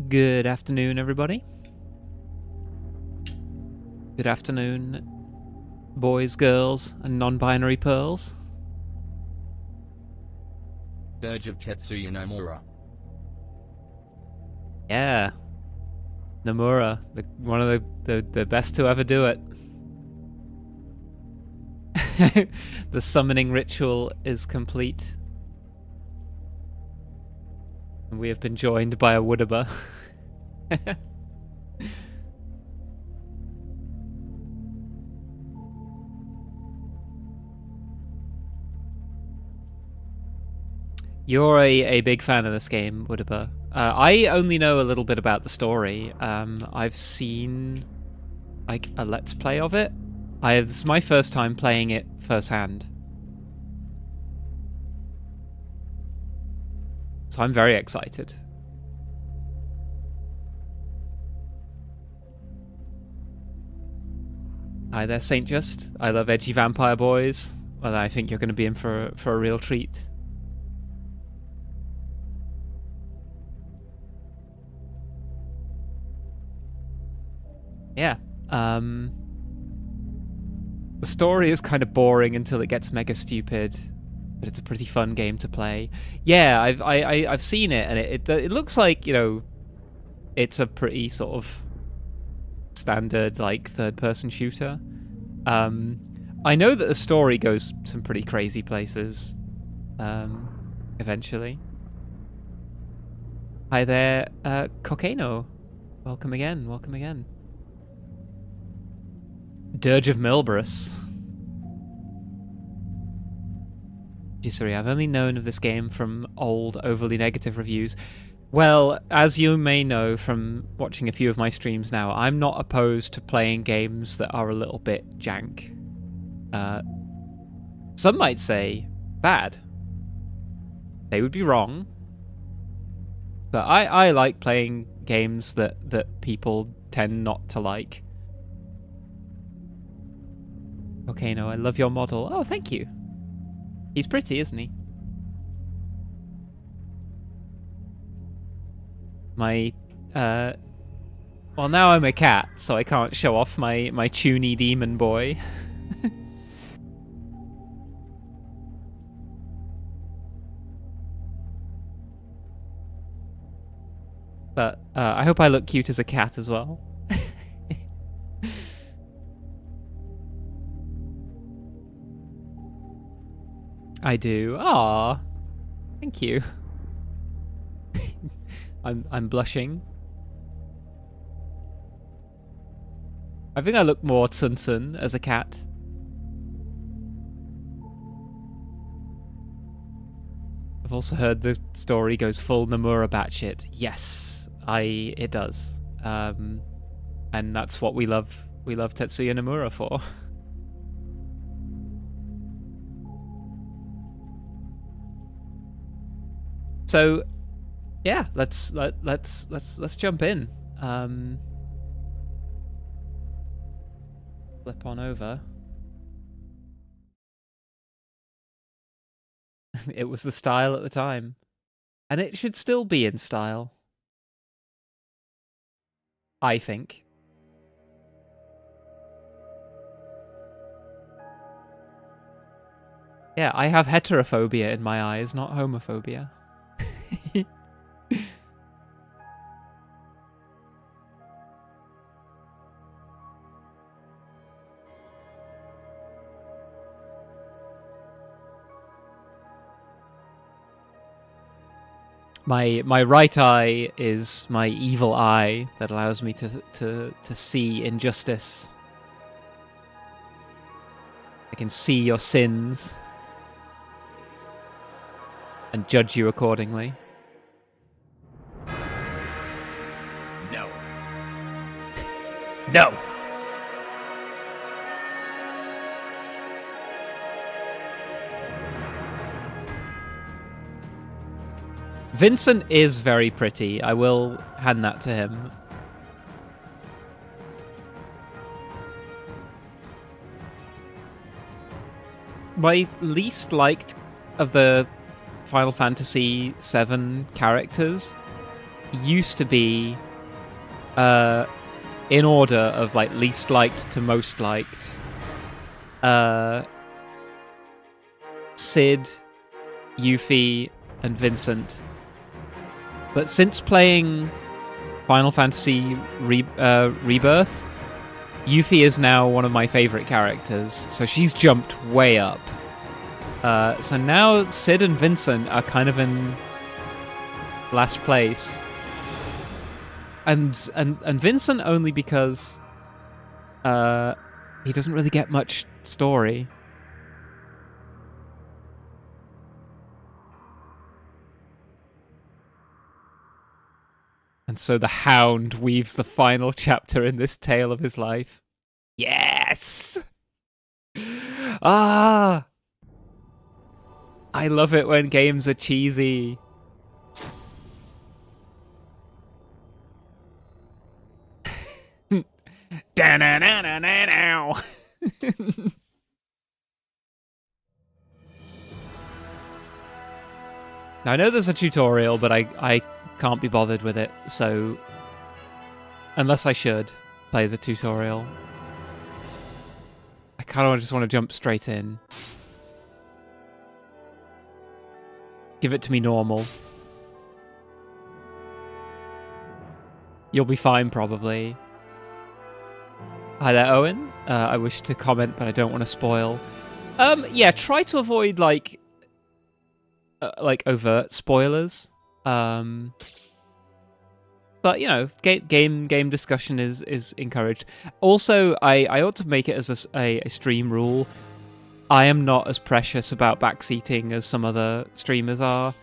Good afternoon, everybody. Good afternoon, boys, girls, and non-binary pearls. Dirge of Tetsuya Nomura. Yeah. Nomura, one of the best to ever do it. The summoning ritual is complete. And we have been joined by a Woodaba. You're a big fan of this game, Woodaba. I only know a little bit about the story. I've seen like a Let's Play of it. This is my first time playing it firsthand. So I'm very excited. Hi there, Saint Just. I love edgy vampire boys. Well, I think you're going to be in for a real treat. Yeah. The story is kind of boring until it gets mega stupid, but it's a pretty fun game to play. Yeah, I've seen it, and it looks like, you know, it's a pretty sort of standard like third-person shooter. I know that the story goes some pretty crazy places. Eventually. Hi there, Cocaino. Welcome again. Welcome again. Dirge of Cerberus. Sorry, I've only known of this game from old, overly negative reviews. Well, as you may know from watching a few of my streams now, I'm not opposed to playing games that are a little bit jank. Some might say bad. They would be wrong. But I like playing games that people tend not to like. Okay, no, I love your model. Oh, thank you. He's pretty, isn't he? My, well, now I'm a cat, so I can't show off my toony demon boy. But I hope I look cute as a cat as well. I do. Ah, thank you. I'm blushing. I think I look more Tsun as a cat. I've also heard the story goes full Nomura batshit. Yes, it does. And that's what we love Tetsuya Nomura for. So, yeah, let's jump in. Flip on over. It was the style at the time, and it should still be in style, I think. Yeah, I have heterophobia in my eyes, not homophobia. My right eye is my evil eye that allows me to see injustice. I can see your sins and judge you accordingly. No. No. Vincent is very pretty. I will hand that to him. My least liked of the Final Fantasy VII characters used to be in order of like least liked to most liked. Sid, Yuffie, and Vincent. But since playing Final Fantasy Rebirth, Yuffie is now one of my favorite characters, so she's jumped way up. So now Sid and Vincent are kind of in last place. And Vincent only because he doesn't really get much story. And so the Hound weaves the final chapter in this tale of his life. Yes! Ah! I love it when games are cheesy. Da-na-na-na-na-now. Now, I know there's a tutorial, but I can't be bothered with it, so unless I should play the tutorial, I kind of just want to jump straight in. Give it to me normal. You'll be fine, probably. Hi there, Owen. I wish to comment, but I don't want to spoil. Yeah, try to avoid like overt spoilers. But you know, game discussion is encouraged. Also, I ought to make it as a stream rule. I am not as precious about backseating as some other streamers are.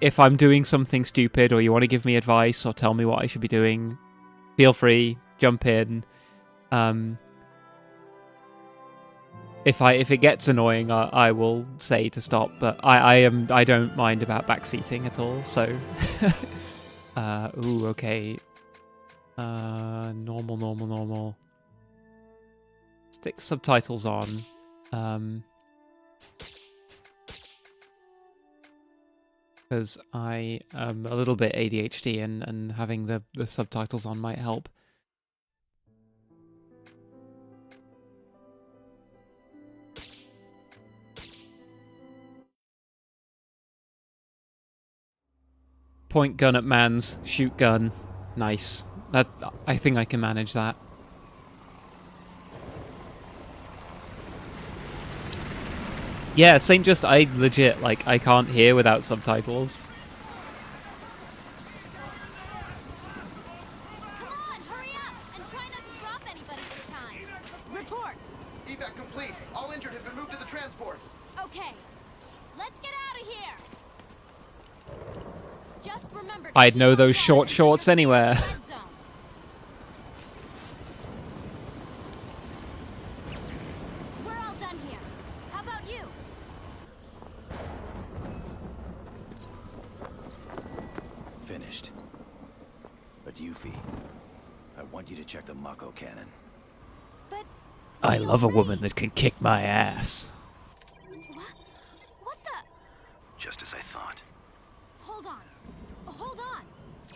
If I'm doing something stupid, or you want to give me advice or tell me what I should be doing, feel free, jump in. If it gets annoying, I will say to stop. But I don't mind about backseating at all. So, ooh, okay. Normal. Stick subtitles on. Because I am a little bit ADHD, and having the subtitles on might help. Point gun at mans, shoot gun. Nice. That, I think I can manage that. Yeah, Saint Just, I legit, like, I can't hear without subtitles. Come on, hurry up, and try not to drop anybody this time. Report. Evac complete. All injured have been moved to the transports. Okay, let's get out of here. Just remember to I'd keep know on those guard short until shorts you're clear anywhere. of the red zone. We're all done here. How about you? Finished. But Yuffie, I want you to check the Mako cannon. But I love a woman that can kick my ass. what the? Just as I thought. Hold on. Hold on.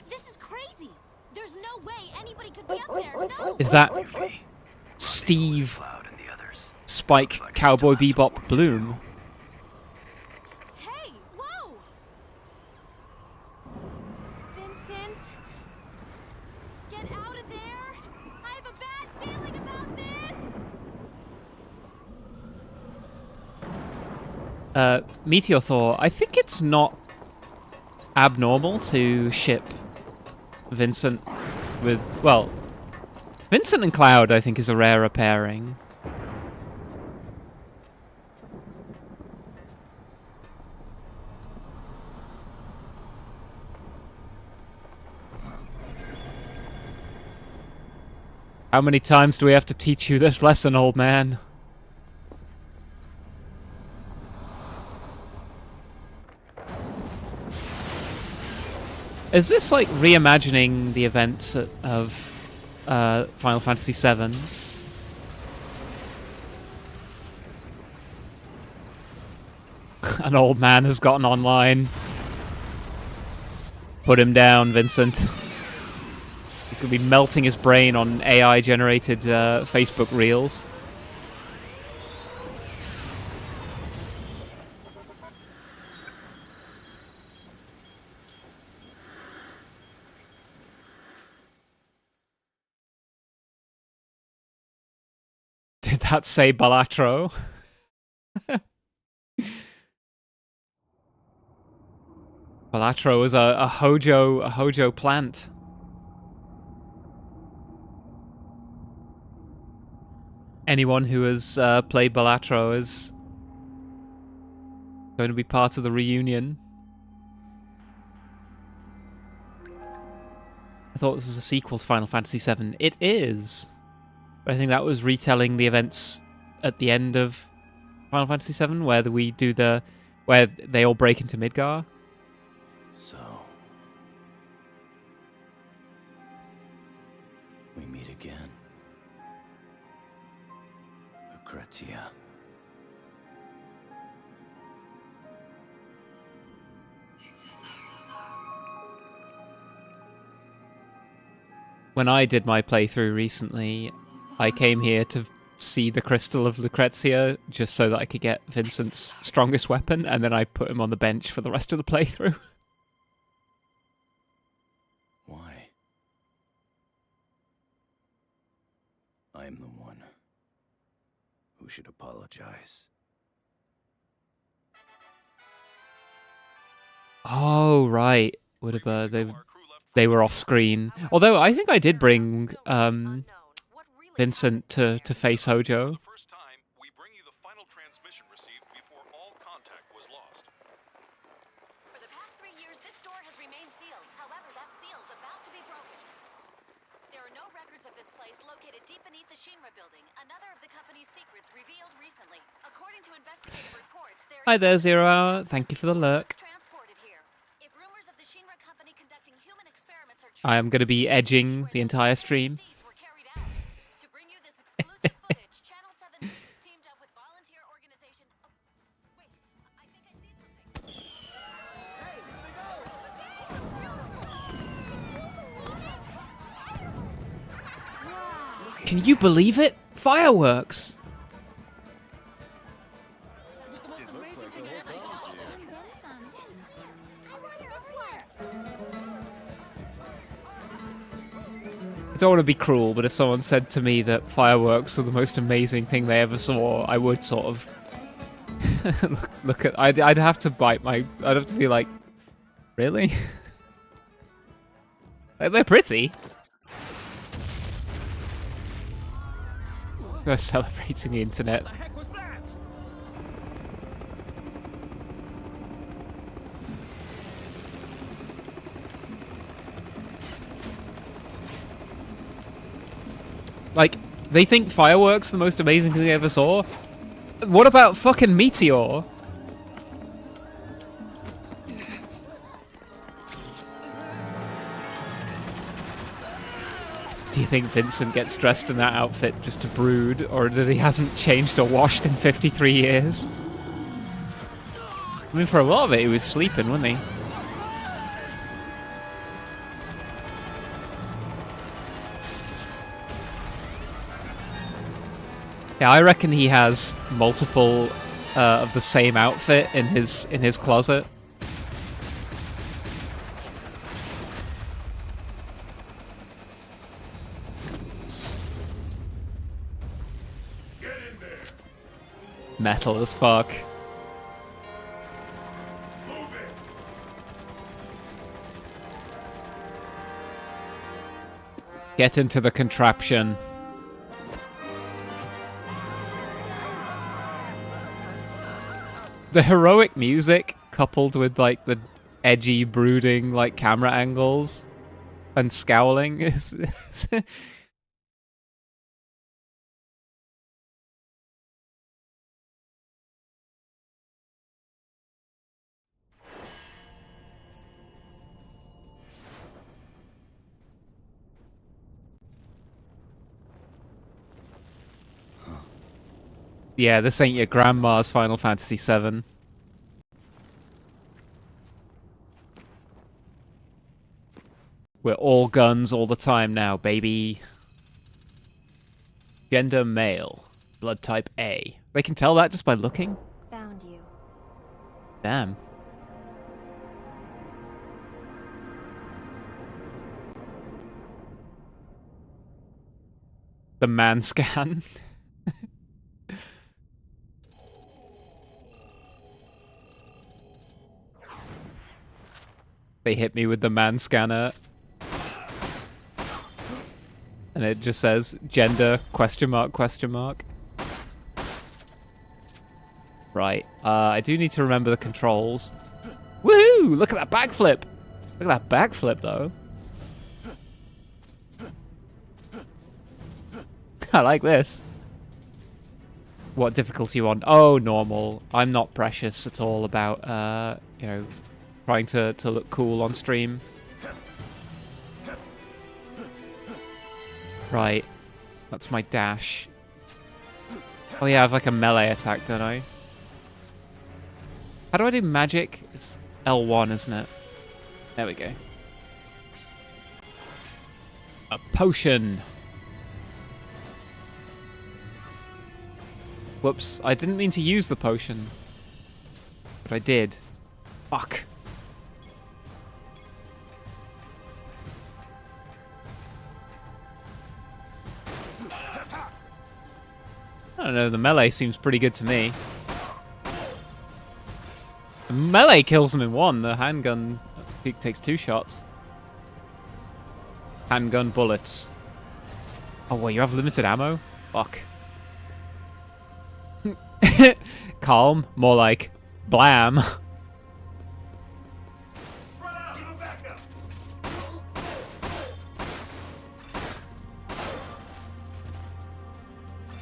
This is crazy. There's no way anybody could be up there. No. Is that Yuffie, Steve Cloud and the others. Spike Cowboy Bebop Bloom? Hey, whoa. Vincent, get out of there. I have a bad feeling about this. Meteor Thor, I think it's not abnormal to ship Vincent with, well, Vincent and Cloud I think is a rarer pairing. How many times do we have to teach you this lesson, old man? Is this like reimagining the events of Final Fantasy VII? An old man has gotten online. Put him down, Vincent. He's gonna be melting his brain on AI-generated Facebook Reels. Did that say Balatro? Balatro is a Hojo plant. Anyone who has played Balatro is going to be part of the reunion. I thought this was a sequel to Final Fantasy VII. It is. But I think that was retelling the events at the end of Final Fantasy VII, where where they all break into Midgar. So, we meet again. Lucrezia. When I did my playthrough recently, I came here to see the Crystal of Lucrezia just so that I could get Vincent's strongest weapon, and then I put him on the bench for the rest of the playthrough. Why? I'm the one who should apologize. Oh, right. Would have they were off screen. Although I think I did bring Vincent to face Hojo. First time, we bring you the final transmission received before all contact was lost. For the past 3 years, this door has remained sealed. However, that seal is about to be broken. There are no records of this place located deep beneath the Shinra building, another of the company's secrets revealed recently. According to investigative reports, there Hi there, Zero Hour. Thank you for the lurk. transported here. If rumors of the Shinra company conducting human experiments are true, I am going to be edging the entire stream. deeds were carried out. To bring you this exclusive footage, Channel 7 News has teamed up with volunteer organization. Oh, wait, I think I see something. Can you believe it? Fireworks! I don't want to be cruel, but if someone said to me that fireworks are the most amazing thing they ever saw, I would sort of look at. I'd have to bite my. I'd have to be like, really? They're pretty. They're celebrating the internet. Like, they think fireworks are the most amazing thing they ever saw? What about fucking Meteor? Do you think Vincent gets dressed in that outfit just to brood, or that he hasn't changed or washed in 53 years? I mean, for a lot of it, he was sleeping, wasn't he? Yeah, I reckon he has multiple of the same outfit in his closet. Get in there! Metal as fuck. Move it! Get into the contraption. The heroic music, coupled with like the edgy, brooding like camera angles and scowling, is yeah, this ain't your grandma's Final Fantasy VII. We're all guns all the time now, baby. Gender male. Blood type A. They can tell that just by looking? Found you. Damn. The man scan. They hit me with the man scanner. And it just says gender question mark question mark. Right. I do need to remember the controls. Woohoo! Look at that backflip. Look at that backflip though. I like this. What difficulty you want? Oh, normal. I'm not precious at all about you know, trying to look cool on stream. Right. That's my dash. Oh yeah, I have like a melee attack, don't I? How do I do magic? It's L1, isn't it? There we go. A potion. Whoops, I didn't mean to use the potion. But I did. Fuck. I don't know, the melee seems pretty good to me. The melee kills them in one, the handgun takes 2 shots. Handgun bullets. Oh, well, you have limited ammo? Fuck. Calm, more like blam.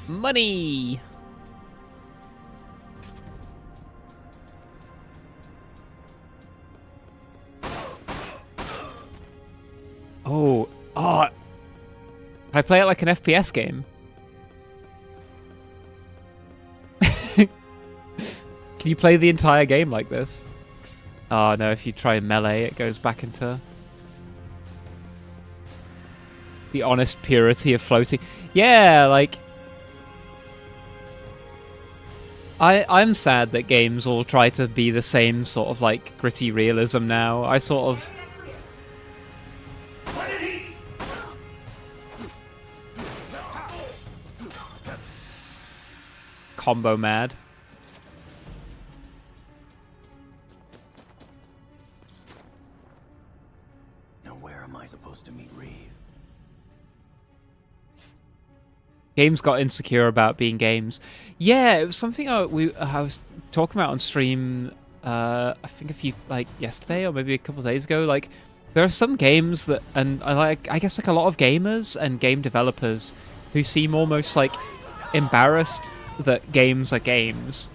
Money. Oh, can I play it like an FPS game? Can you play the entire game like this? Oh no, if you try melee, it goes back into the honest purity of floating. Yeah, like I'm sad that games all try to be the same sort of like gritty realism now. I sort of combo mad. Now where am I supposed to meet Reeve? Games got insecure about being games. Yeah, it was something I was talking about on stream. I think yesterday or maybe a couple of days ago. Like, there are some games that, and I guess like a lot of gamers and game developers who seem almost like embarrassed that games are games.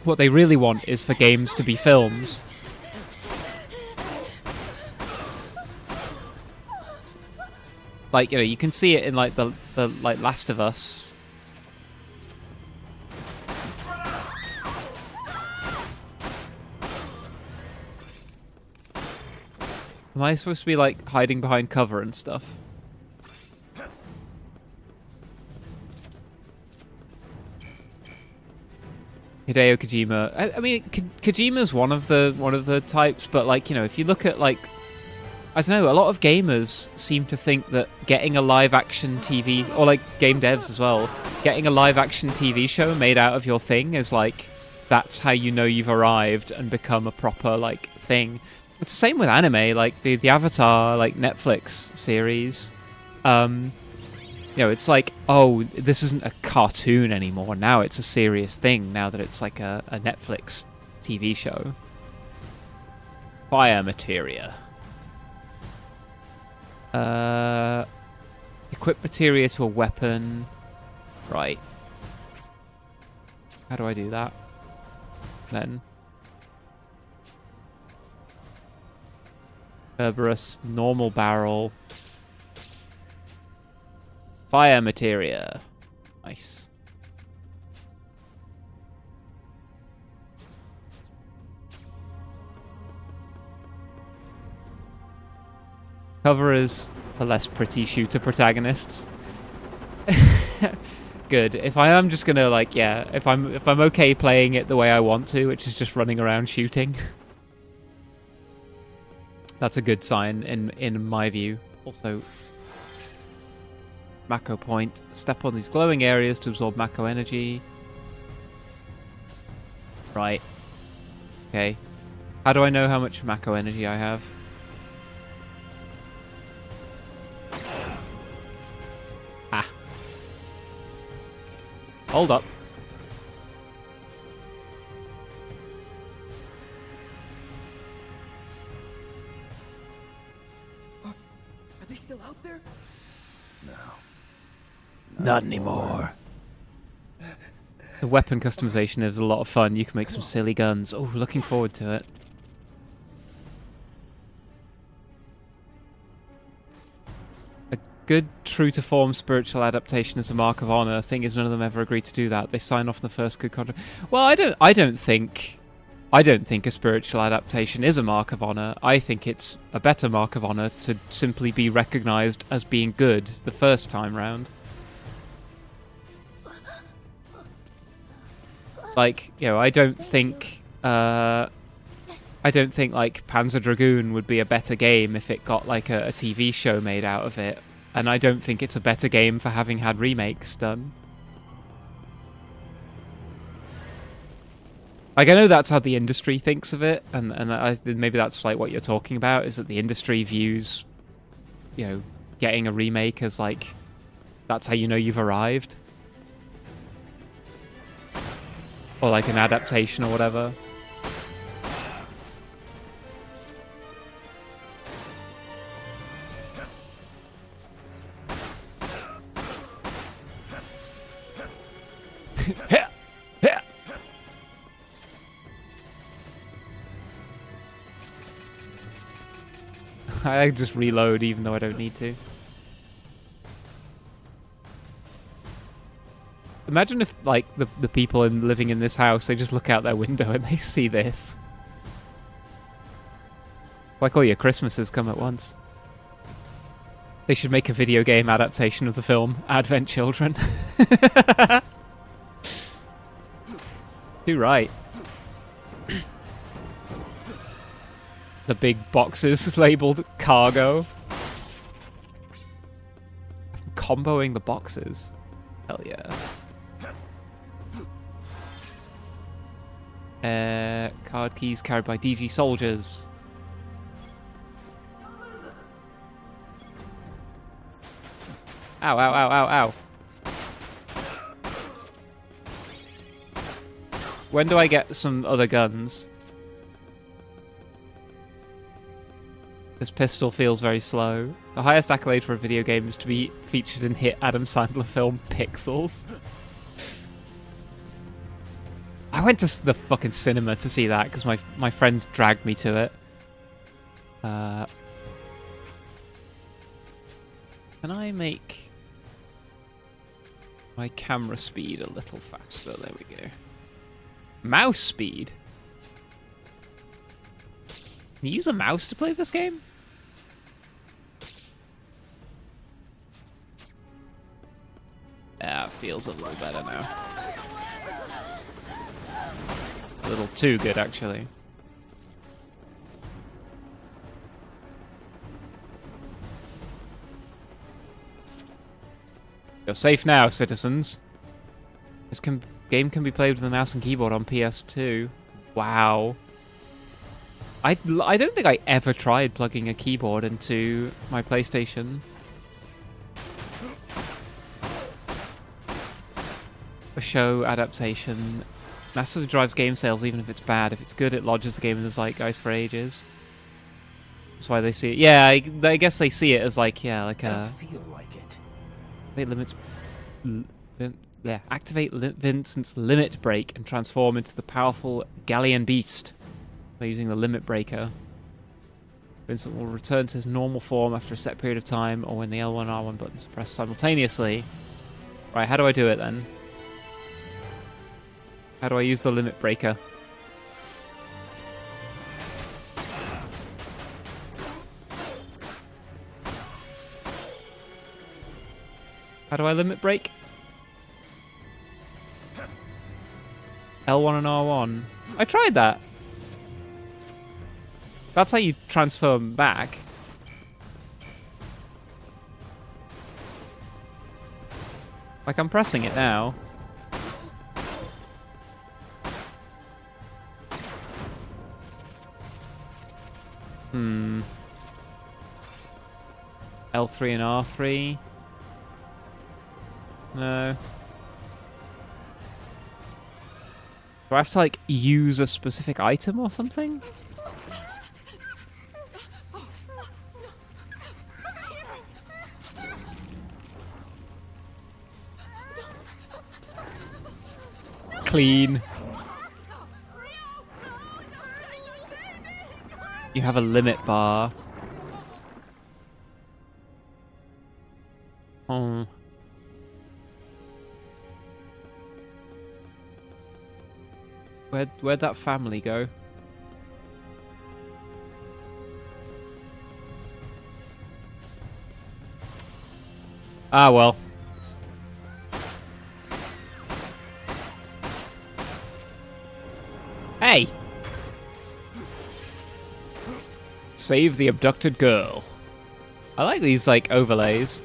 What they really want is for games to be films. Like, you know, you can see it in like the like Last of Us. Am I supposed to be like hiding behind cover and stuff? Hideo Kojima. I mean, Kojima's one of the types, but like, you know, if you look at like, I don't know, a lot of gamers seem to think that getting a live action TV, or like game devs as well, getting a live action TV show made out of your thing is like, that's how you know you've arrived and become a proper like thing. It's the same with anime, like the Avatar like Netflix series. You know, it's like, oh, this isn't a cartoon anymore. Now it's a serious thing, now that it's like a Netflix TV show. Fire materia. Equip materia to a weapon. Right. How do I do that? Then. Cerberus, normal barrel. Fire materia. Nice. Cover is for less pretty shooter protagonists. Good. If I am just gonna like, yeah, if I'm okay playing it the way I want to, which is just running around shooting, that's a good sign in my view. Also, Mako point. Step on these glowing areas to absorb Mako energy. Right. Okay. How do I know how much Mako energy I have? Ah. Hold up. Are they still out there? No. Not anymore. The weapon customization is a lot of fun. You can make some silly guns. Oh, looking forward to it. A good, true-to-form spiritual adaptation is a mark of honor. Thing is, none of them ever agreed to do that. They sign off on the first good contract. Well, I don't think a spiritual adaptation is a mark of honor. I think it's a better mark of honor to simply be recognized as being good the first time round. Like, you know, I don't think like Panzer Dragoon would be a better game if it got like a TV show made out of it, and I don't think it's a better game for having had remakes done. Like, I know that's how the industry thinks of it, and maybe that's like what you're talking about, is that the industry views, you know, getting a remake as like, that's how you know you've arrived. Or like an adaptation or whatever. I just reload even though I don't need to. Imagine if, like, the people living in this house, they just look out their window and they see this. Like all your Christmases come at once. They should make a video game adaptation of the film Advent Children. Too right. The big boxes labeled cargo. Comboing the boxes. Hell yeah. Card keys carried by DG soldiers. Ow, ow, ow, ow, ow. When do I get some other guns? This pistol feels very slow. The highest accolade for a video game is to be featured in hit Adam Sandler film Pixels. I went to the fucking cinema to see that because my friends dragged me to it. Can I make my camera speed a little faster? There we go. Mouse speed? Can you use a mouse to play this game? Yeah, it feels a little better now. A little too good, actually. You're safe now, citizens. This game can be played with a mouse and keyboard on PS2. Wow. I don't think I ever tried plugging a keyboard into my PlayStation. A show adaptation massively drives game sales even if it's bad. If it's good, it lodges the game in the zeitgeist for ages. That's why they see it. Yeah, I guess they see it as like, yeah, like a... I don't feel like it. Activate Vincent's limit break and transform into the powerful Galleon Beast by using the limit breaker. Vincent will return to his normal form after a set period of time or when the L1 and R1 buttons are pressed simultaneously. Right, how do I do it then? How do I use the limit breaker? How do I limit break? L1 and R1. I tried that. That's how you transform back. Like, I'm pressing it now. L3 and R3. No. Do I have to, like, use a specific item or something? Clean. You have a limit bar. Oh. Where'd that family go? Ah, well. Hey! Save the abducted girl. I like these, like, overlays.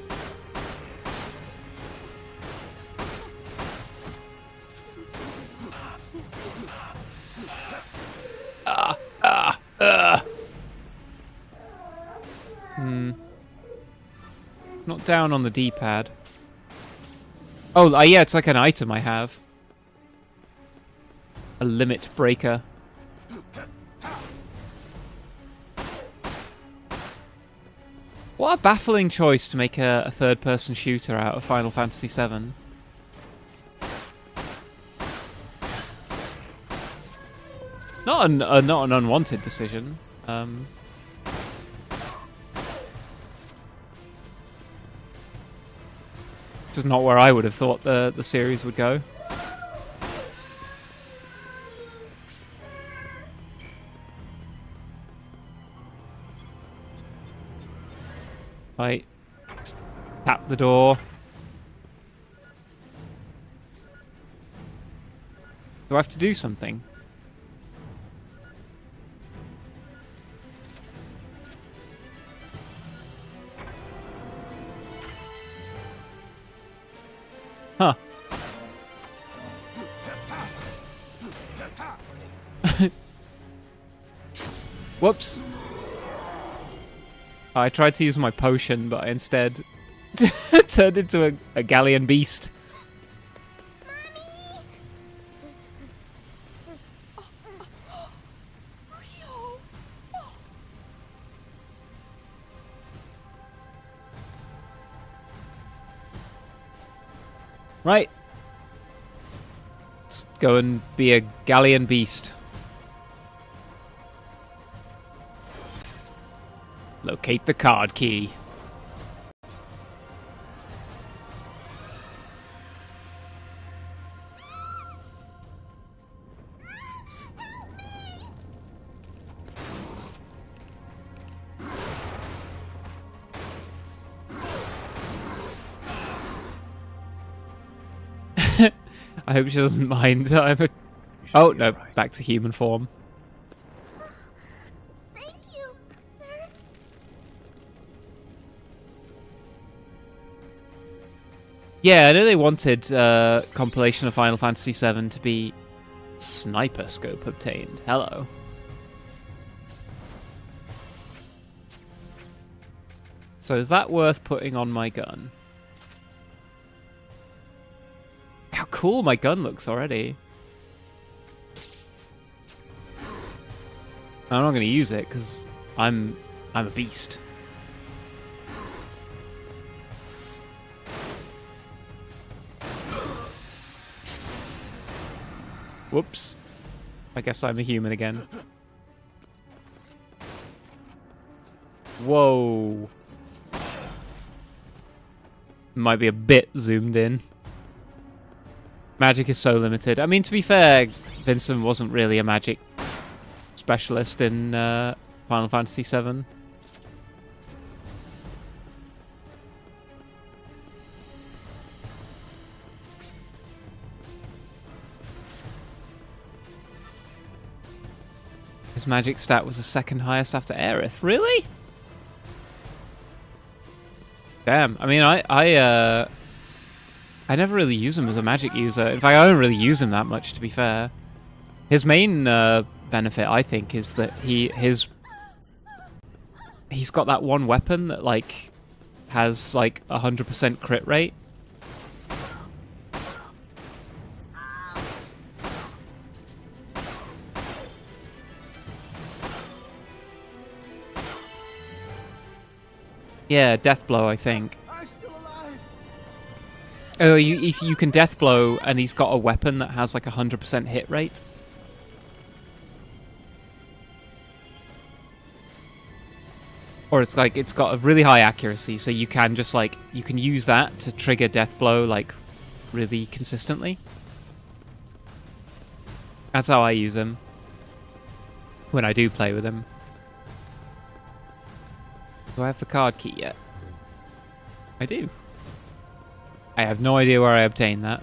Not down on the D-pad. Oh, yeah, it's like an item I have. A limit breaker. What a baffling choice to make a third-person shooter out of Final Fantasy VII. Not an unwanted decision. This is not where I would have thought the series would go. Right. Just tap the door. Do I have to do something? Huh. Whoops. I tried to use my potion, but I instead turned into a galleon beast. Right. Let's go and be a galleon beast. Locate the card key. I hope she doesn't mind. Oh, no, back to human form. Thank you, sir. Yeah, I know they wanted compilation of Final Fantasy VII to be sniper scope obtained. Hello. So is that worth putting on my gun? How cool my gun looks already. I'm not going to use it because I'm a beast. Whoops. I guess I'm a human again. Whoa. Might be a bit zoomed in. Magic is so limited. I mean, to be fair, Vincent wasn't really a magic specialist in Final Fantasy VII. 。His magic stat was the second highest after Aerith. Really? Damn. I mean, I never really use him as a magic user. In fact, I don't really use him that much, to be fair. His main benefit, I think, is that he's got that one weapon that like has like 100% crit rate. Yeah, death blow, I think. I'm still alive. Oh, if you can death blow, and he's got a weapon that has like 100% hit rate. Or it's like it's got a really high accuracy, so you can just like you can use that to trigger death blow like really consistently. That's how I use him when I do play with him. Do I have the card key yet? I do. I have no idea where I obtained that.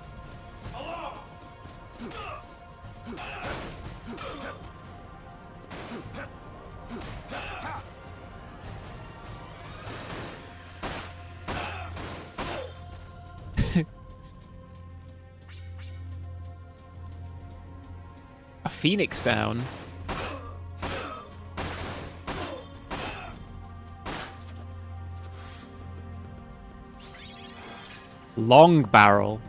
A Phoenix down. Long barrel.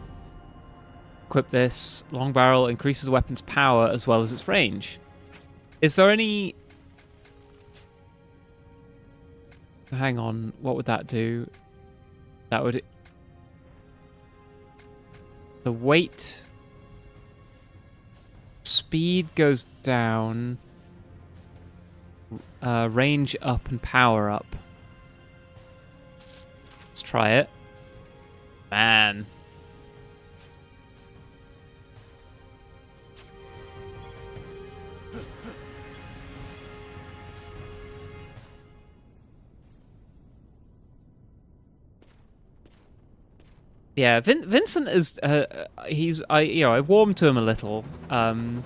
Equip this. Long barrel increases the weapon's power as well as its range. Is there any... Hang on, what would that do? That would... The weight... Speed goes down. Range up and power up. Let's try it. Man. Yeah, Vincent is I warmed to him a little, but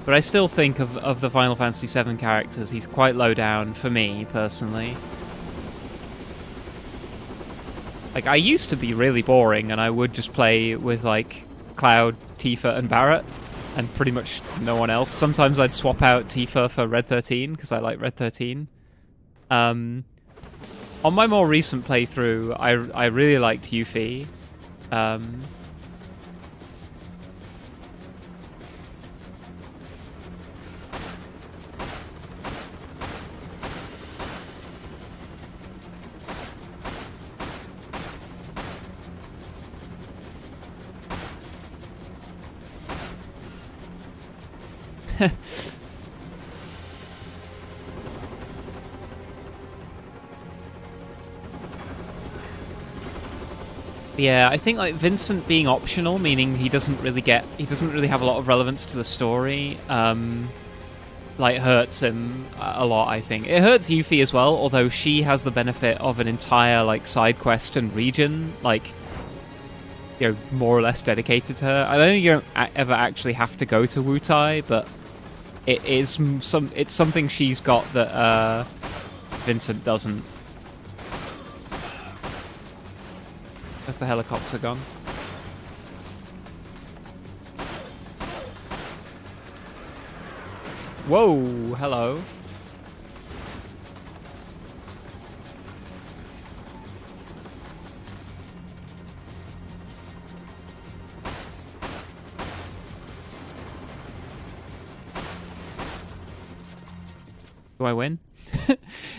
I still think of the Final Fantasy VII characters, he's quite low down for me personally. Like, I used to be really boring, and I would just play with, like, Cloud, Tifa, and Barret, and pretty much no one else. Sometimes I'd swap out Tifa for Red 13, because I like Red 13. On my more recent playthrough, I really liked Yuffie. Yeah, I think like Vincent being optional, meaning he doesn't really have a lot of relevance to the story, like hurts him a lot, I think. It hurts Yuffie as well, although she has the benefit of an entire like side quest and region, like, you know, more or less dedicated to her. I don't think you don't ever actually have to go to Wutai, but it's something she's got that Vincent doesn't. That's the helicopter gone. Whoa, hello. Do I win?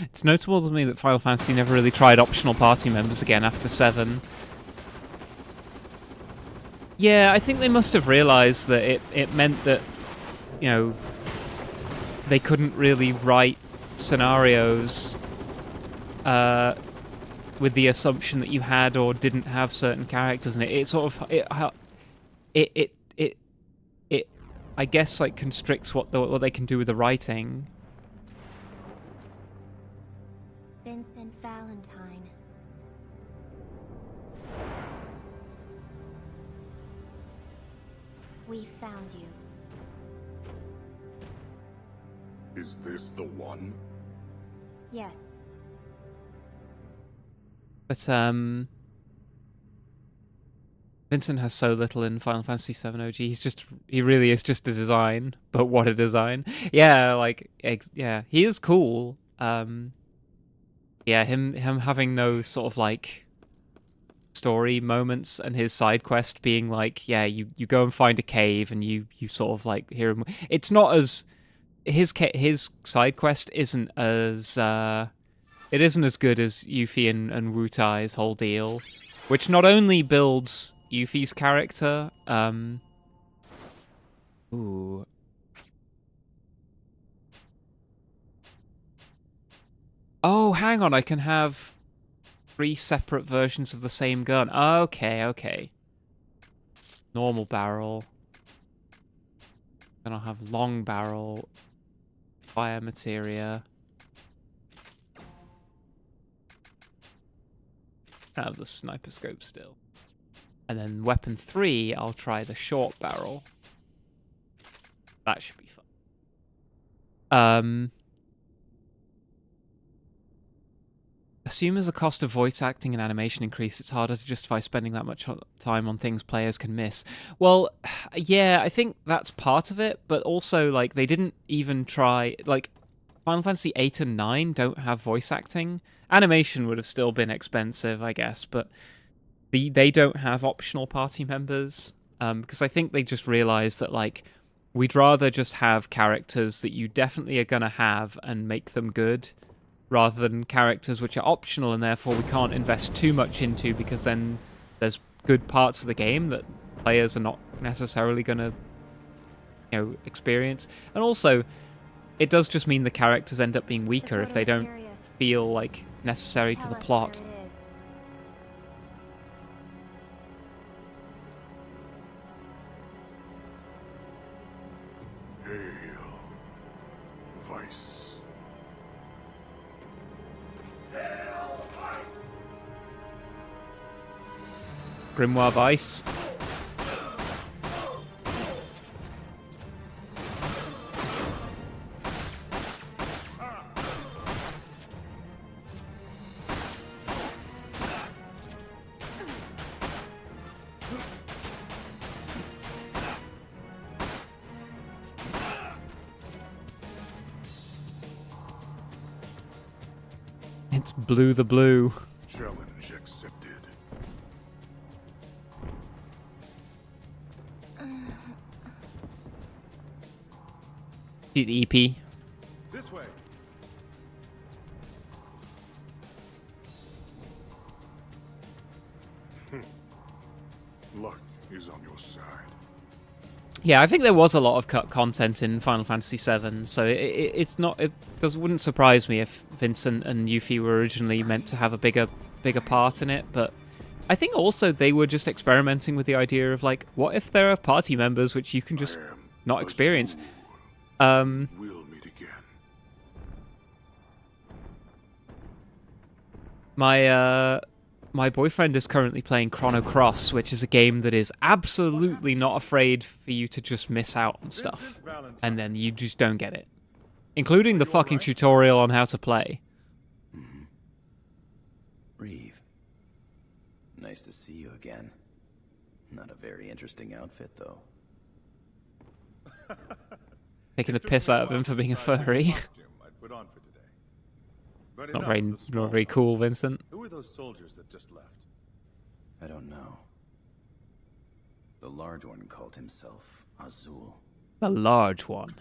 It's notable to me that Final Fantasy never really tried optional party members again after 7. Yeah, I think they must have realized that it meant that, you know, they couldn't really write scenarios with the assumption that you had or didn't have certain characters, and it sort of it I guess like constricts what they can do with the writing. Vincent Valentine. We found you. Is this the one? Yes. But Vincent has so little in Final Fantasy VII OG. He really is just a design, but what a design! Yeah, like yeah, he is cool. Yeah, him having no sort of like story moments, and his side quest being like, yeah, you go and find a cave and you sort of like hear him. It's not as his side quest isn't as it isn't as good as Yuffie and Wu Tai's whole deal, which not only builds Yuffie's character, ooh. Oh, hang on, I can have 3 separate versions of the same gun. Okay. Normal barrel. Then I'll have long barrel, fire materia. I have the sniper scope still. And then weapon 3, I'll try the short barrel. That should be fun. Assume as the cost of voice acting and animation increase, it's harder to justify spending that much time on things players can miss. Well, yeah, I think that's part of it, but also, like, they didn't even try... Like, Final Fantasy 8 and 9 don't have voice acting. Animation would have still been expensive, I guess, but they don't have optional party members, because I think they just realized that, like, we'd rather just have characters that you definitely are going to have and make them good, rather than characters which are optional and therefore we can't invest too much into, because then there's good parts of the game that players are not necessarily going to, you know, experience. And also, it does just mean the characters end up being weaker if they don't feel like necessary to the plot. Hail, Vice. Grimoire Vice. It's Blue the Blue. Challenge accepted. She's EP. This way. Luck is on your side. Yeah, I think there was a lot of cut content in Final Fantasy VII, so it's not. Wouldn't surprise me if Vincent and Yuffie were originally meant to have a bigger part in it. But I think also they were just experimenting with the idea of, like, what if there are party members which you can just not experience. We'll meet again. My boyfriend is currently playing Chrono Cross, which is a game that is absolutely not afraid for you to just miss out on stuff, and then you just don't get it, including the fucking tutorial on how to play. Mm-hmm. Reeve, nice to see you again. Not a very interesting outfit, though. Taking the piss out of him for being a furry. Not very cool, Vincent. Who are those soldiers that just left? I don't know. The large one called himself Azul. The large one.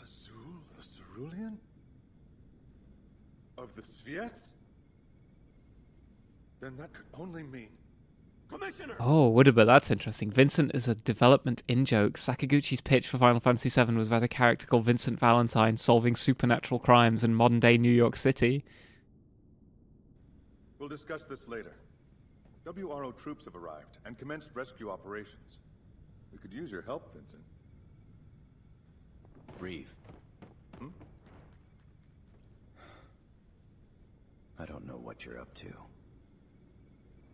Azul, the Cerulean? Of the Sviets? Then that could only mean... Commissioner! Oh, but that's interesting. Vincent is a development in-joke. Sakaguchi's pitch for Final Fantasy VII was about a character called Vincent Valentine solving supernatural crimes in modern-day New York City. We'll discuss this later. WRO troops have arrived and commenced rescue operations. We could use your help, Vincent. Reeve. I don't know what you're up to.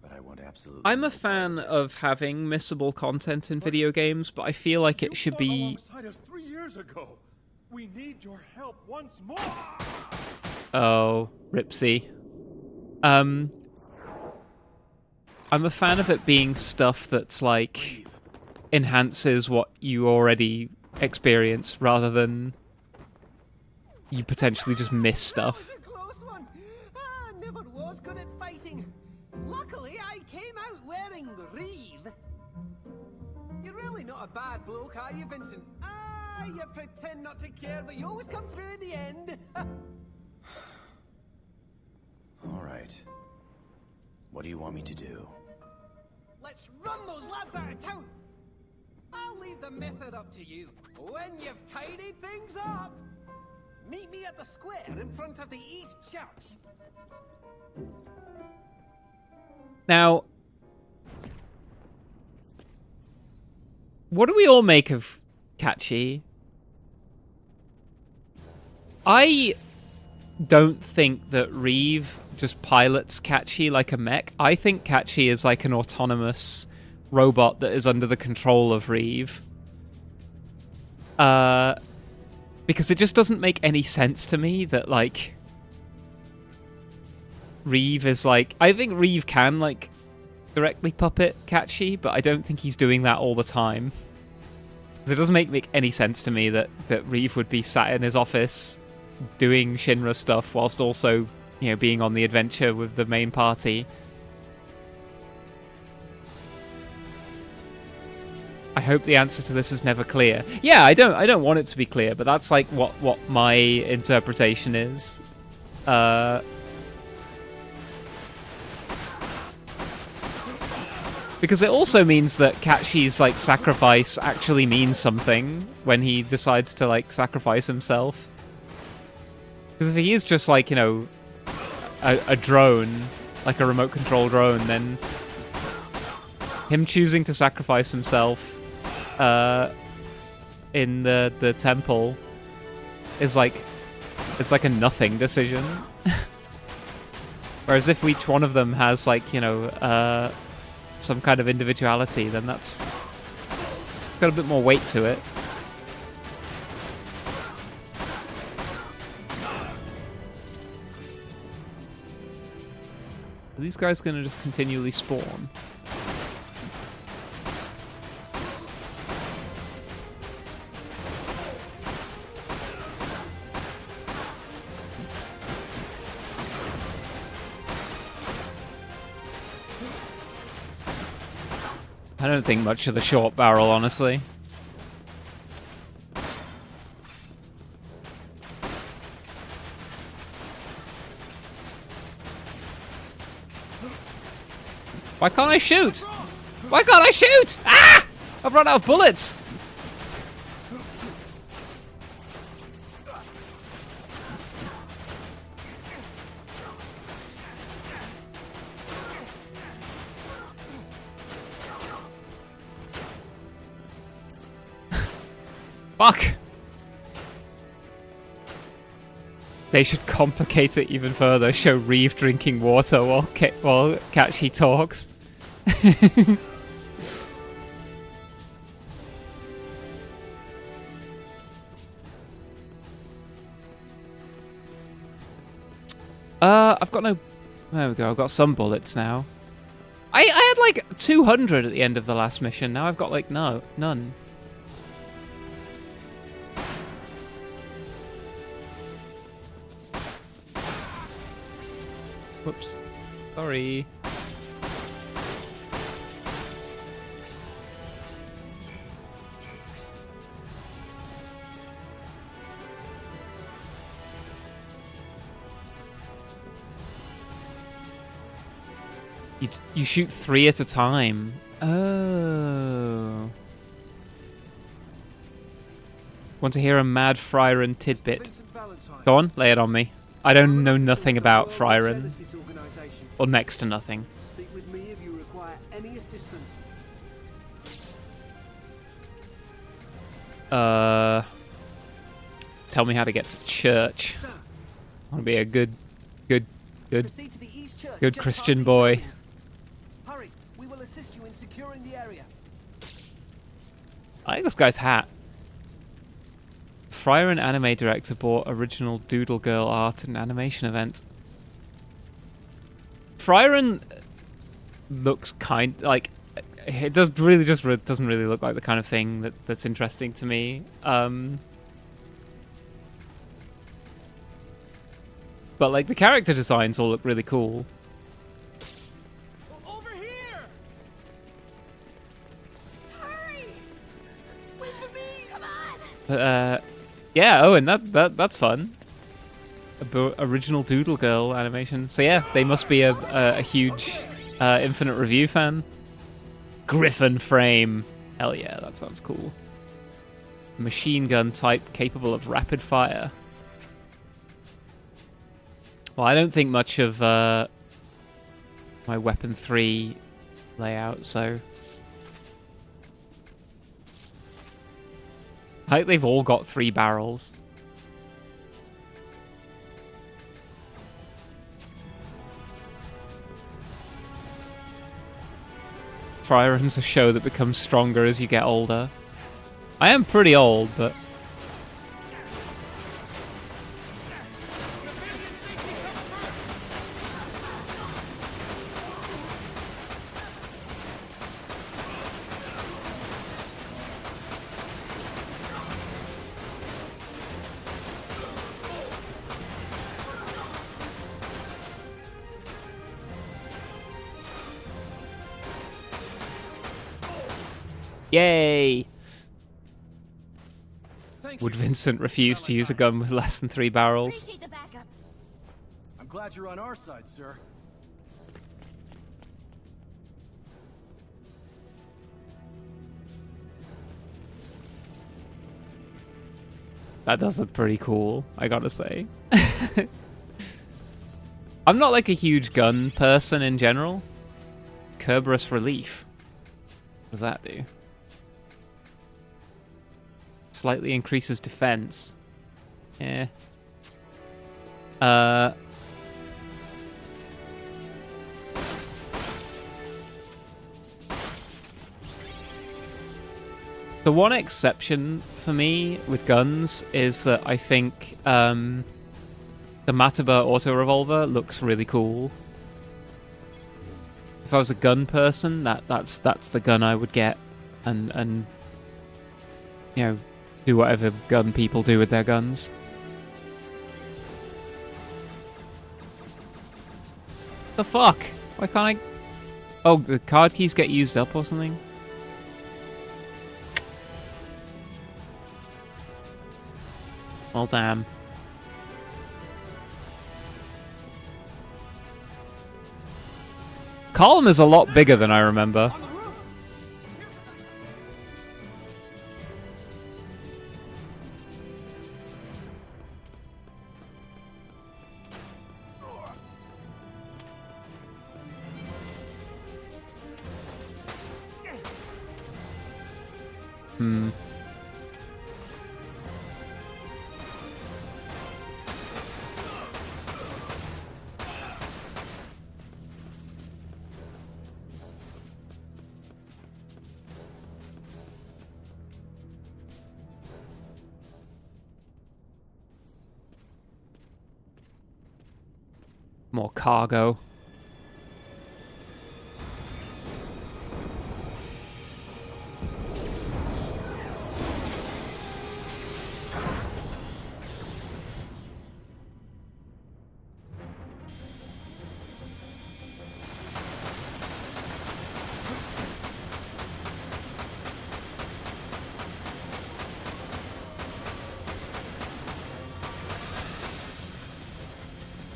But I want absolutely... I'm a fan of having missable content in video games, but I feel like it should be... Alongside us 3 years ago. We need your help once more. Oh, Ripsy. I'm a fan of it being stuff that's like enhances what you already experience rather than you potentially just miss stuff. That was a close one. Never was good at fighting. Luckily, I came out wearing Reeve. You're really not a bad bloke, are you, Vincent? You pretend not to care, but you always come through in the end. All right. What do you want me to do? Let's run those lads out of town. I'll leave the method up to you. When you've tidied things up, meet me at the square in front of the East Church. Now, what do we all make of Catchy? I don't think that Reeve just pilots Catchy like a mech. I think Catchy is like an autonomous robot that is under the control of Reeve. Because it just doesn't make any sense to me that, like, Reeve is like... I think Reeve can, like, directly puppet Catchy, but I don't think he's doing that all the time. It doesn't make any sense to me that Reeve would be sat in his office doing Shinra stuff whilst also, you know, being on the adventure with the main party. I hope the answer to this is never clear. Yeah, I don't want it to be clear, but that's like what my interpretation is. Because it also means that Catchy's like sacrifice actually means something when he decides to like sacrifice himself. Because if he is just like, you know, a drone, like a remote control drone, then him choosing to sacrifice himself in the temple is like, it's like a nothing decision. Whereas if each one of them has like, you know, some kind of individuality, then that's got a bit more weight to it. Are these guys gonna just continually spawn? I don't think much of the short barrel, honestly. Why can't I shoot? Why can't I shoot? Ah! I've run out of bullets. Fuck! They should complicate it even further. Show Reeve drinking water while Catchy talks. I've got no... There we go, I've got some bullets now. I had like 200 at the end of the last mission. Now I've got like none. Whoops. Sorry. You shoot 3 at a time. Oh. Want to hear a mad Friren tidbit? Go on, lay it on me. I don't know nothing about Friren. Or next to nothing. Speak with me if you require any assistance. Tell me how to get to church. I want to be a good Christian boy. Hurry, we will assist you in securing the area. I like this guy's hat. Fryer and anime director bought original Doodle Girl art at an animation event. Fryer looks like it doesn't really look like the kind of thing that's interesting to me. But like the character designs all look really cool. Over here! Hurry! Wait for me! Come on! But yeah. Oh, and that's fun. Original Doodle Girl animation. So yeah, they must be a huge Infinite Review fan. Griffin frame. Hell yeah, that sounds cool. Machine gun type capable of rapid fire. Well, I don't think much of my Weapon 3 layout, so... I think they've all got 3 barrels. Fire Run's a show that becomes stronger as you get older. I am pretty old, but... Yay! Would Vincent refuse to use a gun with less than 3 barrels? Appreciate the backup. I'm glad you're on our side, sir. That does look pretty cool, I gotta say. I'm not like a huge gun person in general. Cerberus Relief. What does that do? Slightly increases defense. Yeah. The one exception for me with guns is that I think the Mataba auto revolver looks really cool. If I was a gun person, that's the gun I would get, and you know, do whatever gun people do with their guns. The fuck? Why can't I? Oh, the card keys get used up or something? Well, damn. Column is a lot bigger than I remember. On the roof! Hmm. More cargo.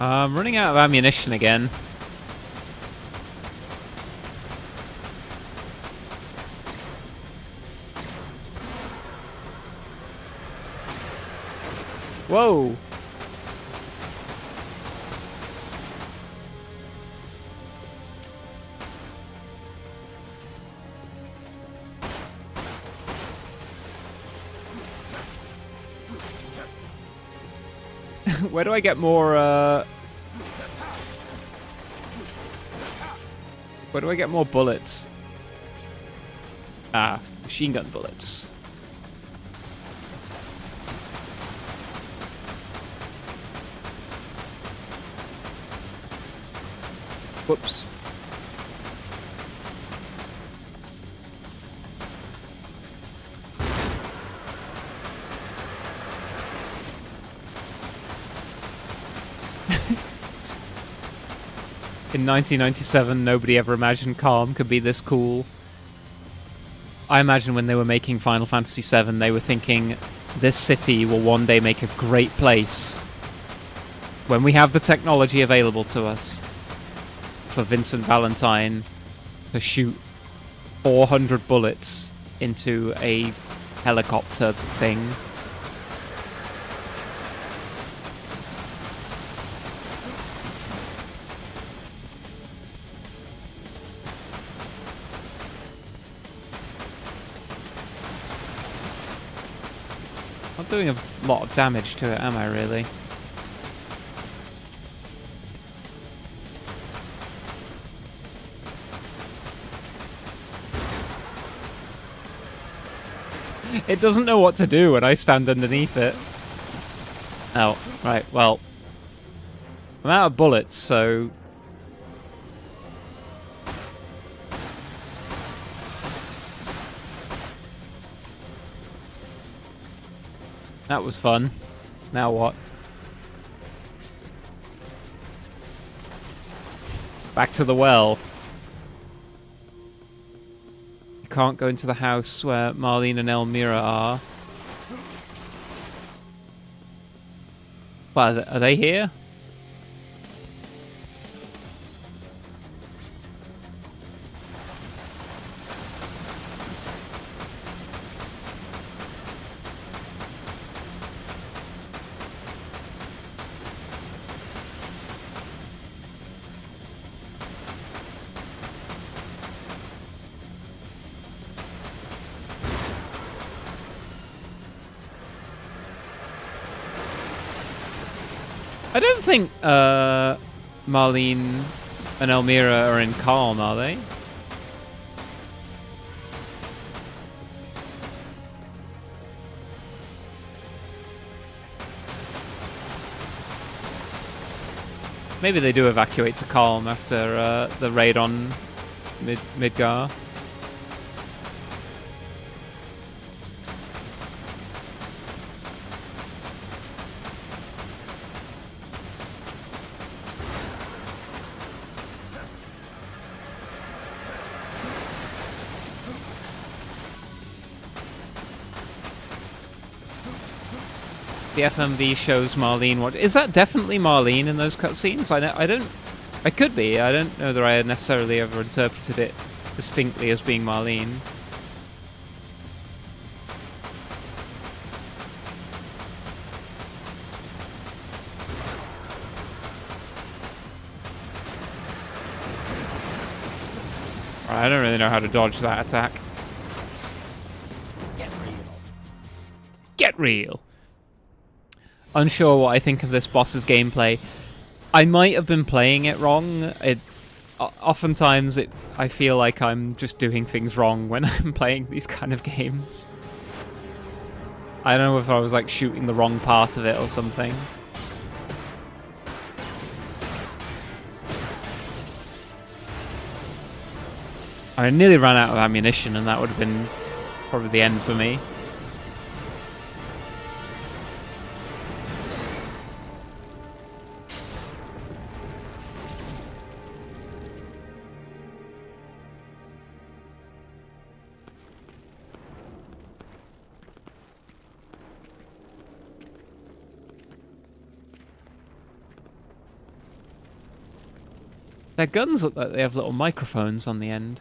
I'm running out of ammunition again. Whoa! Where do I get more, where do I get more bullets? Ah, machine gun bullets. Whoops. In 1997, nobody ever imagined Calm could be this cool. I imagine when they were making Final Fantasy VII, they were thinking, this city will one day make a great place when we have the technology available to us for Vincent Valentine to shoot 400 bullets into a helicopter thing. Not doing a lot of damage to it, am I really? It doesn't know what to do when I stand underneath it. Oh, right, well. I'm out of bullets, so... That was fun. Now what? Back to the well. You can't go into the house where Marlene and Elmira are. Well, are they here? I don't think Marlene and Elmira are in Calm, are they? Maybe they do evacuate to Calm after the raid on Midgar. The FMV shows Marlene. What is that? Definitely Marlene in those cutscenes? I don't. I could be. I don't know that I had necessarily ever interpreted it distinctly as being Marlene. I don't really know how to dodge that attack. Get real. Get real. Unsure what I think of this boss's gameplay. I might have been playing it wrong. Oftentimes I feel like I'm just doing things wrong when I'm playing these kind of games. I don't know if I was like shooting the wrong part of it or something. I nearly ran out of ammunition and that would have been probably the end for me. Their guns look like they have little microphones on the end.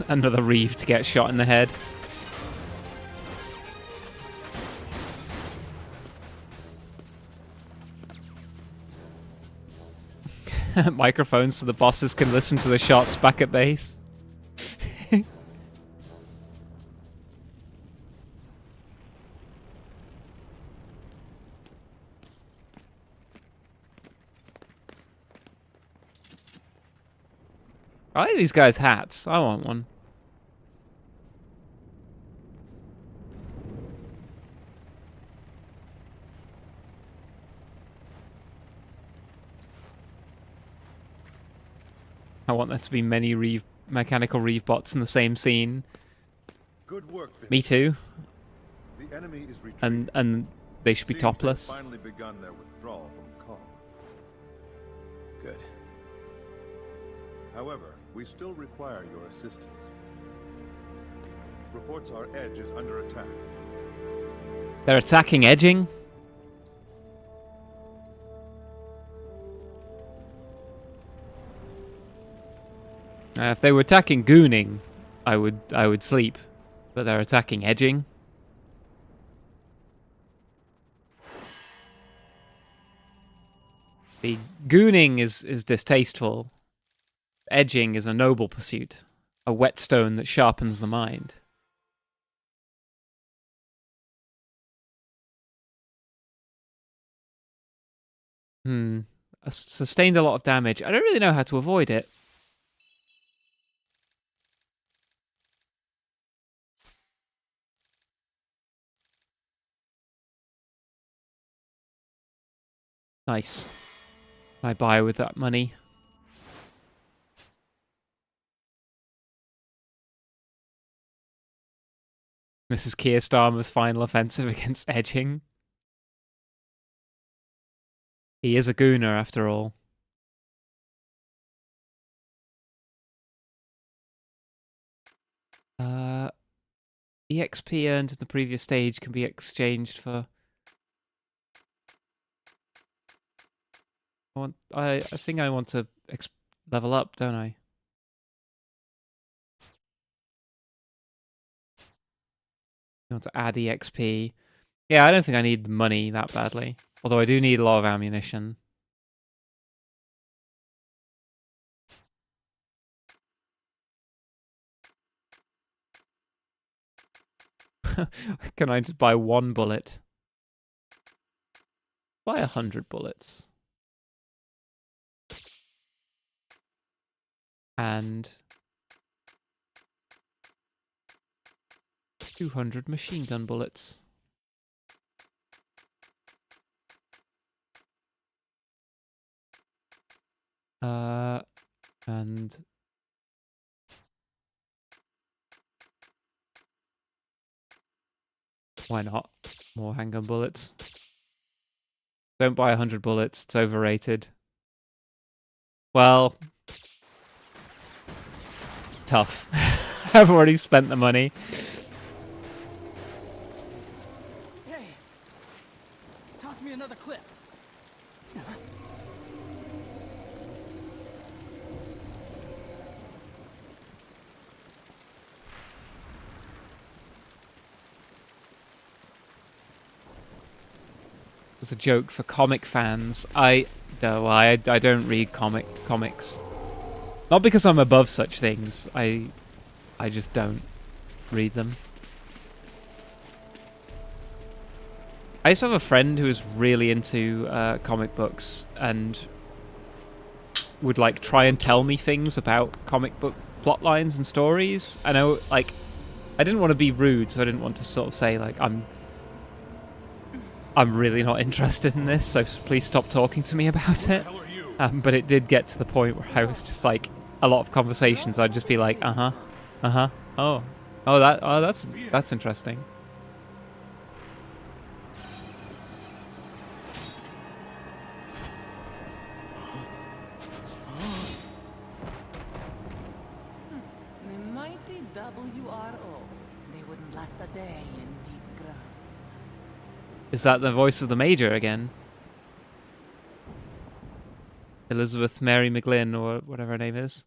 Another Reeve to get shot in the head. Microphones so the bosses can listen to the shots back at base. I like these guys' hats. I want one. I want there to be many mechanical reeve bots in the same scene. Good work, Vincent. Me too. The enemy is retreating. And they should be Seems topless. they've finally begun their withdrawal from Kong. Good. However, we still require your assistance. Reports our edge is under attack. They're attacking edging. If they were attacking gooning, I would sleep. But they're attacking edging. The gooning is distasteful. Edging is a noble pursuit. A whetstone that sharpens the mind. I sustained a lot of damage. I don't really know how to avoid it. Nice. Can I buy with that money? Mrs. Keir Starmer's final offensive against edging. He is a gooner after all. EXP earned in the previous stage can be exchanged for... I think I want to level up, don't I? I want to add EXP. Yeah, I don't think I need the money that badly. Although I do need a lot of ammunition. Can I just buy one bullet? Buy 100 bullets. And 200 machine gun bullets. And why not? More handgun bullets. Don't buy 100 bullets, it's overrated. Well, tough. I've already spent the money. Hey, toss me another clip. It was a joke for comic fans. I don't read comics. Not because I'm above such things. I just don't read them. I used to have a friend who was really into comic books and would like try and tell me things about comic book plot lines and stories. I know, like, I didn't want to be rude, so I didn't want to sort of say like I'm really not interested in this, so please stop talking to me about it. But it did get to the point where I was just like, a lot of conversations, I'd just be like, that's interesting. The mighty WRO. They wouldn't last a day in deep ground. Is that the voice of the Major again? Elizabeth Mary McGlynn, or whatever her name is.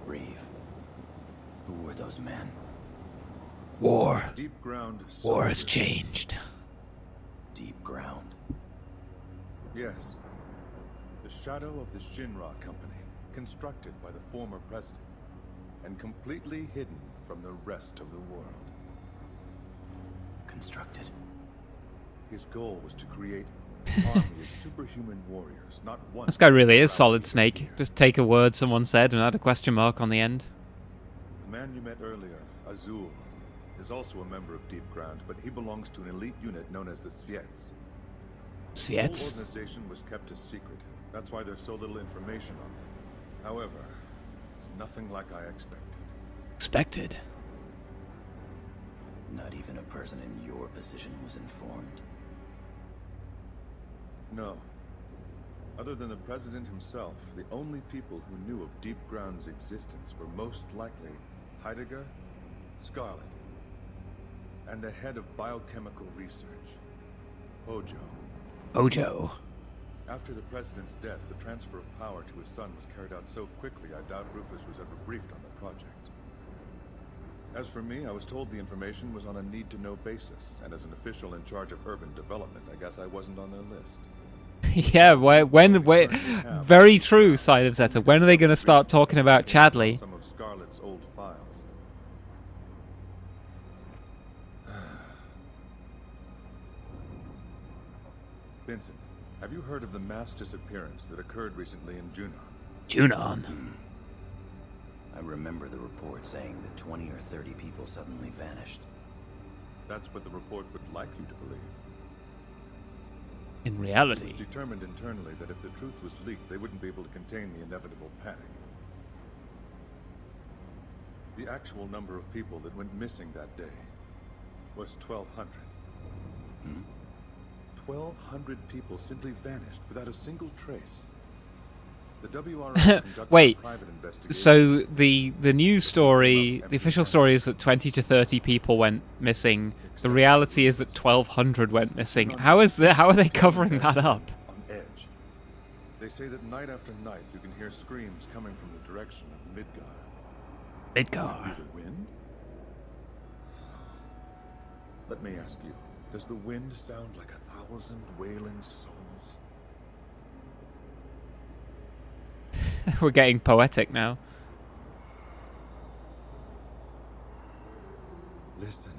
Reeve, who were those men? War. Deep ground. War has changed. Deep ground. Yes. The shadow of the Shinra Company, constructed by the former president, and completely hidden from the rest of the world. Constructed His goal was to create an army of superhuman warriors, not one. This guy really is Solid Snake. Just take a word someone said and add a question mark on the end. The man you met earlier, Azul, is also a member of Deep Ground, but he belongs to an elite unit known as the Sviets. The whole Sviets? organization was kept a secret. That's why there's so little information on them. However, it's nothing like I expected. Expected. Not even a person in your position was informed. No. Other than the President himself, the only people who knew of Deep Ground's existence were most likely Heidegger, Scarlet, and the head of biochemical research, Hojo. Ojo. After the President's death, the transfer of power to his son was carried out so quickly I doubt Rufus was ever briefed on the project. As for me, I was told the information was on a need-to-know basis, and as an official in charge of urban development, I guess I wasn't on their list. Yeah, when very true, Side of Zeta. When are they going to start talking about Chadley? Some of Scarlet's old files. Vincent, have you heard of the mass disappearance that occurred recently in Junon? Junon. I remember the report saying that 20 or 30 people suddenly vanished. That's what the report would like you to believe. In It reality. was determined internally that if the truth was leaked, they wouldn't be able to contain the inevitable panic. The actual number of people that went missing that day was 1,200. 1,200 people simply vanished without a single trace. The WRO conducted Wait, a private investigation. so the news story, the official story is that 20 to 30 people went missing. The reality is that 1,200 went missing. How are they covering that up? On edge. They say that night after night you can hear screams coming from the direction of Midgar. Midgar. The wind? Let me ask you, does the wind sound like 1,000 wailing souls? We're getting poetic now. Listen.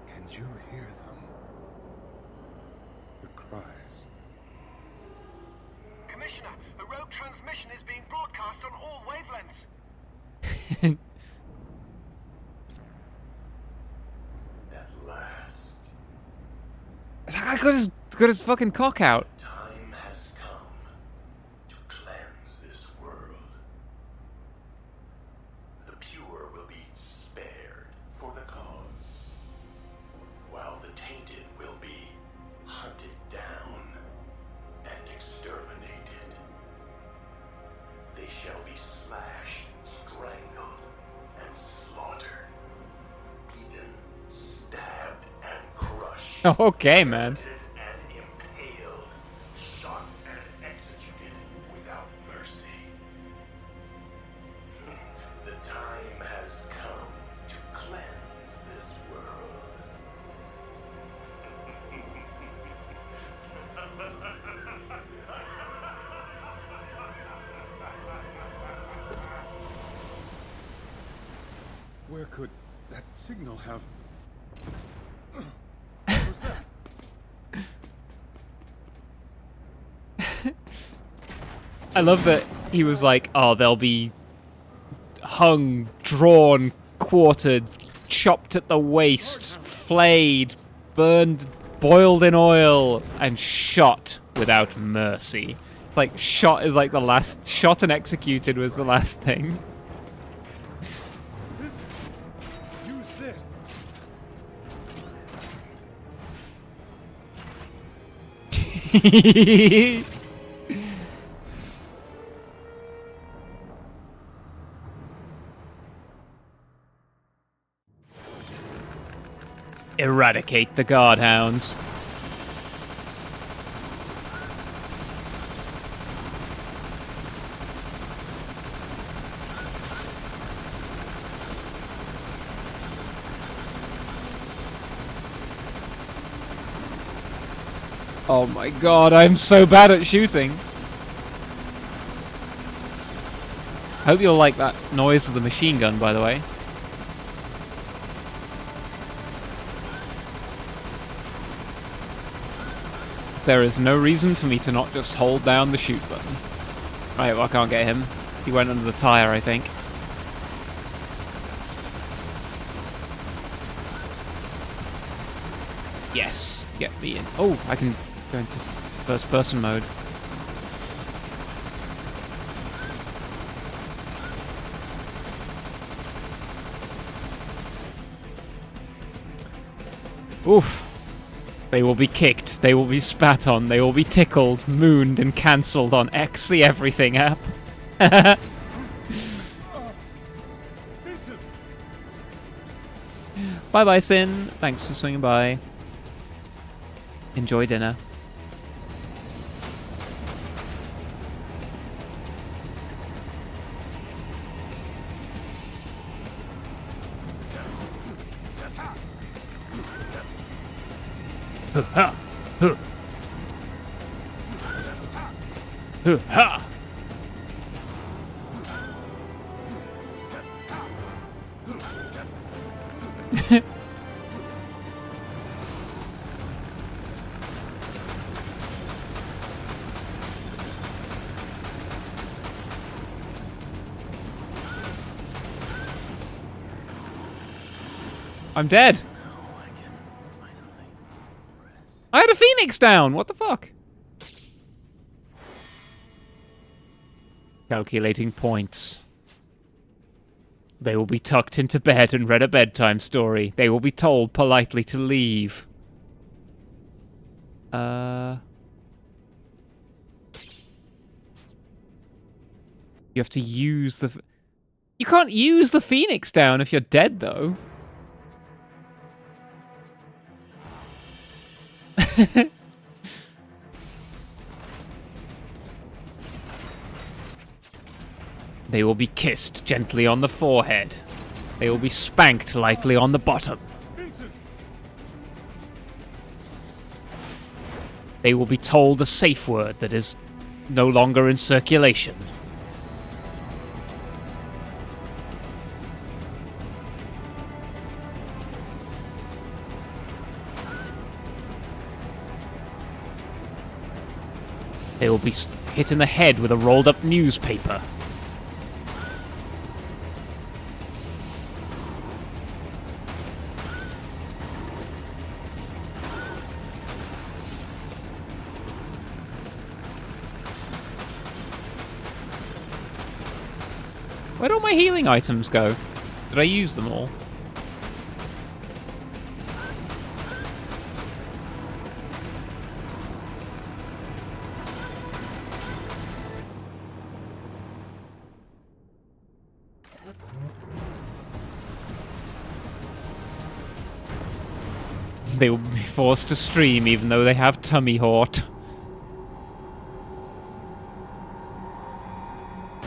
Can you hear them? The cries. Commissioner, a rogue transmission is being broadcast on all wavelengths. At last, It's like I got his fucking cock out. time has come to cleanse this world. The pure will be spared for the cause, while the tainted will be hunted down and exterminated. They shall be slashed, strangled, and slaughtered, beaten, stabbed, and crushed. Okay, man. And impaled, shot and executed without mercy. The time has come to cleanse this world. Where could that signal have... What was that? I love that he was like, oh, they'll be hung, drawn, quartered, chopped at the waist, flayed, burned, boiled in oil, and shot without mercy. It's like shot is like the last, shot and executed was the last thing. Use this. Eradicate the guardhounds. Oh my god, I'm so bad at shooting. Hope you'll like that noise of the machine gun, by the way. there is no reason for me to not just hold down the shoot button. Right, well, I can't get him. He went under the tire, I think. Yes, get me in. Oh, I can go into first person mode. Oof. They will be kicked, they will be spat on, they will be tickled, mooned, and cancelled on X the Everything app. Bye-bye, Sin. Thanks for swinging by. Enjoy dinner. Ha! Huh. Ha! I'm dead. I had a phoenix down. What the fuck? Calculating points. They will be tucked into bed and read a bedtime story. They will be told politely to leave. You have to use the... You can't use the phoenix down if you're dead, though. They will be kissed gently on the forehead. They will be spanked lightly on the bottom. They will be told a safe word that is no longer in circulation. They will be hit in the head with a rolled-up newspaper. Where'd all my healing items go? Did I use them all? They will be forced to stream even though they have tummy hort.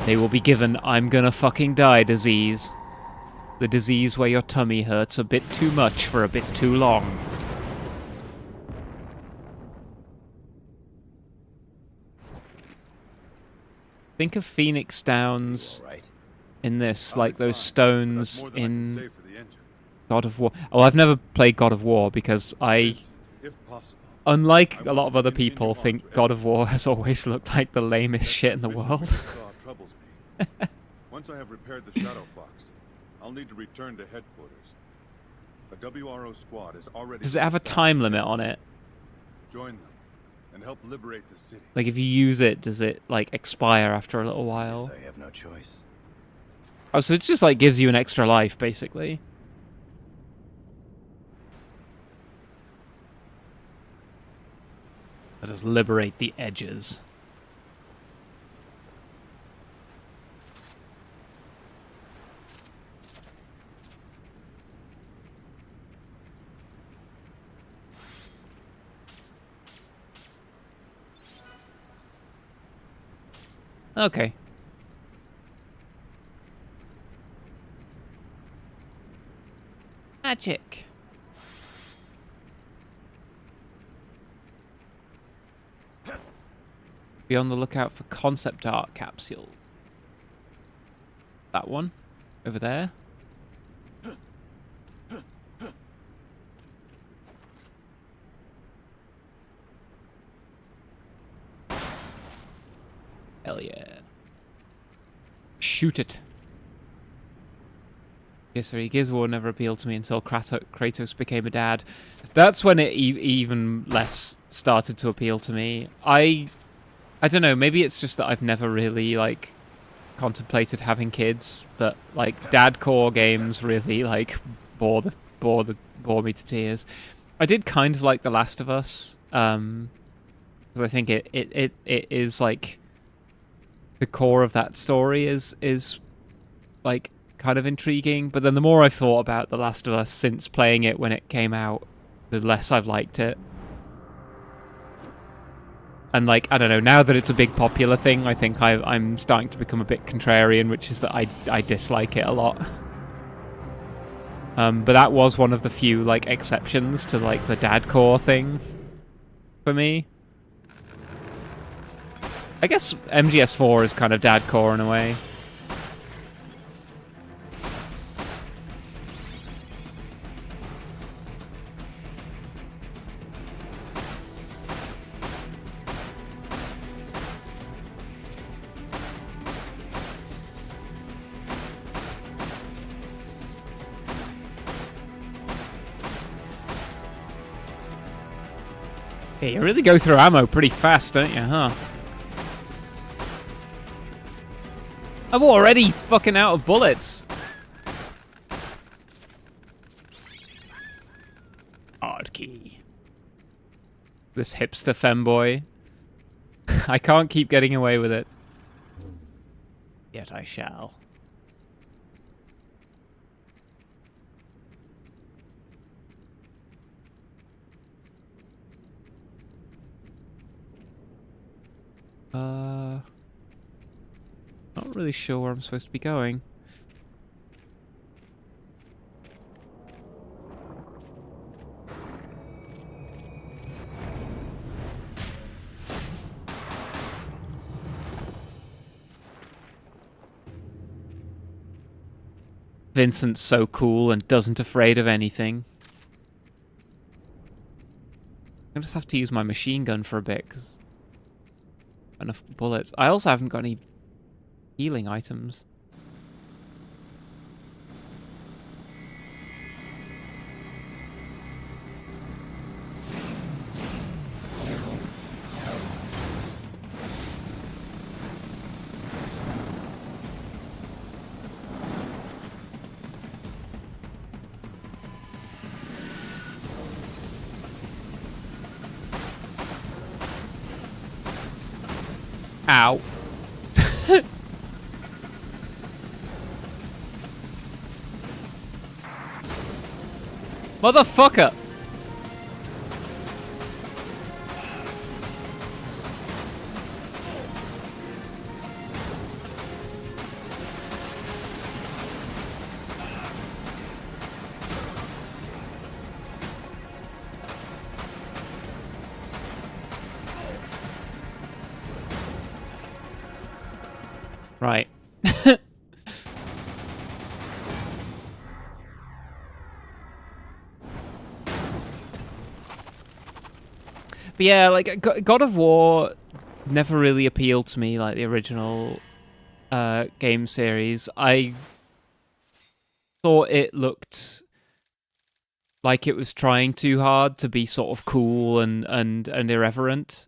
They will be given I'm gonna fucking die disease. The disease where your tummy hurts a bit too much for a bit too long. Think of Phoenix Downs in this, like those stones in God of War. Oh, I've never played God of War because I, unlike a lot of other people, think God of War has always looked like the lamest shit in the world. Once I have repaired the Shadow Fox, I'll need to return to headquarters. The WRO squad is already... Does it have a time limit on it? Join them and help liberate the city. Like if you use it, does it like expire after a little while? Guess I have no choice. Oh, so it's just like gives you an extra life, basically. Let us liberate the edges. Okay. Magic. Be on the lookout for concept art capsule. That one over there. Hell yeah. Shoot it. Yes, Gears of War never appealed to me until Kratos became a dad. That's when it even less started to appeal to me. I don't know, maybe it's just that I've never really, like, contemplated having kids, but, like, dadcore games really, like, bore me to tears. I did kind of like The Last of Us, because I think it is, like, the core of that story is like, kind of intriguing, but then the more I've thought about The Last of Us since playing it when it came out, the less I've liked it. And, like, I don't know, now that it's a big popular thing, I think I'm starting to become a bit contrarian, which is that I dislike it a lot. But that was one of the few, like, exceptions to, like, the dadcore thing for me. I guess MGS4 is kind of dadcore in a way. Yeah, you really go through ammo pretty fast, don't you, huh? I'm already fucking out of bullets. Hard key. This hipster femboy. I can't keep getting away with it. Yet I shall. Not really sure where I'm supposed to be going. Vincent's so cool and doesn't afraid of anything. I just have to use my machine gun for a bit, because enough bullets. I also haven't got any healing items. Ow. Motherfucker! Right. But yeah, like, God of War never really appealed to me like the original game series. I thought it looked like it was trying too hard to be sort of cool and irreverent.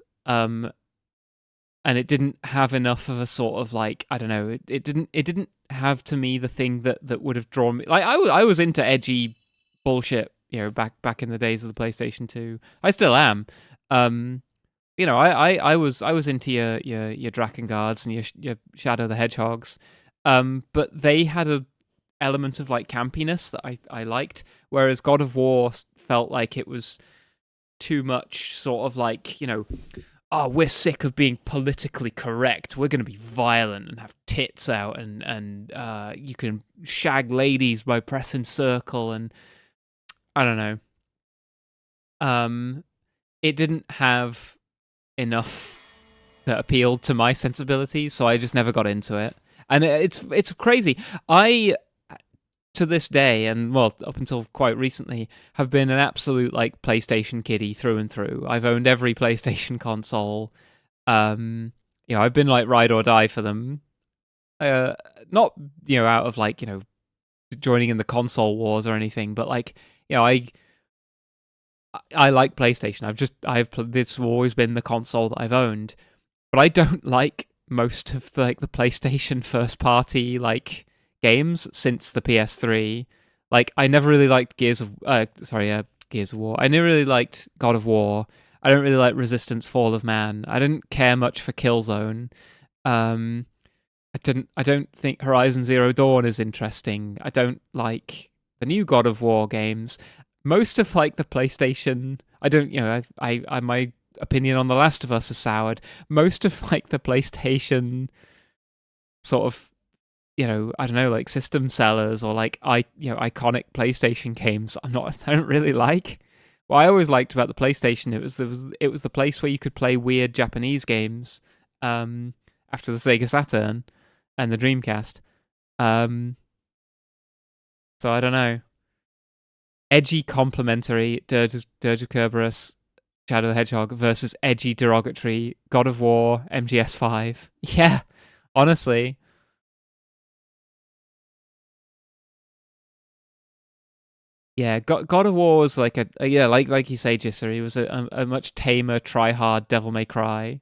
And it didn't have enough of a sort of, like, I don't know, it didn't have to me the thing that would have drawn me. Like, I was into edgy bullshit, you know, back in the days of the PlayStation 2. I still am. You know, I was into your Drakengard's and your Shadow the Hedgehogs, but they had a element of, like, campiness that I liked, whereas God of War felt like it was too much sort of like, you know, oh, we're sick of being politically correct. We're going to be violent and have tits out, and you can shag ladies by pressing circle, and I don't know. It didn't have enough that appealed to my sensibilities, so I just never got into it. And it's crazy. I, to this day, and well, up until quite recently, have been an absolute, like, PlayStation kiddie through and through. I've owned every PlayStation console. you know, I've been like ride or die for them. Not, you know, out of like, you know, joining in the console wars or anything, but like, you know, I like PlayStation. This has always been the console that I've owned, but I don't like most of the, like the PlayStation first party like games since the PS3. Like I never really liked Gears of War. I never really liked God of War. I don't really like Resistance Fall of Man. I didn't care much for Killzone. I don't think Horizon Zero Dawn is interesting. I don't like the new God of War games. Most of like the PlayStation, I don't, you know, I my opinion on The Last of Us is soured. Most of like the PlayStation sort of, you know, I don't know, like system sellers or like iconic PlayStation games, I don't really like. What I always liked about the PlayStation, it was the place where you could play weird Japanese games after the Sega Saturn and the Dreamcast. So I don't know. Edgy complimentary Dirge of Cerberus, Shadow the Hedgehog versus edgy derogatory God of War MGS5. Yeah, honestly. Yeah, God of War was like like you say, Jisser, he was a much tamer, try-hard Devil May Cry.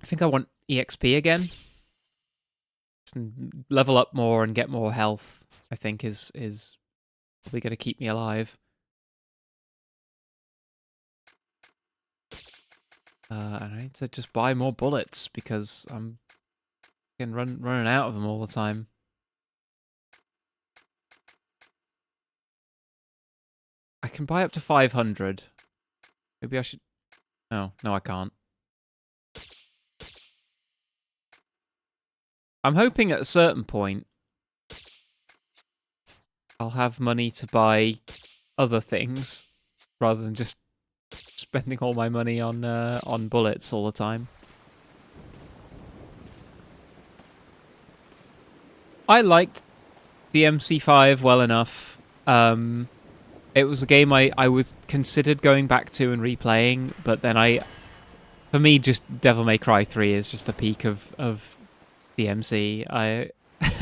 I think I want EXP again. Level up more and get more health, I think is probably going to keep me alive. I need to just buy more bullets because I'm running out of them all the time. I can buy up to 500. Maybe I should... No, I can't. I'm hoping at a certain point I'll have money to buy other things rather than just spending all my money on bullets all the time. I liked DMC5 well enough. It was a game I was considered going back to and replaying, but then for me, just Devil May Cry 3 is just the peak of DMC.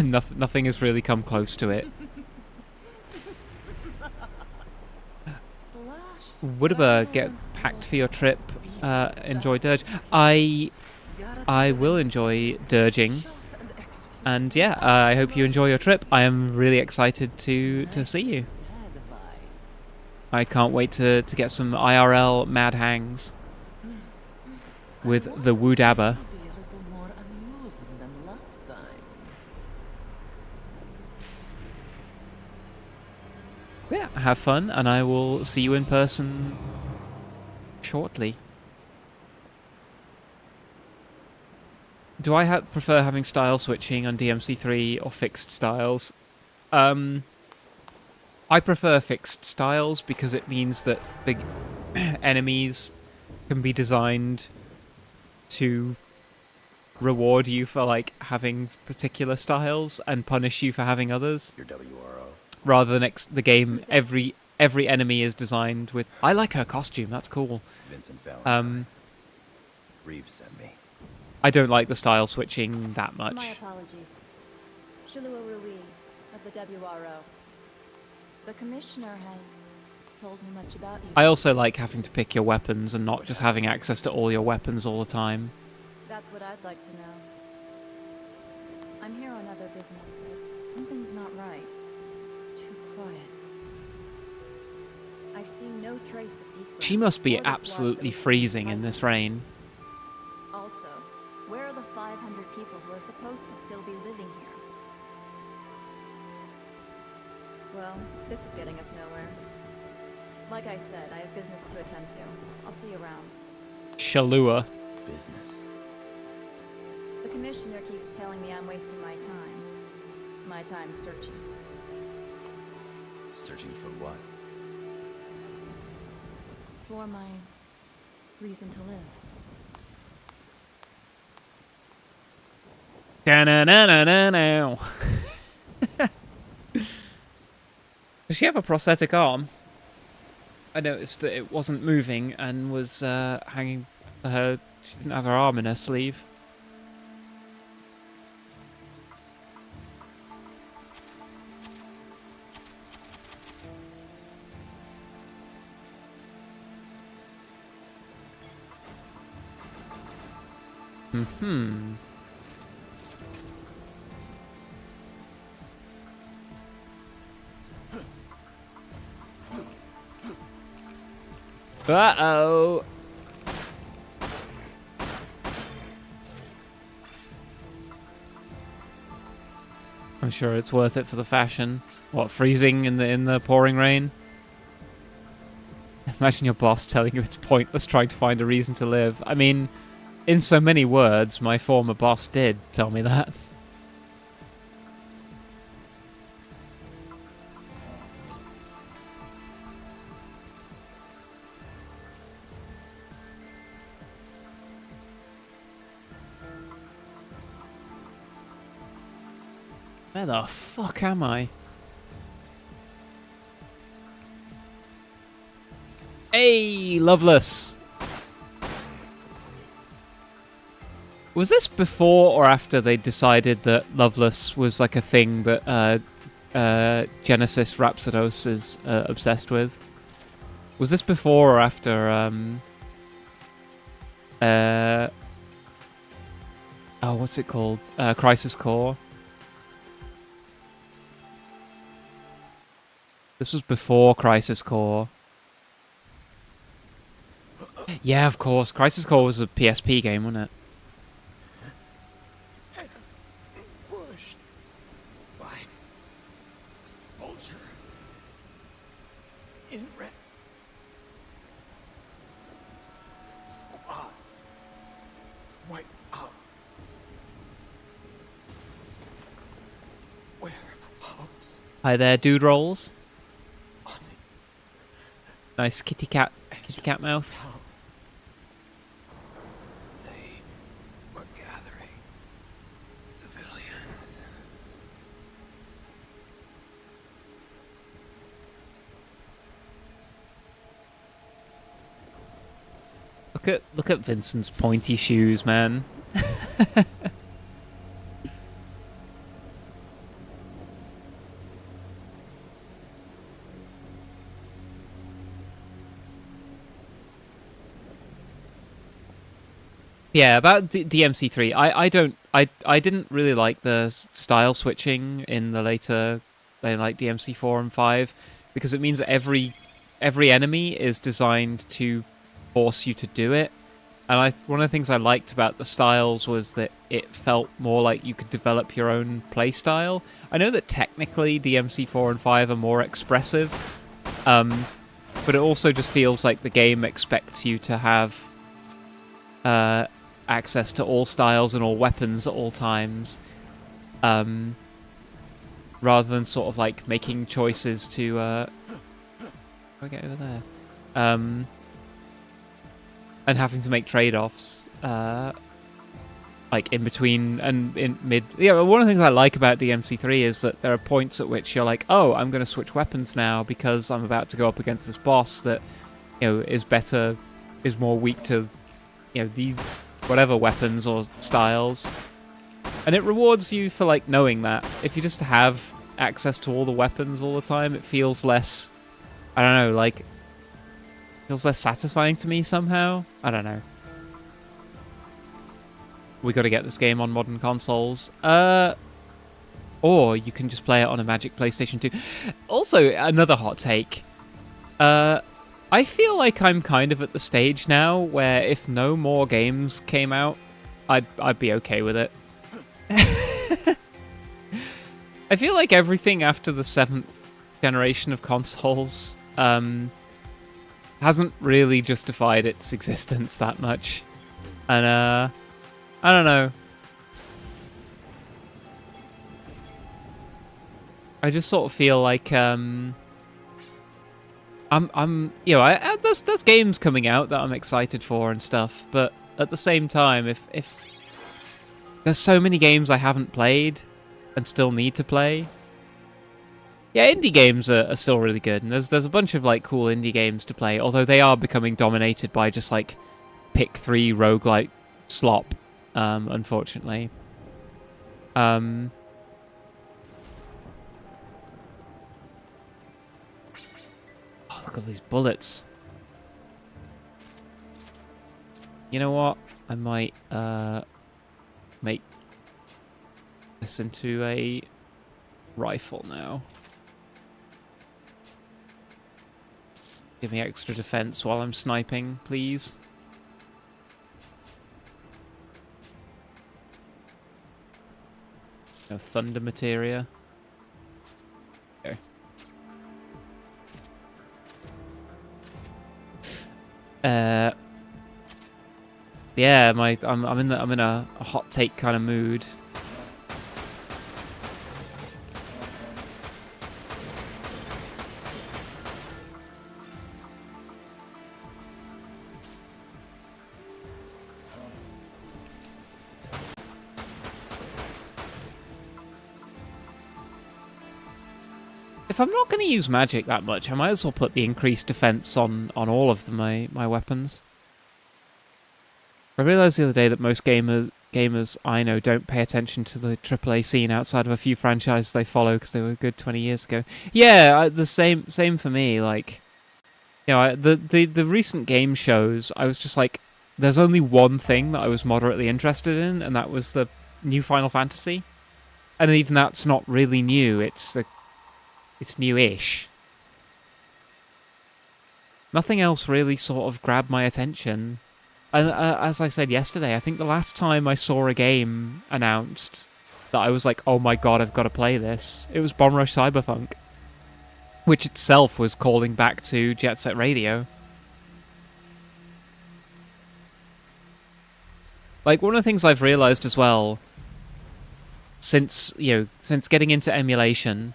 Nothing has really come close to it. Woodaber, get packed for your trip. Enjoy Dirge. I will enjoy dirging. And yeah, I hope you enjoy your trip. I am really excited to see you. I can't wait to get some IRL mad hangs with the Woodabber. Yeah, have fun, and I will see you in person shortly. Do I prefer having style switching on DMC3 or fixed styles? I prefer fixed styles because it means that the enemies can be designed to reward you for like having particular styles and punish you for having others. Your WRO. Rather than the game, every enemy is designed with. I like her costume. That's cool. Vincent Valentine. Reeves sent me. I don't like the style switching that much. My apologies. Shilua Rui of the WRO. The commissioner has told me much about you. I also like having to pick your weapons and not just having access to all your weapons all the time. That's what I'd like to know. I'm here on other business, but something's not right. It's too quiet. I've seen no trace of deep. She must be absolutely freezing in this rain. Also, where are the 500 people who are supposed to still be living here? Well, this is getting us nowhere. Like I said, I have business to attend to. I'll see you around. Shilua. Business. The commissioner keeps telling me I'm wasting my time. My time searching. Searching for what? For my reason to live. Da-na-na-na-na-na. Does she have a prosthetic arm? I noticed that it wasn't moving and was hanging. She didn't have her arm in her sleeve. Hmm. Uh-oh. I'm sure it's worth it for the fashion. What, freezing in the pouring rain? Imagine your boss telling you it's pointless trying to find a reason to live. I mean, in so many words, my former boss did tell me that. Where the fuck am I? Hey, Loveless! Was this before or after they decided that Loveless was like a thing that Genesis Rhapsodos is obsessed with? Was this before or after oh, what's it called? Crisis Core? This was before Crisis Core. Yeah, of course. Crisis Core was a PSP game, wasn't it? Pushed by a soldier in red. Squad wiped out. Warehouse. Hi there, dude rolls. Nice kitty cat mouth. They were gathering civilians. Look at Vincent's pointy shoes, man. Yeah, about DMC3. I didn't really like the style switching in the later, like DMC4 and 5, because it means that every enemy is designed to force you to do it. And one of the things I liked about the styles was that it felt more like you could develop your own play style. I know that technically DMC4 and 5 are more expressive, but it also just feels like the game expects you to have access to all styles and all weapons at all times, rather than sort of like making choices to I'll get over there, and having to make trade-offs like in between and in mid. Yeah, one of the things I like about DMC3 is that there are points at which you're like, oh, I'm going to switch weapons now because I'm about to go up against this boss that, you know, is more weak to, you know, these whatever weapons or styles, and it rewards you for like knowing that. If you just have access to all the weapons all the time, it feels less, I don't know, like feels less satisfying to me somehow. I don't know. We got to get this game on modern consoles, or you can just play it on a Magic PlayStation 2. Also, another hot take. I feel like I'm kind of at the stage now where if no more games came out, I'd be okay with it. I feel like everything after the 7th generation of consoles hasn't really justified its existence that much. And I don't know. I just sort of feel like you know, there's games coming out that I'm excited for and stuff, but at the same time, if there's so many games I haven't played and still need to play, Yeah, indie games are still really good, and there's a bunch of like cool indie games to play, although they are becoming dominated by just like pick 3 roguelike slop, unfortunately. Oh, look at these bullets. You know what? I might make this into a rifle now. Give me extra defense while I'm sniping, please. No thunder materia. Okay. Yeah, I'm in a hot take kind of mood. If I'm not going to use magic that much, I might as well put the increased defense on all of my weapons. I realized the other day that most gamers I know don't pay attention to the AAA scene outside of a few franchises they follow because they were good 20 years ago. Yeah, the same for me. Like, you know, the recent game shows, I was just like, there's only one thing that I was moderately interested in, and that was the new Final Fantasy. And even that's not really new. It's newish. Nothing else really sort of grabbed my attention. And as I said yesterday, I think the last time I saw a game announced that I was like, oh my god, I've got to play this, it was Bomb Rush Cyberpunk, which itself was calling back to Jet Set Radio. Like, one of the things I've realized as well, since getting into emulation,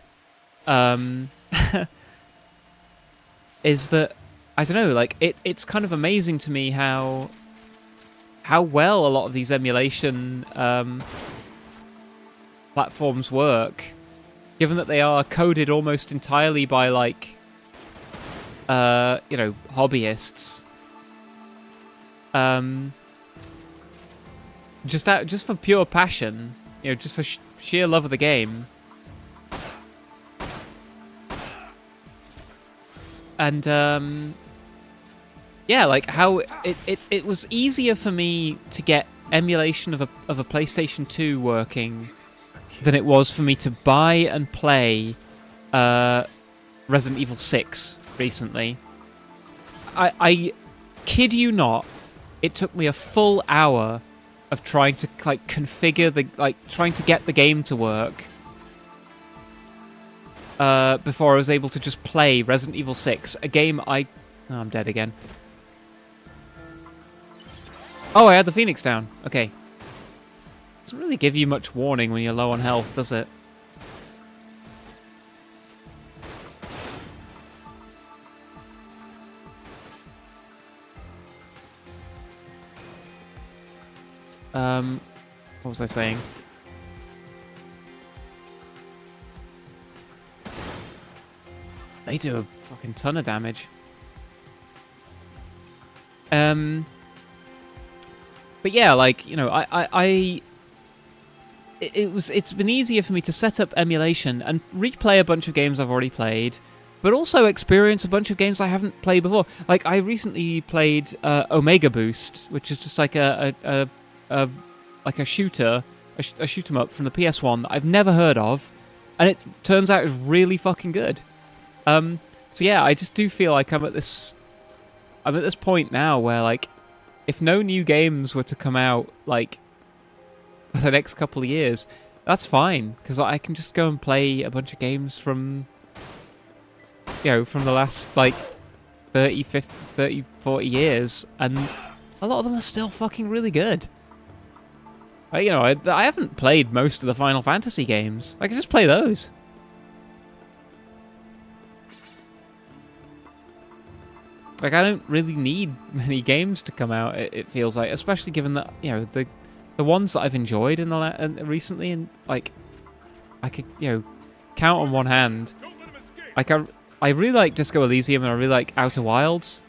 is that, I don't know, like, it's kind of amazing to me how well a lot of these emulation platforms work, given that they are coded almost entirely by, like, hobbyists. Just for pure passion, just for sheer love of the game. And yeah, like how it was easier for me to get emulation of a PlayStation 2 working than it was for me to buy and play Resident Evil 6 recently. I kid you not, it took me a full hour of trying to trying to get the game to work before I was able to just play Resident Evil 6, a game Oh, I'm dead again. Oh, I had the Phoenix down. Okay. Doesn't really give you much warning when you're low on health, does it? What was I saying? They do a fucking ton of damage. But yeah, like, it's been easier for me to set up emulation and replay a bunch of games I've already played, but also experience a bunch of games I haven't played before. Like, I recently played Omega Boost, which is just like a shoot 'em up from the PS1 that I've never heard of, and it turns out it's really fucking good. So yeah, I just do feel like I'm at this point now where, like, if no new games were to come out, like, for the next couple of years, that's fine, because I can just go and play a bunch of games from the last, like, 30, 40 years, and a lot of them are still fucking really good. I haven't played most of the Final Fantasy games. I can just play those. Like, I don't really need many games to come out, it feels like, especially given that, the ones that I've enjoyed recently, and, like, I could, count on one hand Like, I really like Disco Elysium and I really like Outer Wilds.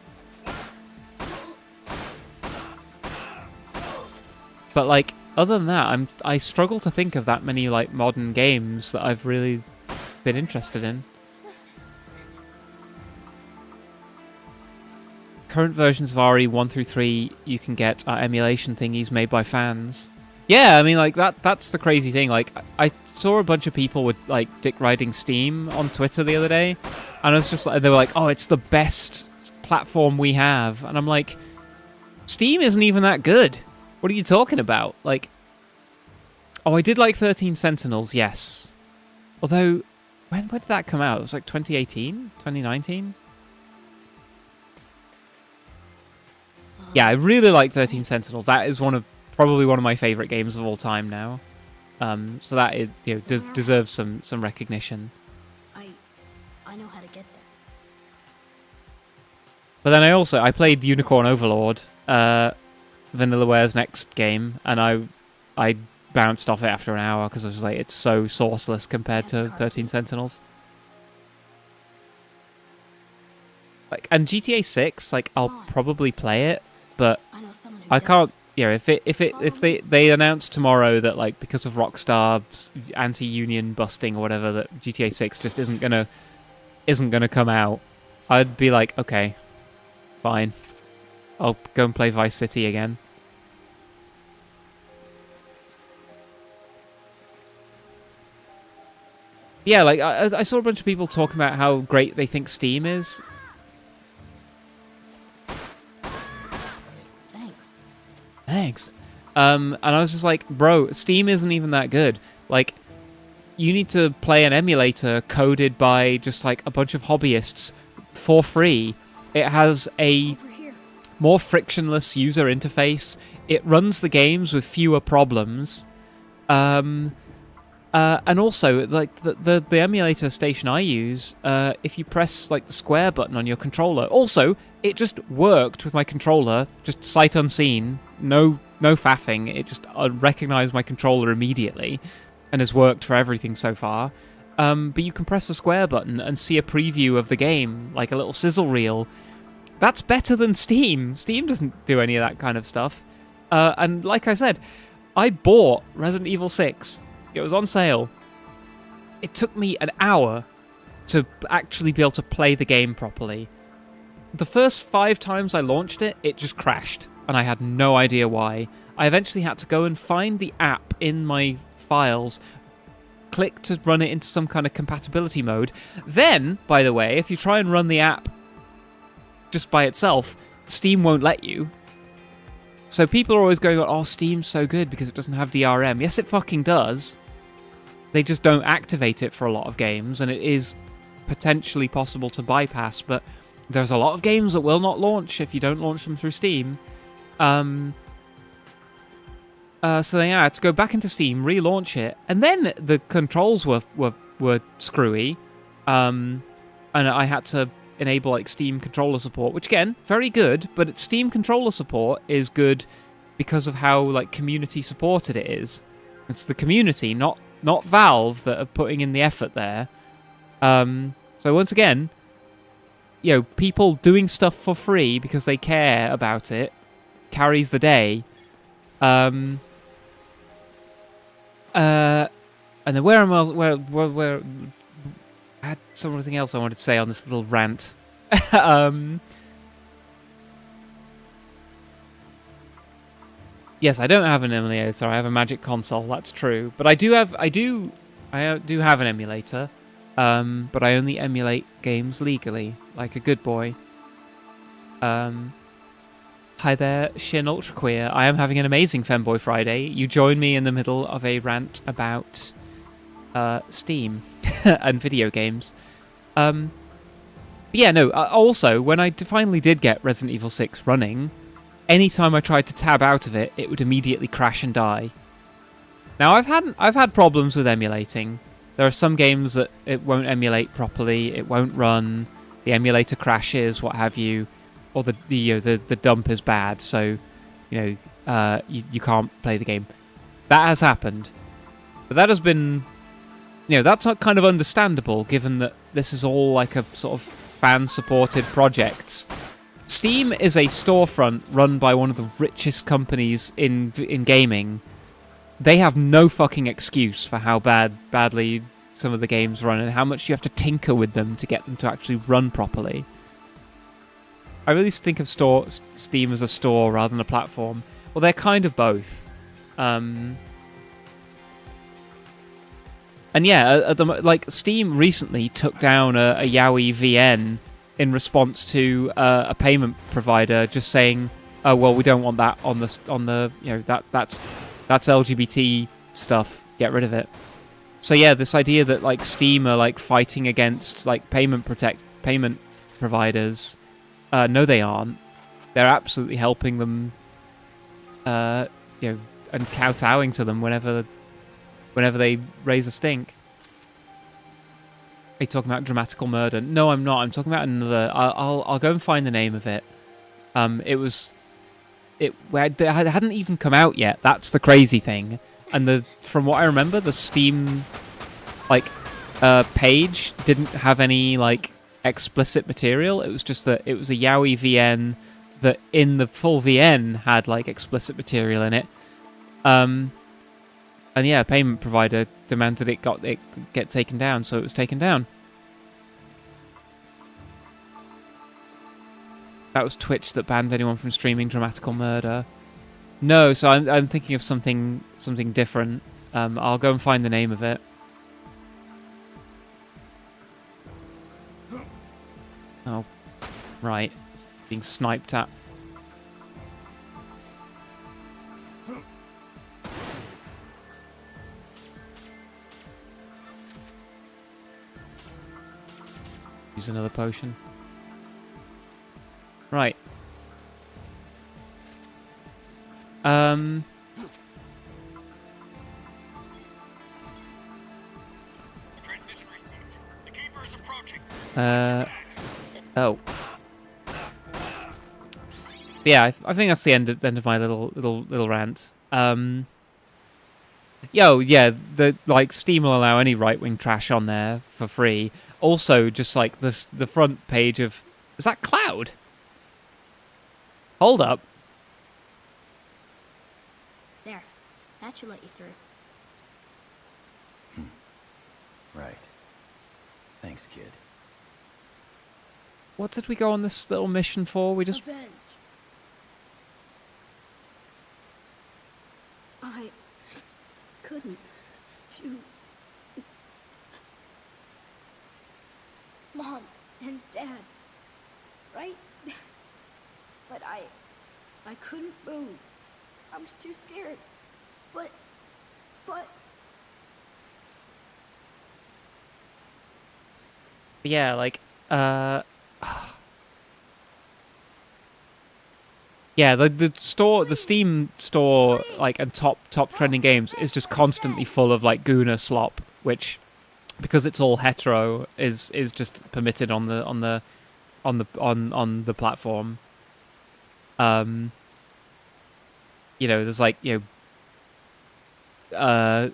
But, like, other than that, I struggle to think of that many, like, modern games that I've really been interested in. Current versions of RE 1 through 3 you can get emulation thingies made by fans. Yeah, I mean, like, that's the crazy thing. Like, I saw a bunch of people with, like, dick riding Steam on Twitter the other day, and I was just like, they were like, oh, it's the best platform we have. And I'm like, Steam isn't even that good. What are you talking about? Like, oh, I did like 13 Sentinels, yes. Although, when did that come out? It was like 2018? 2019? Yeah, I really like 13 Sentinels. That is probably one of my favorite games of all time now. So that is, you know, deserves some recognition. I know how to get there. But then I played Unicorn Overlord, Vanillaware's next game, and I bounced off it after an hour because I was like, it's so sourceless compared to 13 Sentinels. Like, and GTA 6, like, I'll probably play it, but I can't. You know, if they announce tomorrow that, like, because of Rockstar's anti-union busting or whatever, that GTA 6 just isn't gonna come out, I'd be like, okay, fine, I'll go and play Vice City again. Yeah, like, I saw a bunch of people talking about how great they think Steam is. Thanks. And I was just like, bro, Steam isn't even that good. Like, you need to play an emulator coded by just, like, a bunch of hobbyists for free. It has a more frictionless user interface. It runs the games with fewer problems. And also, like, the emulator station I use, if you press, like, the square button on your controller... Also, it just worked with my controller, just sight unseen, no faffing. It just recognized my controller immediately, and has worked for everything so far. But you can press the square button and see a preview of the game, like a little sizzle reel. That's better than Steam. Steam doesn't do any of that kind of stuff. And like I said, I bought Resident Evil 6. It was on sale. It took me an hour to actually be able to play the game properly. The first 5 times I launched it, it just crashed, and I had no idea why. I eventually had to go and find the app in my files, click to run it into some kind of compatibility mode. Then, by the way, if you try and run the app just by itself, Steam won't let you. So people are always going, oh, Steam's so good because it doesn't have DRM. Yes, it fucking does. They just don't activate it for a lot of games, and it is potentially possible to bypass, but there's a lot of games that will not launch if you don't launch them through Steam. So then I had to go back into Steam, relaunch it, and then the controls were screwy, and I had to enable, like, Steam controller support, which, again, very good, but Steam controller support is good because of how, like, community supported it is. It's the community, not Valve, that are putting in the effort there. So once again, you know, people doing stuff for free because they care about it carries the day. And then where I had something else I wanted to say on this little rant. Yes, I don't have an emulator. I have a Magic Console. That's true, but I do have an emulator. But I only emulate games legally, like a good boy. Hi there, Shin Ultra Queer. I am having an amazing Femboy Friday. You join me in the middle of a rant about Steam and video games. Yeah, no. Also, when I finally did get Resident Evil 6 running, anytime I tried to tab out of it, it would immediately crash and die. Now, I've had problems with emulating. There are some games that it won't emulate properly, it won't run, the emulator crashes, what have you, or the dump is bad, so you can't play the game. That has happened, but that has been you know, that's not kind of understandable given that this is all like a sort of fan-supported project. Steam is a storefront run by one of the richest companies in gaming. They have no fucking excuse for how badly some of the games run and how much you have to tinker with them to get them to actually run properly. I really think of Steam as a store rather than a platform. Well, they're kind of both. And yeah, like Steam recently took down a Yaoi VN in response to a payment provider just saying, "Oh well, we don't want that on the you know that's LGBT stuff. Get rid of it." So yeah, this idea that like Steam are like fighting against like payment providers, no, they aren't. They're absolutely helping them, you know, and kowtowing to them whenever they raise a stink. Are you talking about Dramatical Murder? No, I'm not. I'm talking about another. I'll go and find the name of it. It hadn't even come out yet. That's the crazy thing. And from what I remember, the Steam like page didn't have any like explicit material. It was just that it was a Yaoi VN that in the full VN had like explicit material in it. And yeah, a payment provider demanded it get taken down, so it was taken down. That was Twitch that banned anyone from streaming Dramatical Murder. No, so I'm thinking of something different. I'll go and find the name of it. Oh, right. It's being sniped at. Use another potion. Right. Oh. Yeah, I think that's the end of my little rant. Yo, yeah, like Steam will allow any right-wing trash on there for free. Also, just like the front page of, is that Cloud? Hold up. There. That should let you through. Right. Thanks, kid. What did we go on this little mission for? We just... Revenge. I couldn't shoot Mom and Dad, right? But I couldn't move. I was too scared. But yeah, like yeah, the Steam store, like, and top trending games is just constantly full of like Gooner slop, which, because it's all hetero, is just permitted on the platform. You know, there's like, you know,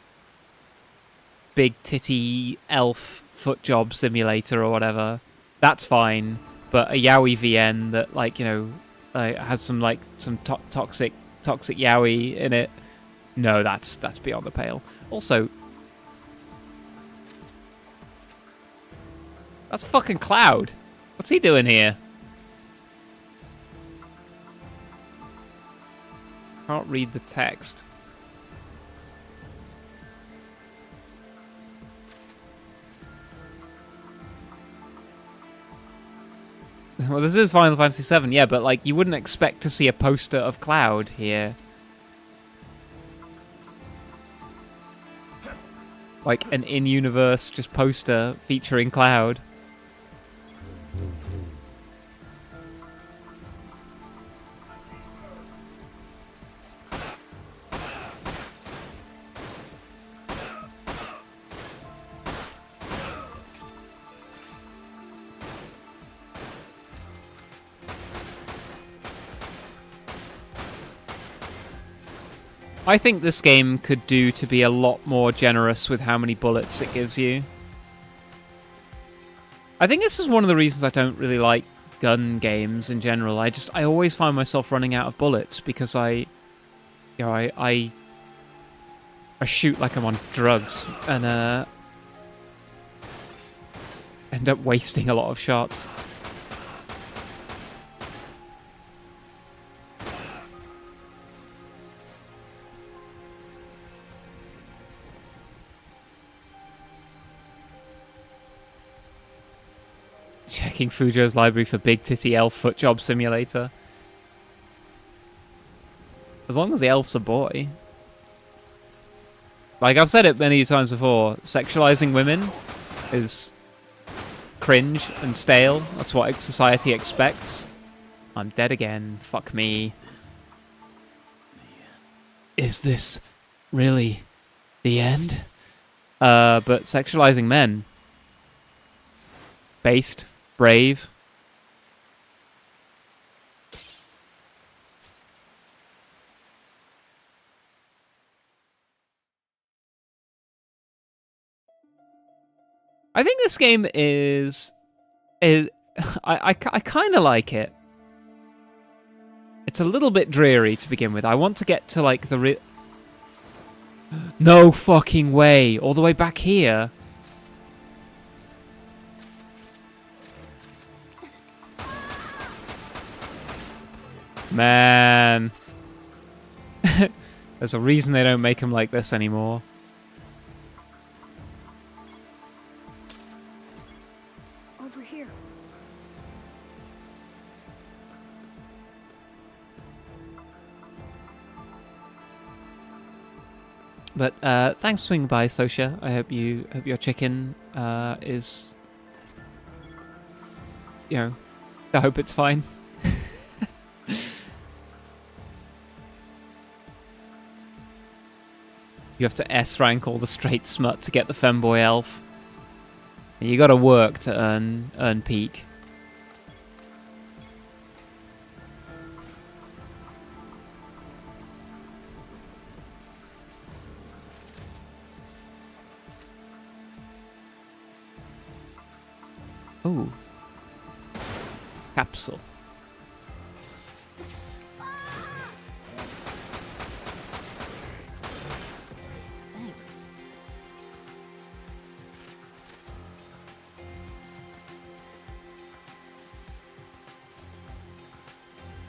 big titty elf foot job simulator or whatever. That's fine, but a yaoi VN that, like, you know, has some toxic yaoi in it. No, that's beyond the pale. Also, that's fucking Cloud. What's he doing here? Can't read the text. Well, this is Final Fantasy VII, yeah, but like you wouldn't expect to see a poster of Cloud here. Like an in-universe just poster featuring Cloud. I think this game could do to be a lot more generous with how many bullets it gives you. I think this is one of the reasons I don't really like gun games in general. I always find myself running out of bullets because I shoot like I'm on drugs and end up wasting a lot of shots. Checking Fujo's library for Big Titty Elf Foot Job Simulator. As long as the elf's a boy. Like, I've said it many times before, sexualizing women is cringe and stale. That's what society expects. I'm dead again. Fuck me. Is this really the end? But sexualizing men. Based. Brave. I think this game is I kind of like it. It's a little bit dreary to begin with. I want to get to like the no fucking way, all the way back here. Man. There's a reason they don't make them like this anymore. Over here. But thanks for swinging by, Sosha. I hope your chicken is, you know, I hope it's fine. You have to S rank all the straight smut to get the femboy elf. And you gotta work to earn peak. Ooh. Capsule.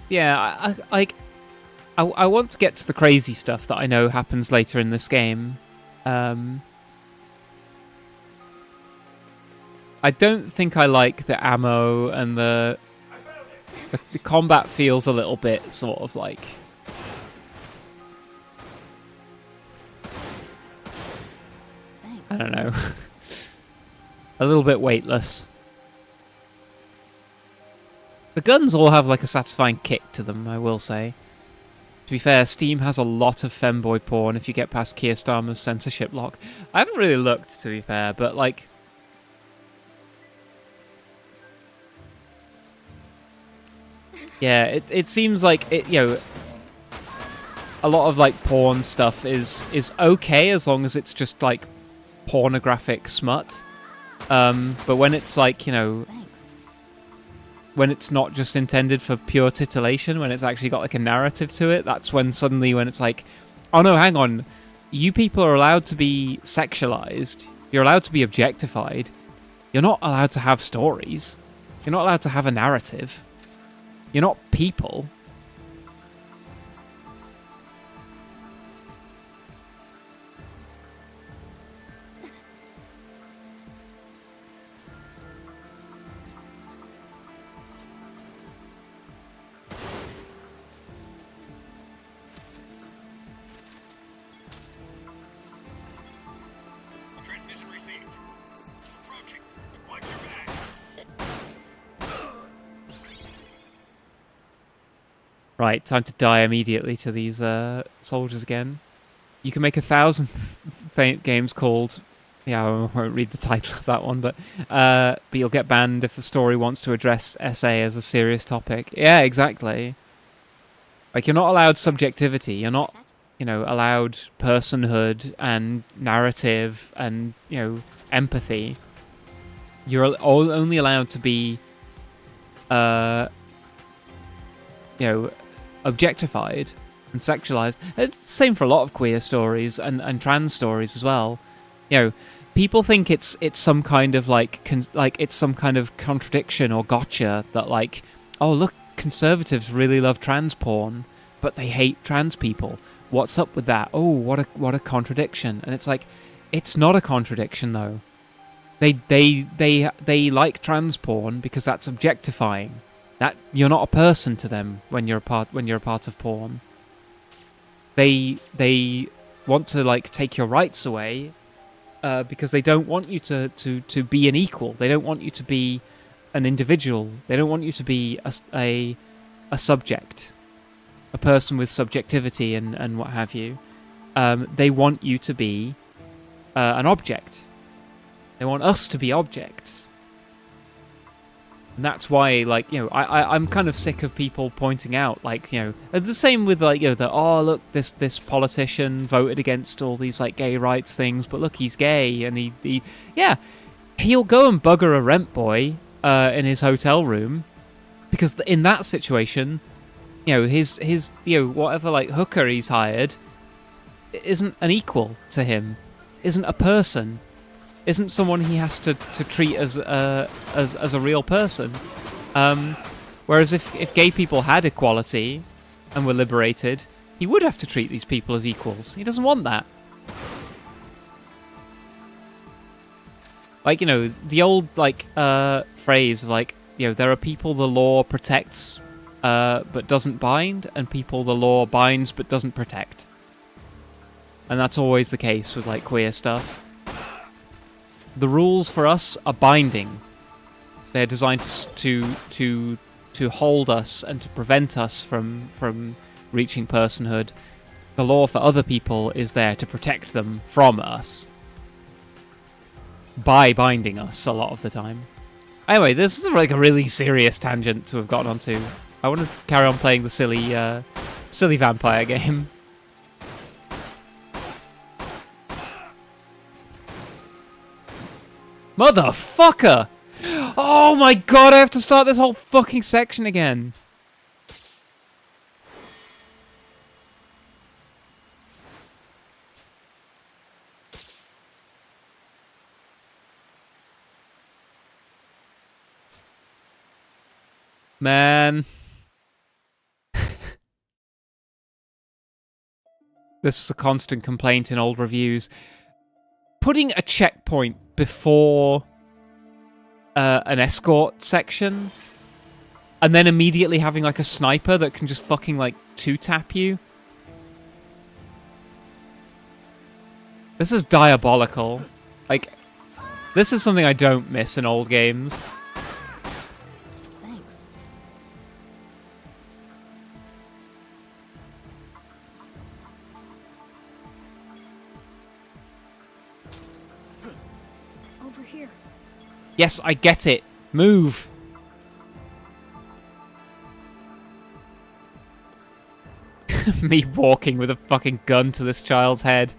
Yeah, I want to get to the crazy stuff that I know happens later in this game. I don't think I like the ammo and the combat feels a little bit sort of like I don't know. A little bit weightless. The guns all have like a satisfying kick to them, I will say. To be fair, Steam has a lot of femboy porn if you get past Keir Starmer's censorship lock. I haven't really looked, to be fair, but like... Yeah, it seems like, a lot of like porn stuff is okay as long as it's just like pornographic smut. But when it's like, when it's not just intended for pure titillation, when it's actually got like a narrative to it, that's when suddenly when it's like, oh no, hang on, you people are allowed to be sexualized, you're allowed to be objectified, you're not allowed to have stories, you're not allowed to have a narrative, you're not people. Right, time to die immediately to these soldiers again. You can make 1,000 games called... Yeah, I won't read the title of that one, but you'll get banned if the story wants to address SA as a serious topic. Yeah, exactly. Like, you're not allowed subjectivity. You're not allowed personhood and narrative and, empathy, you're only allowed to be, objectified and sexualized. It's the same for a lot of queer stories and trans stories as well. People think it's some kind of it's some kind of contradiction or gotcha that like, oh look, conservatives really love trans porn, but they hate trans people. What's up with that? Oh, what a contradiction. And it's like, it's not a contradiction though. They like trans porn because that's objectifying. That you're not a person to them when you're a part of porn. They want to like take your rights away because they don't want you to be an equal. They don't want you to be an individual. They don't want you to be a subject, a person with subjectivity and what have you. They want you to be an object. They want us to be objects. And that's why, like, I'm kind of sick of people pointing out, like, the same with, like, oh, look, this politician voted against all these, like, gay rights things, but look, he's gay, and he'll go and bugger a rent boy in his hotel room, because in that situation, his whatever, like, hooker he's hired isn't an equal to him, isn't a person, isn't someone he has to treat as a real person. Whereas if gay people had equality and were liberated, he would have to treat these people as equals. He doesn't want that. Like, the old, like, phrase of, like, there are people the law protects but doesn't bind, and people the law binds but doesn't protect. And that's always the case with, like, queer stuff. The rules for us are binding. They're designed to hold us and to prevent us from reaching personhood. The law for other people is there to protect them from us by binding us a lot of the time. Anyway, this is like a really serious tangent to have gotten onto. I want to carry on playing the silly vampire game. Motherfucker! Oh my god, I have to start this whole fucking section again. Man. This was a constant complaint in old reviews. Putting a checkpoint before an escort section and then immediately having like a sniper that can just fucking like two-tap you. This is diabolical. Like, this is something I don't miss in old games. Thanks. Over here. Yes, I get it. Move. Me walking with a fucking gun to this child's head.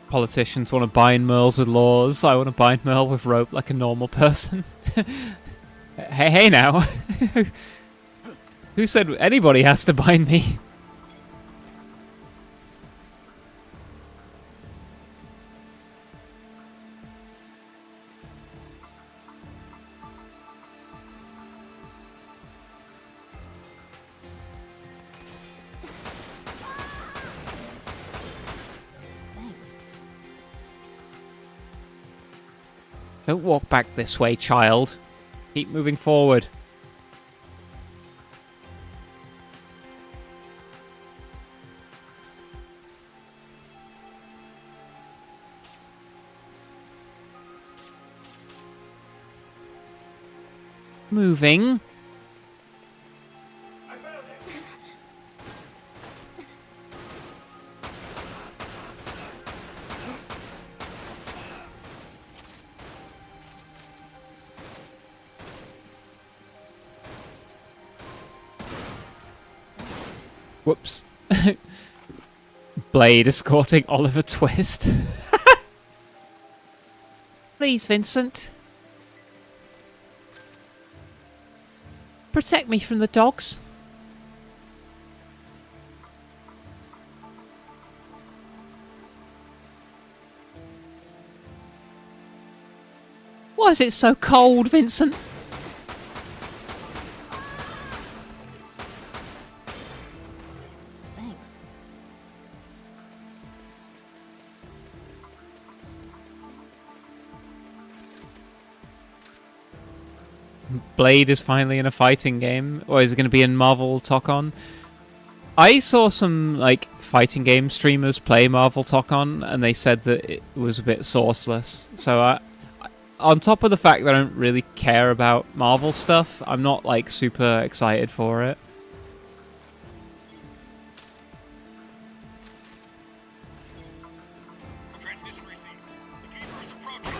Politicians want to bind Merles with laws. I want to bind Merle with rope like a normal person. Hey now. Who said anybody has to bind me? Thanks. Don't walk back this way, child. Keep moving forward. Moving. Whoops. Blade escorting Oliver Twist. Please, Vincent. Protect me from the dogs. Why is it so cold, Vincent? Thanks. Blade is finally in a fighting game, or is it going to be in Marvel Tokon? I saw some like fighting game streamers play Marvel Tokon, and they said that it was a bit sourceless. So on top of the fact that I don't really care about Marvel stuff, I'm not like super excited for it. Transmission received. The keeper is approaching.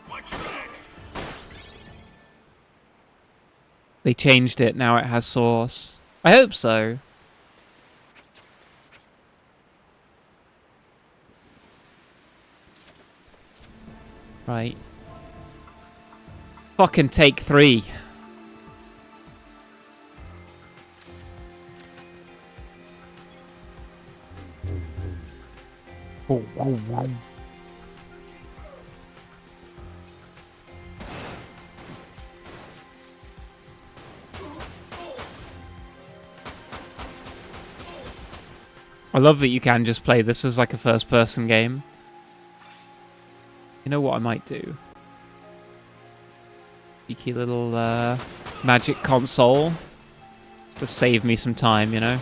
Watch your backs. They changed it, now it has source. I hope so. Right. Fucking take 3. I love that you can just play this as like a first-person game. You know what I might do? Cheeky little magic console. Just to save me some time, you know?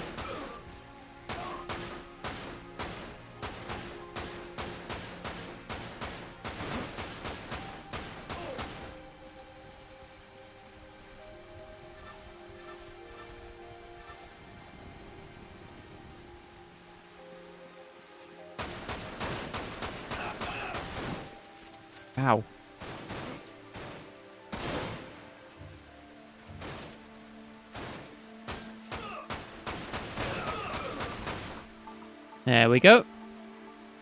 Ow. There we go.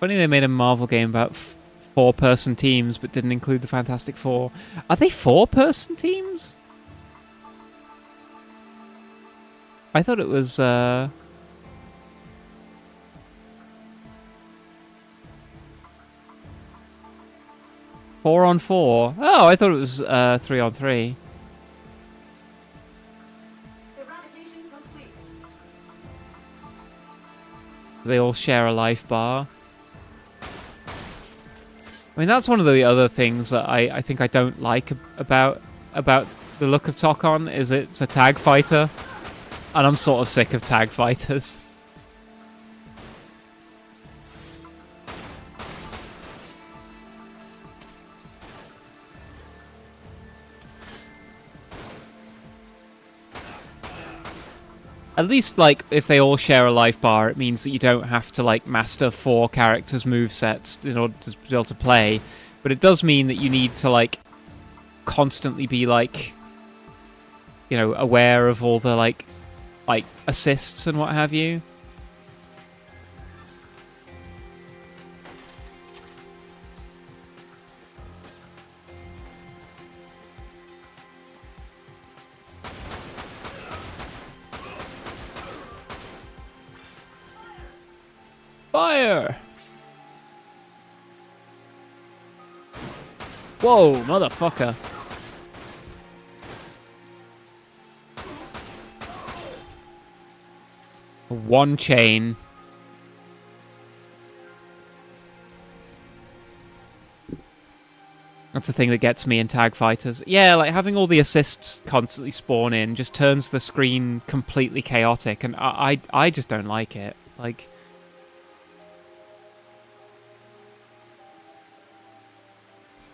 Funny they made a Marvel game about 4-person teams, but didn't include the Fantastic Four. Are they 4-person teams? I thought it was, 4-on-4. Oh, I thought it was 3-on-3. Eradication complete. They all share a life bar. I mean, that's one of the other things that I think I don't like about the look of Tokon, is it's a tag fighter. And I'm sort of sick of tag fighters. At least, like, if they all share a life bar, it means that you don't have to, like, master 4 characters' movesets in order to be able to play. But it does mean that you need to, like, constantly be, like, you know, aware of all the, like assists and what have you. Fire! Whoa, motherfucker. One chain. That's the thing that gets me in tag fighters. Yeah, like having all the assists constantly spawn in just turns the screen completely chaotic, and I just don't like it. Like,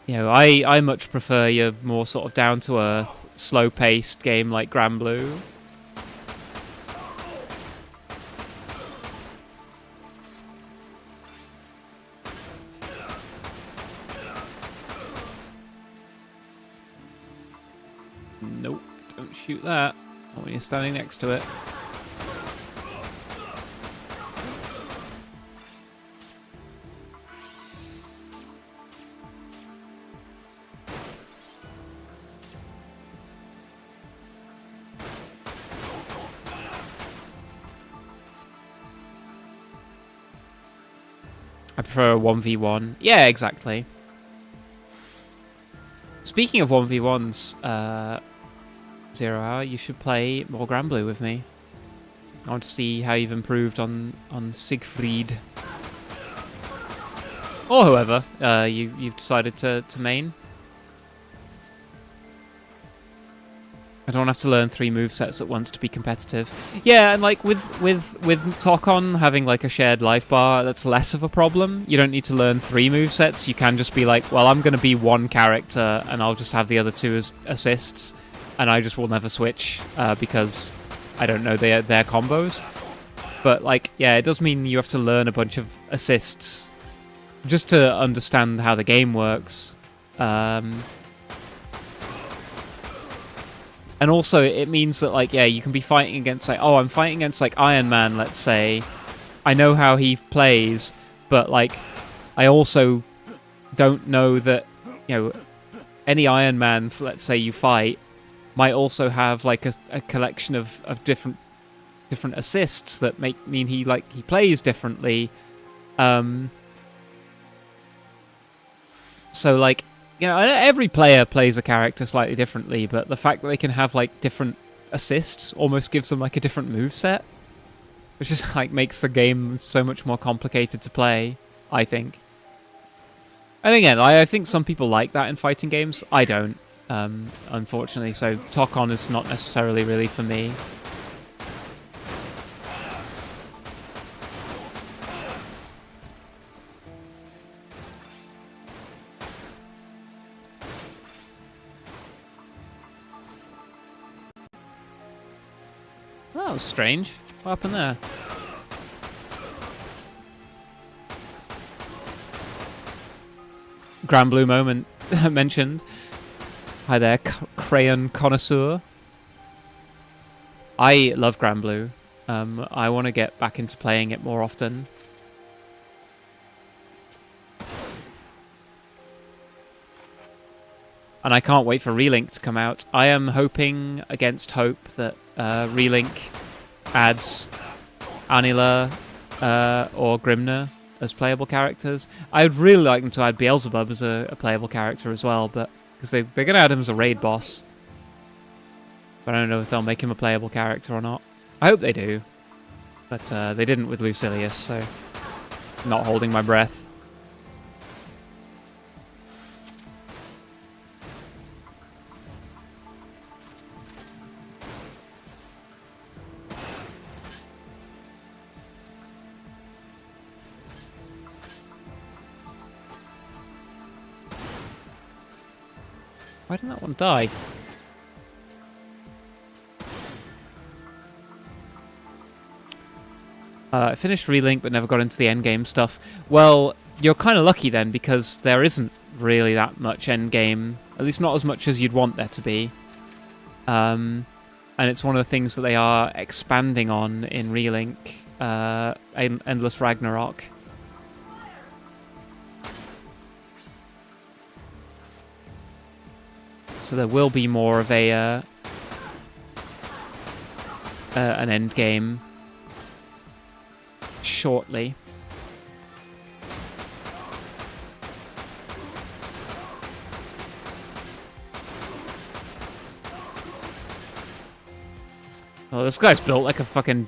you know, I much prefer your more sort of down-to-earth, slow-paced game like Granblue. Nope, don't shoot that. Not when you're standing next to it. I prefer a 1v1. Yeah, exactly. Speaking of 1v1s, Zero Hour, you should play more Granblue with me. I want to see how you've improved on Siegfried. Or whoever you've decided to main. I don't have to learn 3 movesets at once to be competitive. Yeah, and like with Tokon having like a shared life bar, that's less of a problem. You don't need to learn 3 movesets. You can just be like, well, I'm going to be one character and I'll just have the other 2 as assists, and I just will never switch because I don't know their combos. But like, yeah, it does mean you have to learn a bunch of assists just to understand how the game works. And also, it means that, like, yeah, you can be fighting against, like, oh, I'm fighting against, like, Iron Man, let's say. I know how he plays, but, like, I also don't know that, you know, any Iron Man, let's say you fight, might also have, like, a collection of different assists that mean he plays differently. So, like, you know, every player plays a character slightly differently, but the fact that they can have, like, different assists almost gives them, like, a different moveset, which just, like, makes the game so much more complicated to play, I think. And again, I think some people like that in fighting games. I don't, unfortunately, so Tokon is not necessarily really for me. That was strange. What happened there? Granblue moment mentioned. Hi there, crayon connoisseur. I love Granblue. I want to get back into playing it more often. And I can't wait for Relink to come out. I am hoping against hope that Relink adds Anila or Grimner as playable characters. I would really like them to add Beelzebub as a playable character as well, but because they're going to add him as a raid boss. But I don't know if they'll make him a playable character or not. I hope they do. But they didn't with Lucilius, so I'm not holding my breath. Why didn't that one die? I finished Relink but never got into the endgame stuff. Well, you're kind of lucky then, because there isn't really that much endgame. At least not as much as you'd want there to be. And it's one of the things that they are expanding on in Relink, Endless Ragnarok. So there will be more of an end game shortly. Oh, this guy's built like a fucking...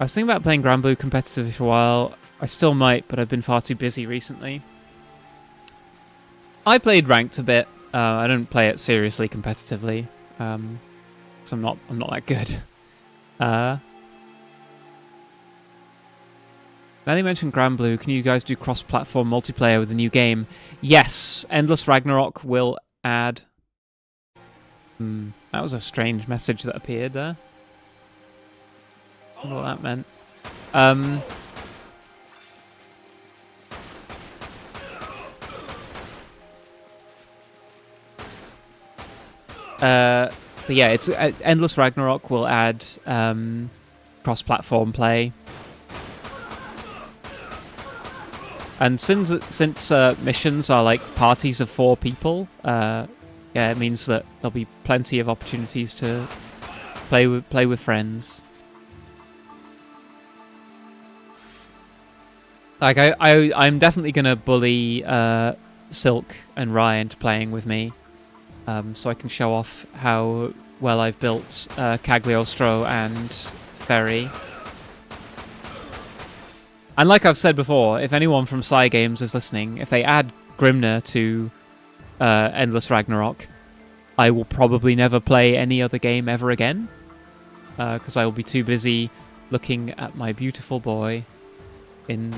I was thinking about playing Granblue competitive for a while. I still might, but I've been far too busy recently. I played ranked a bit. I don't play it seriously competitively, because I'm not that good. Now they mentioned Granblue, can you guys do cross-platform multiplayer with the new game? Yes, Endless Ragnarok will add. That was a strange message that appeared there. I don't know what that meant. But yeah, it's Endless Ragnarok will add cross-platform play, and since missions are like parties of 4 people, yeah, it means that there'll be plenty of opportunities to play with friends. Like, I'm definitely going to bully Silk and Ryan to playing with me, so I can show off how well I've built Cagliostro and Ferry. And like I've said before, if anyone from Psy Games is listening, if they add Grimner to Endless Ragnarok, I will probably never play any other game ever again, because I will be too busy looking at my beautiful boy in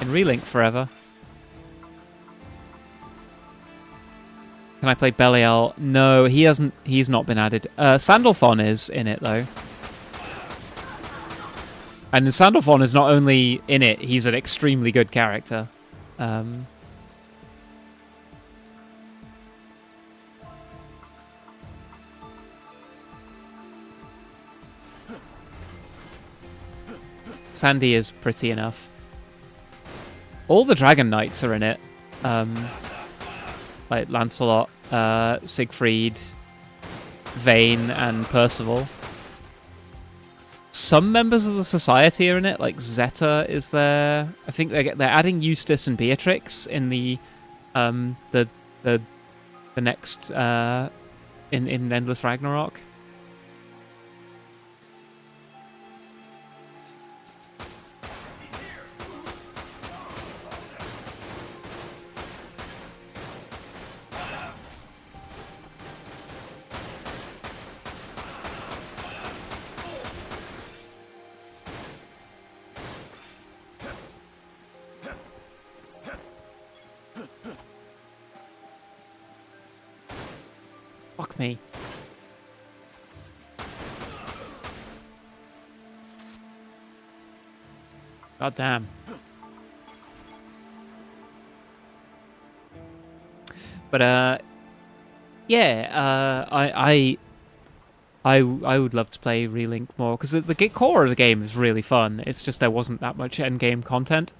Relink forever. Can I play Belial? No, he hasn't. He's not been added. Sandalphon is in it though. And Sandalphon is not only in it, he's an extremely good character. Sandy is pretty enough. All the Dragon Knights are in it. Like Lancelot, Siegfried, Vayne, and Percival. Some members of the Society are in it, like Zeta is there. I think they're adding Eustace and Beatrix in the next in Endless Ragnarok. Fuck me. God damn. But yeah, I would love to play Relink more because the core of the game is really fun. It's just there wasn't that much endgame content.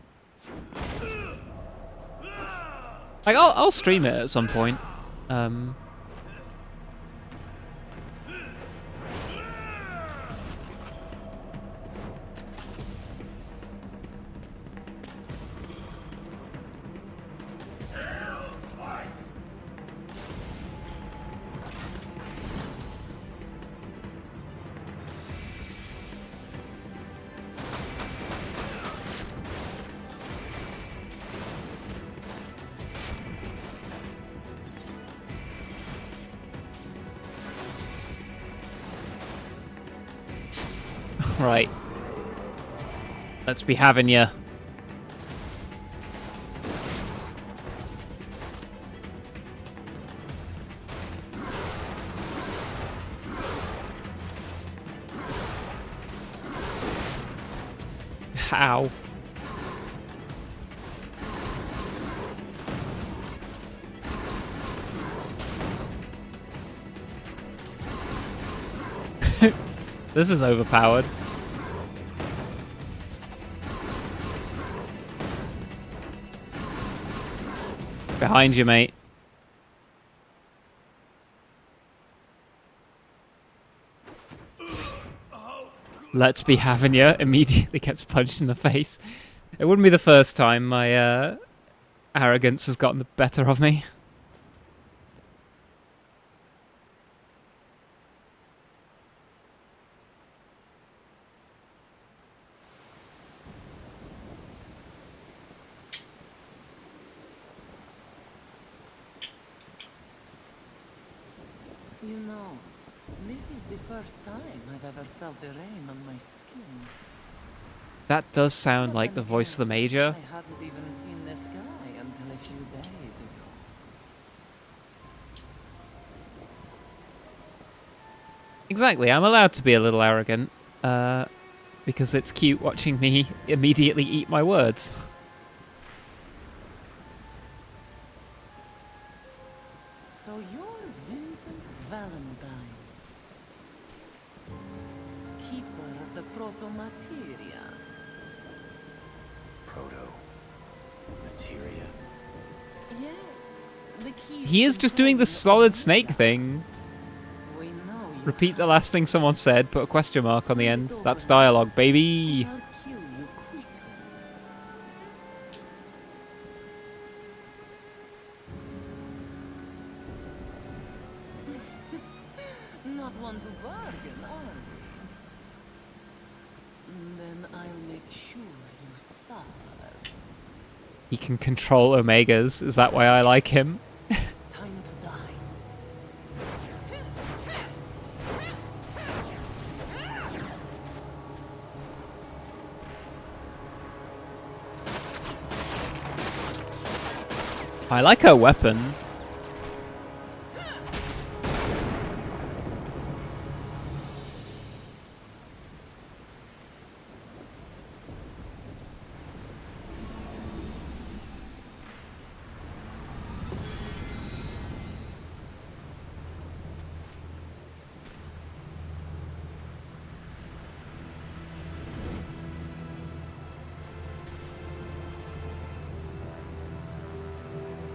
Like I'll stream it at some point. Right. Let's be having ya. How? This is overpowered. Behind you, mate. Let's be having ya. Immediately gets punched in the face. It wouldn't be the first time my arrogance has gotten the better of me. You know, this is the first time I've ever felt the rain on my skin. That does sound like the voice of the Major. I hadn't even seen the sky until a few days ago. Exactly, I'm allowed to be a little arrogant, because it's cute watching me immediately eat my words. So you're Vincent Valentine, keeper of the proto-materia. Proto-materia? Yes, the key. He is just doing the solid snake thing. We know you. Repeat the last thing someone said, put a question mark on the end. That's dialogue, baby. I'll kill you want to bargain, are we? Then I'll make sure you suffer. He can control Omegas. Is that why I like him? Time to die. I like her weapon.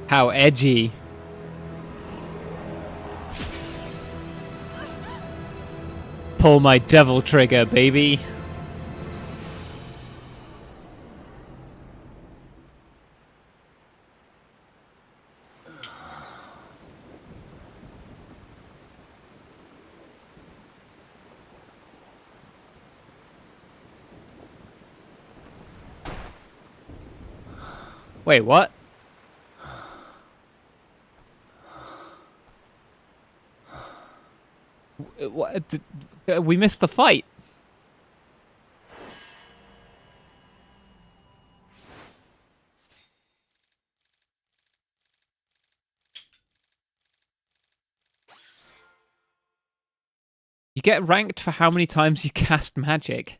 How edgy. Pull my devil trigger, baby. Wait, what? What? We missed the fight. You get ranked for how many times you cast magic.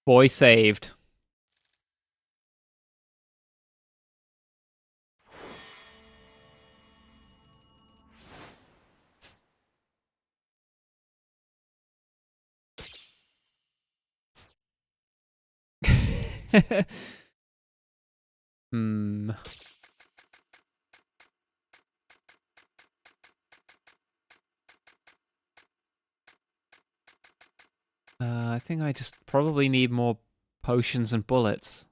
Boy saved. Hmm. I think I just probably need more potions and bullets.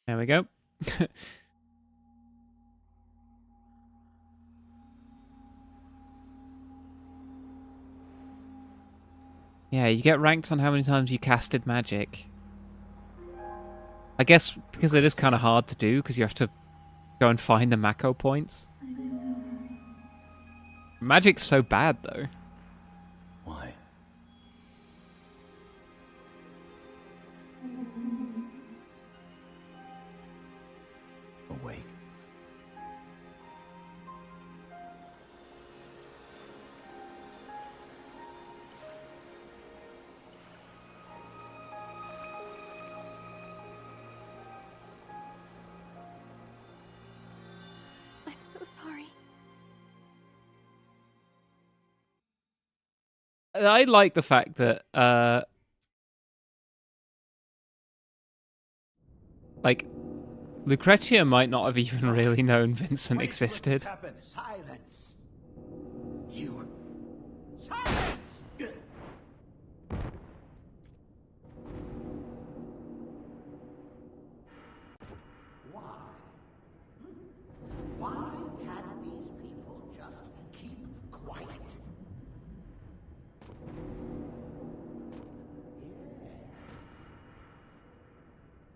There we go. Yeah, you get ranked on how many times you casted magic. I guess because it is kind of hard to do, because you have to go and find the Mako points. Magic's so bad, though. Why? Awake. I'm so sorry. I like the fact that, like, Lucretia might not have even really known Vincent existed. Silence. You. Silence. Why? Why can't these people just keep quiet? Yes.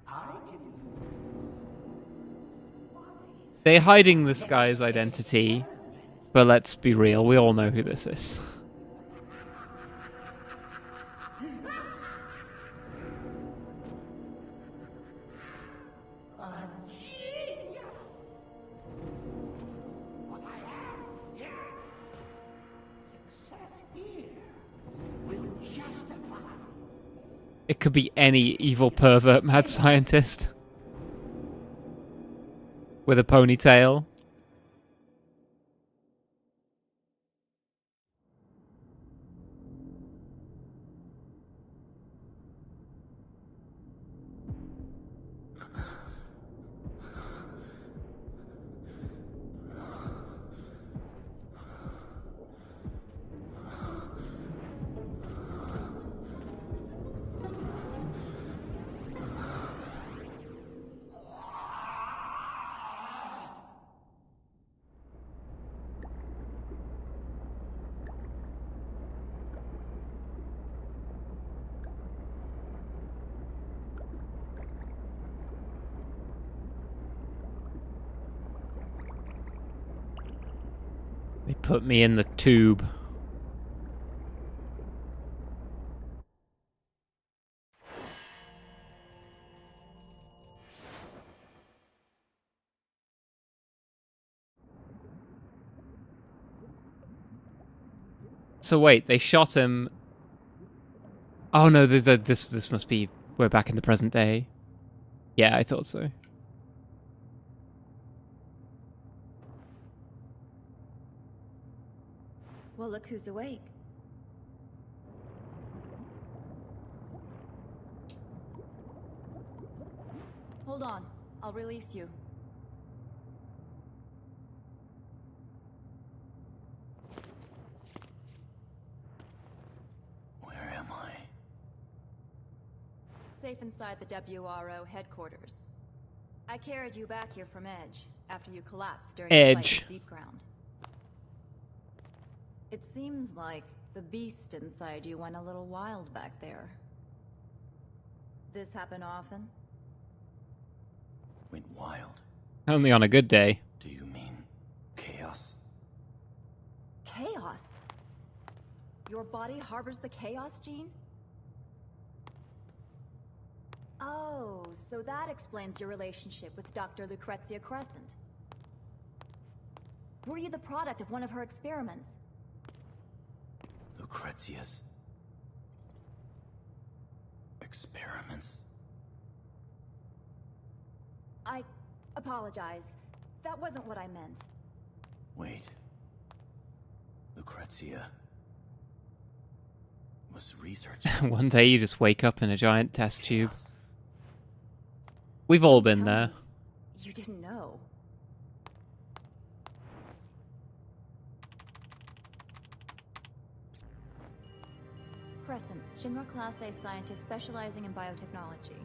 I can They're hiding this guy's identity, but let's be real, we all know who this is. a genius. What I am, yeah. Success here will justify. It could be any evil pervert mad scientist with a ponytail. They put me in the tube. So wait, they shot him. Oh no, this must be, we're back in the present day. Yeah, I thought so. Well, look who's awake. Hold on, I'll release you. Where am I? Safe inside the WRO headquarters. I carried you back here from Edge after you collapsed during the fight with Deep Ground. It seems like the beast inside you went a little wild back there. This happen often? Went wild. Only on a good day. Do you mean chaos? Chaos? Your body harbors the chaos gene? Oh, so that explains your relationship with Dr. Lucrezia Crescent. Were you the product of one of her experiments? Lucrezia's experiments? I apologize. That wasn't what I meant. Wait. Lucrezia was researching. One day you just wake up in a giant test tube. We've all been there. You didn't know. Crescent, Shinra Class A scientist specializing in biotechnology.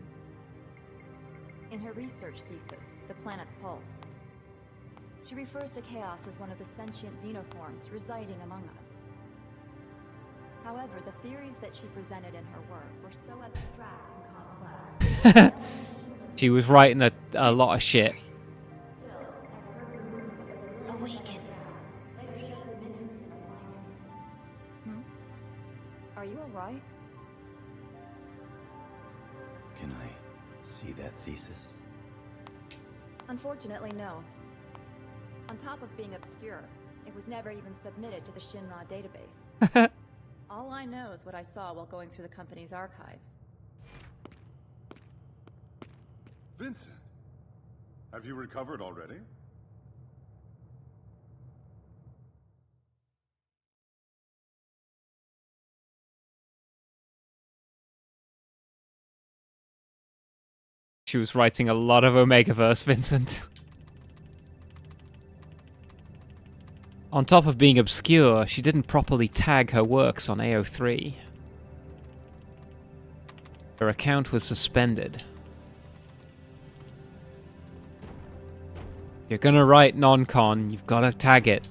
In her research thesis, The Planet's Pulse, she refers to chaos as one of the sentient xenoforms residing among us. However, the theories that she presented in her work were so abstract and complex. She was writing a lot of shit. Awaken. Are you alright? Can I see that thesis? Unfortunately, no. On top of being obscure, it was never even submitted to the Shinra database. All I know is what I saw while going through the company's archives. Vincent, have you recovered already? She was writing a lot of Omegaverse, Vincent. On top of being obscure, she didn't properly tag her works on AO3. Her account was suspended. If you're gonna write non-con, you've gotta tag it.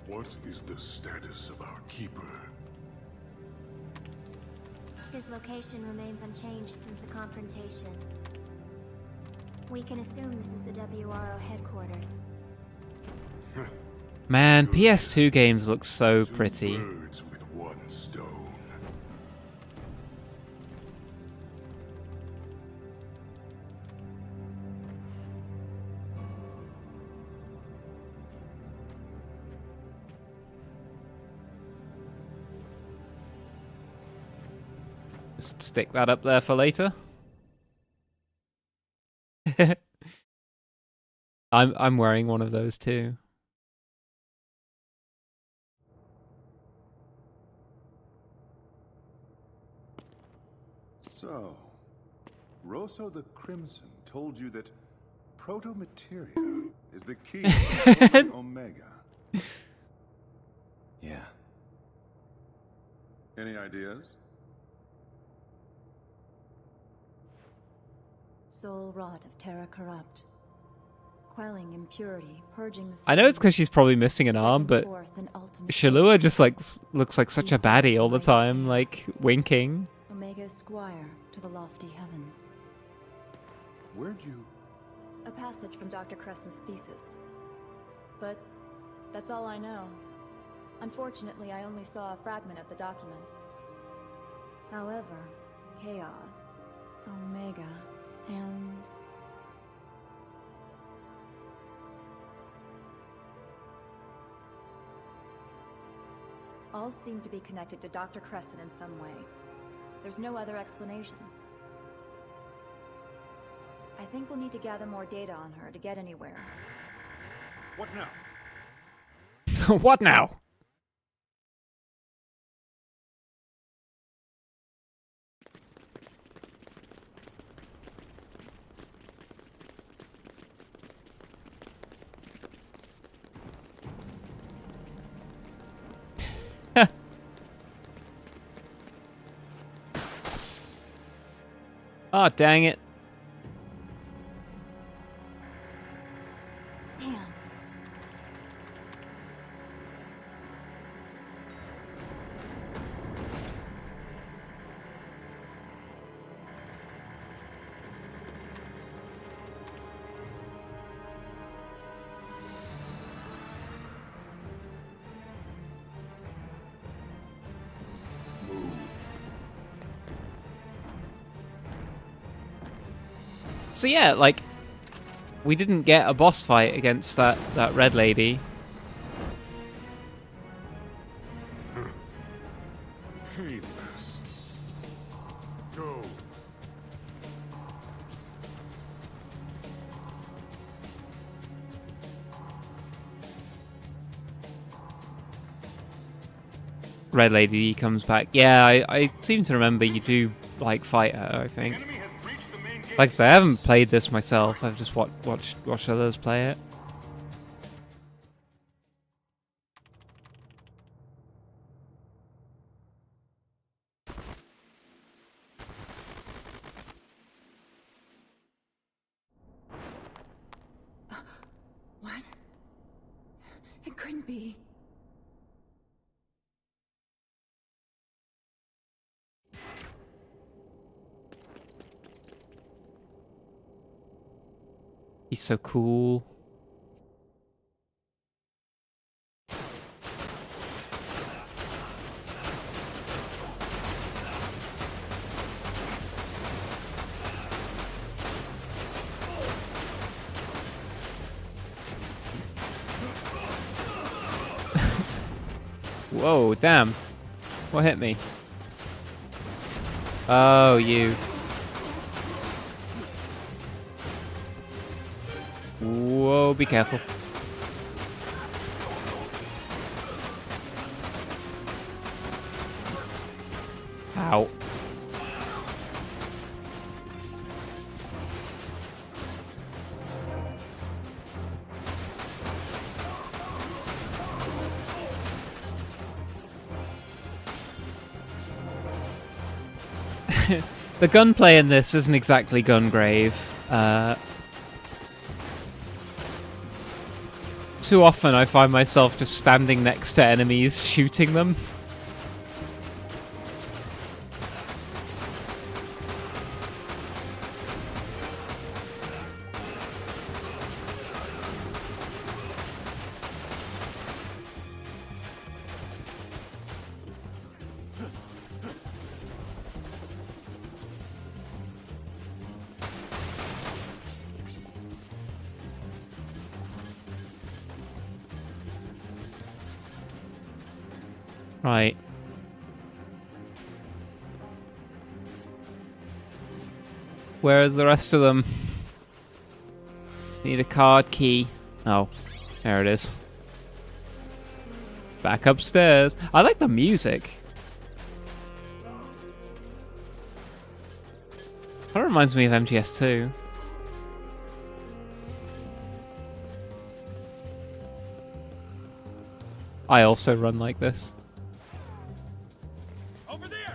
What is the status of our keeper? His location remains unchanged since the confrontation. We can assume this is the WRO headquarters. Man, PS2 games look so pretty. Birds with one stone. Just stick that up there for later. I'm wearing one of those too. So, Rosso the Crimson told you that proto-materia is the key to Omega. Yeah. Any ideas? Soul rot of Terra Corrupt. Quelling impurity, purging the I know it's because she's probably missing an arm, but Shalua just looks like such a baddie all the time, like winking. Omega Squire to the lofty heavens. Where'd you... A passage from Dr. Crescent's thesis. but that's all I know. Unfortunately, I only saw a fragment of the document. However, Chaos, Omega, and... all seem to be connected to Dr. Crescent in some way. There's no other explanation. I think we'll need to gather more data on her to get anywhere. What now? What now? Oh, dang it. Damn. So yeah, like, we didn't get a boss fight against that red lady. Painless. Go. Red lady comes back. Yeah, I seem to remember you do, like, fight her, I think. Like I said, I haven't played this myself. I've just watched others play it. What? It couldn't be. He's so cool. Whoa, damn. What hit me? Oh, you. Whoa, be careful. Ow. The gunplay in this isn't exactly Gungrave. Too often I find myself just standing next to enemies, shooting them. Right. Where is the rest of them? Need a card key. Oh, there it is. Back upstairs. I like the music. That reminds me of MGS2. I also run like this. Over there.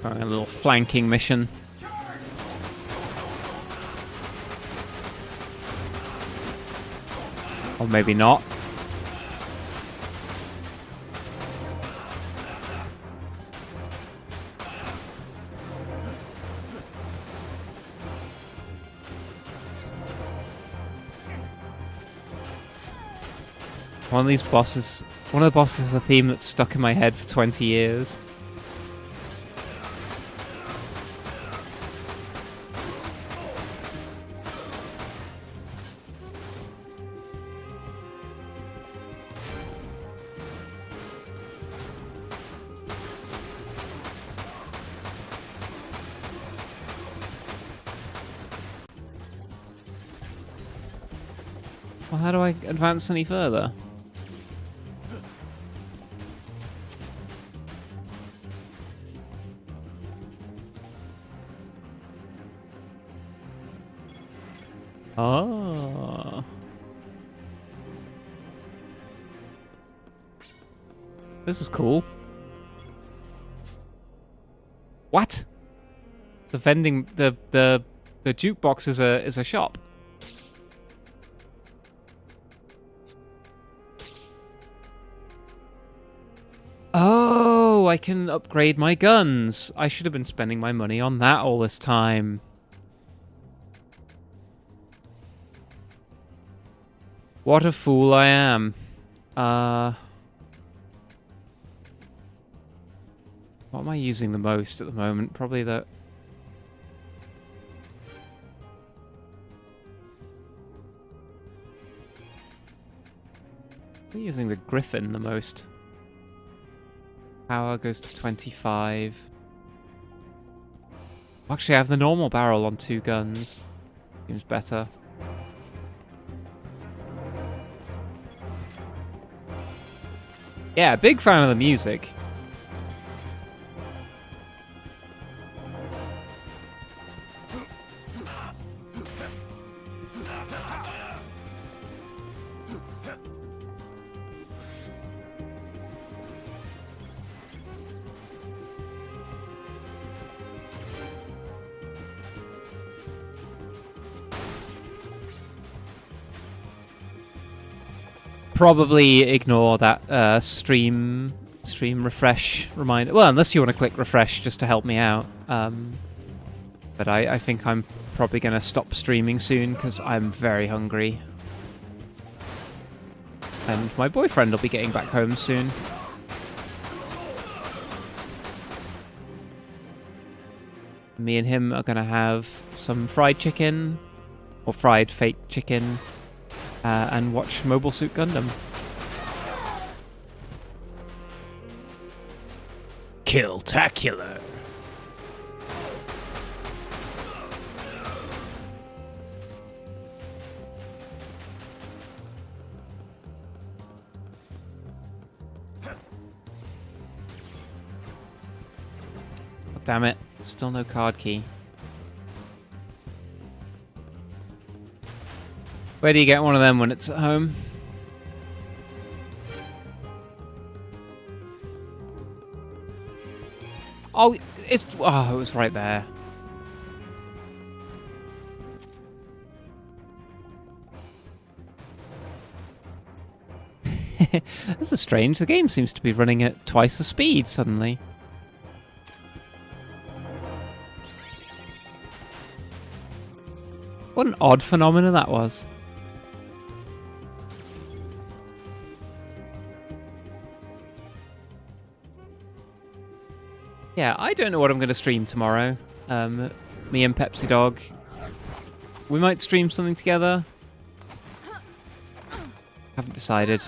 Alright, a little flanking mission. Or maybe not. One of the bosses is a theme that's stuck in my head for 20 years. Well, how do I advance any further? Oh. This is cool. What? The jukebox is a shop. Oh, I can upgrade my guns. I should have been spending my money on that all this time. What a fool I am. What am I using the most at the moment? Probably the... I'm using the Griffin the most. Power goes to 25. Actually, I have the normal barrel on 2 guns. Seems better. Yeah, big fan of the music. Probably ignore that stream refresh reminder. Well, unless you want to click refresh just to help me out. But I think I'm probably going to stop streaming soon because I'm very hungry. And my boyfriend will be getting back home soon. Me and him are going to have some fried chicken, or fried fake chicken, and watch Mobile Suit Gundam. Kill-tacular. Oh, damn it. Still no card key. Where do you get one of them when it's at home? Oh, it was right there. This is strange. The game seems to be running at twice the speed suddenly. What an odd phenomenon that was. Yeah, I don't know what I'm going to stream tomorrow. Me and Pepsi Dog. We might stream something together. Haven't decided.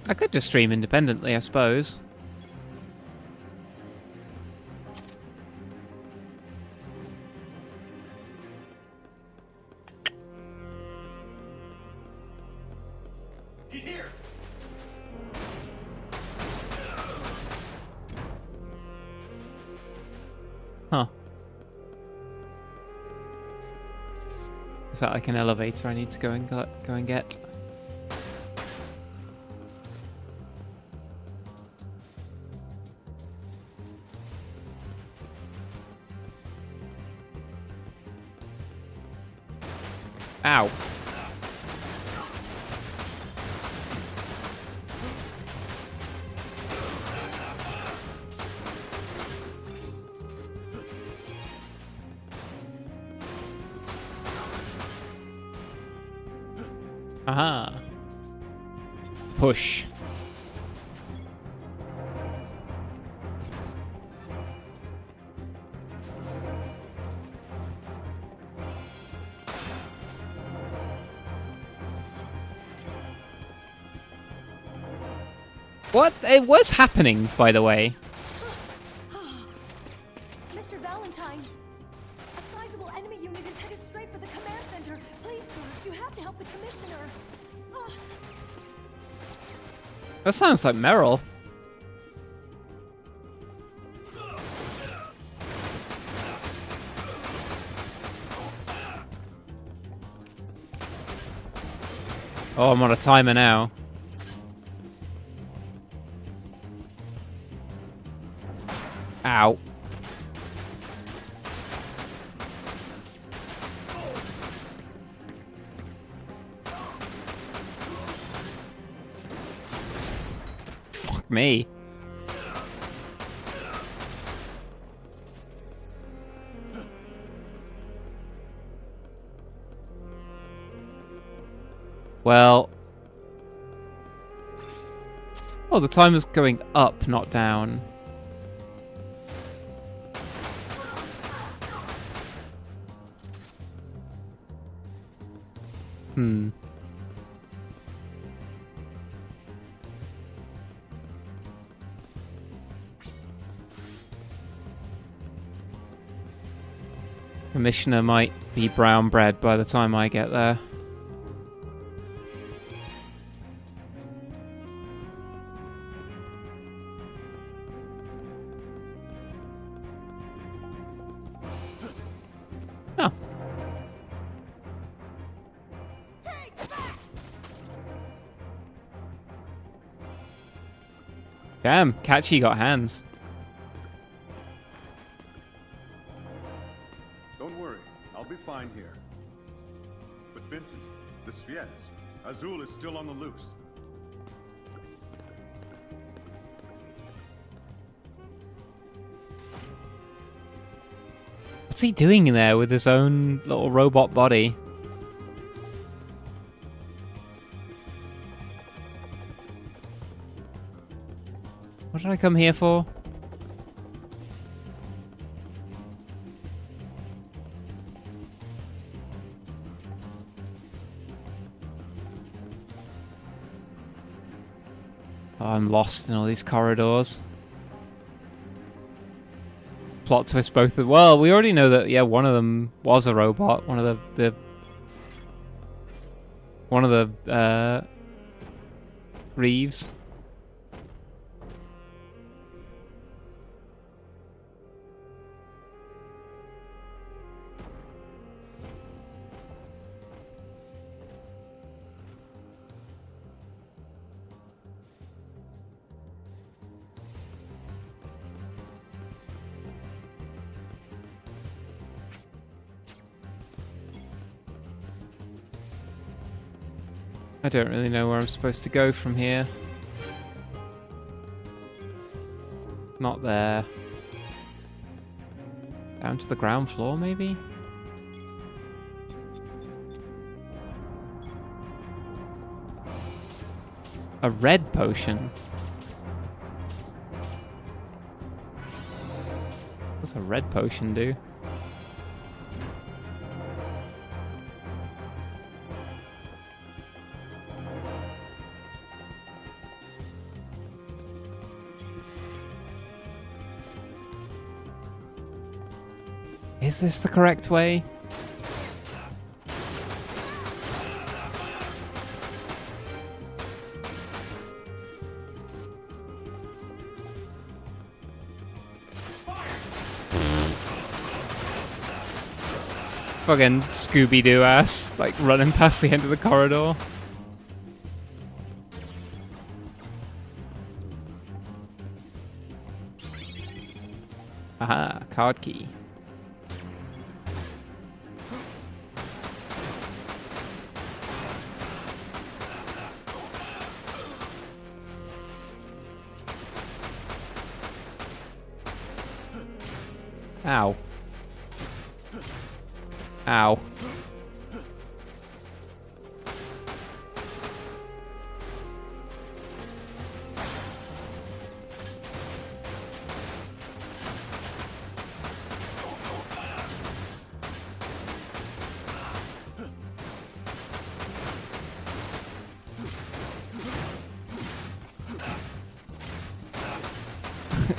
I could just stream independently, I suppose. He's here. Huh. Is that like an elevator I need to go and get? Ow. Aha. Push. What? It was happening, by the way. Mr. Valentine, a sizable enemy unit is headed straight for the command center. Please, sir, you have to help the commissioner. That sounds like Meryl. Oh, I'm on a timer now. Ow. Fuck me. Well. Oh, the timer's going up, not down. Hmm. Commissioner might be brown bread by the time I get there. Oh. Damn, Catchy got hands. Don't worry, I'll be fine here. But Vincent, the Sviets, Azul is still on the loose. What's he doing in there with his own little robot body? What did I come here for? Oh, I'm lost in all these corridors. Plot twist both of... Well, we already know that, yeah, one of them was a robot. One of the Reeves. I don't really know where I'm supposed to go from here. Not there. Down to the ground floor, maybe? A red potion? What's a red potion do? Is this the correct way? Fucking Scooby-Doo ass, like running past the end of the corridor. Aha, card key. Ow. Ow.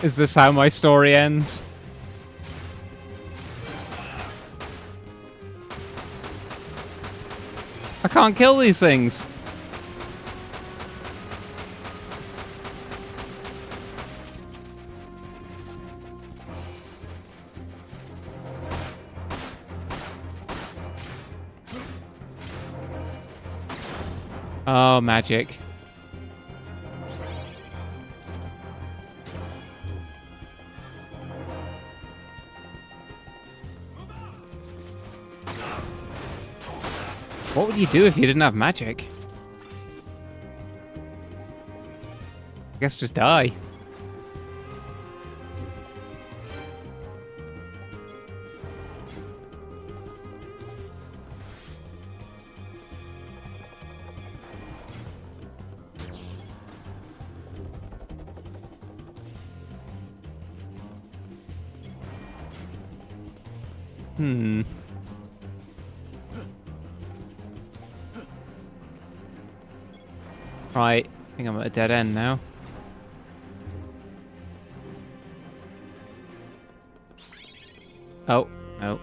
Is this how my story ends? I can't kill these things. Oh, magic. What would you do if you didn't have magic? I guess just die. Right, I think I'm at a dead end now. Oh, no.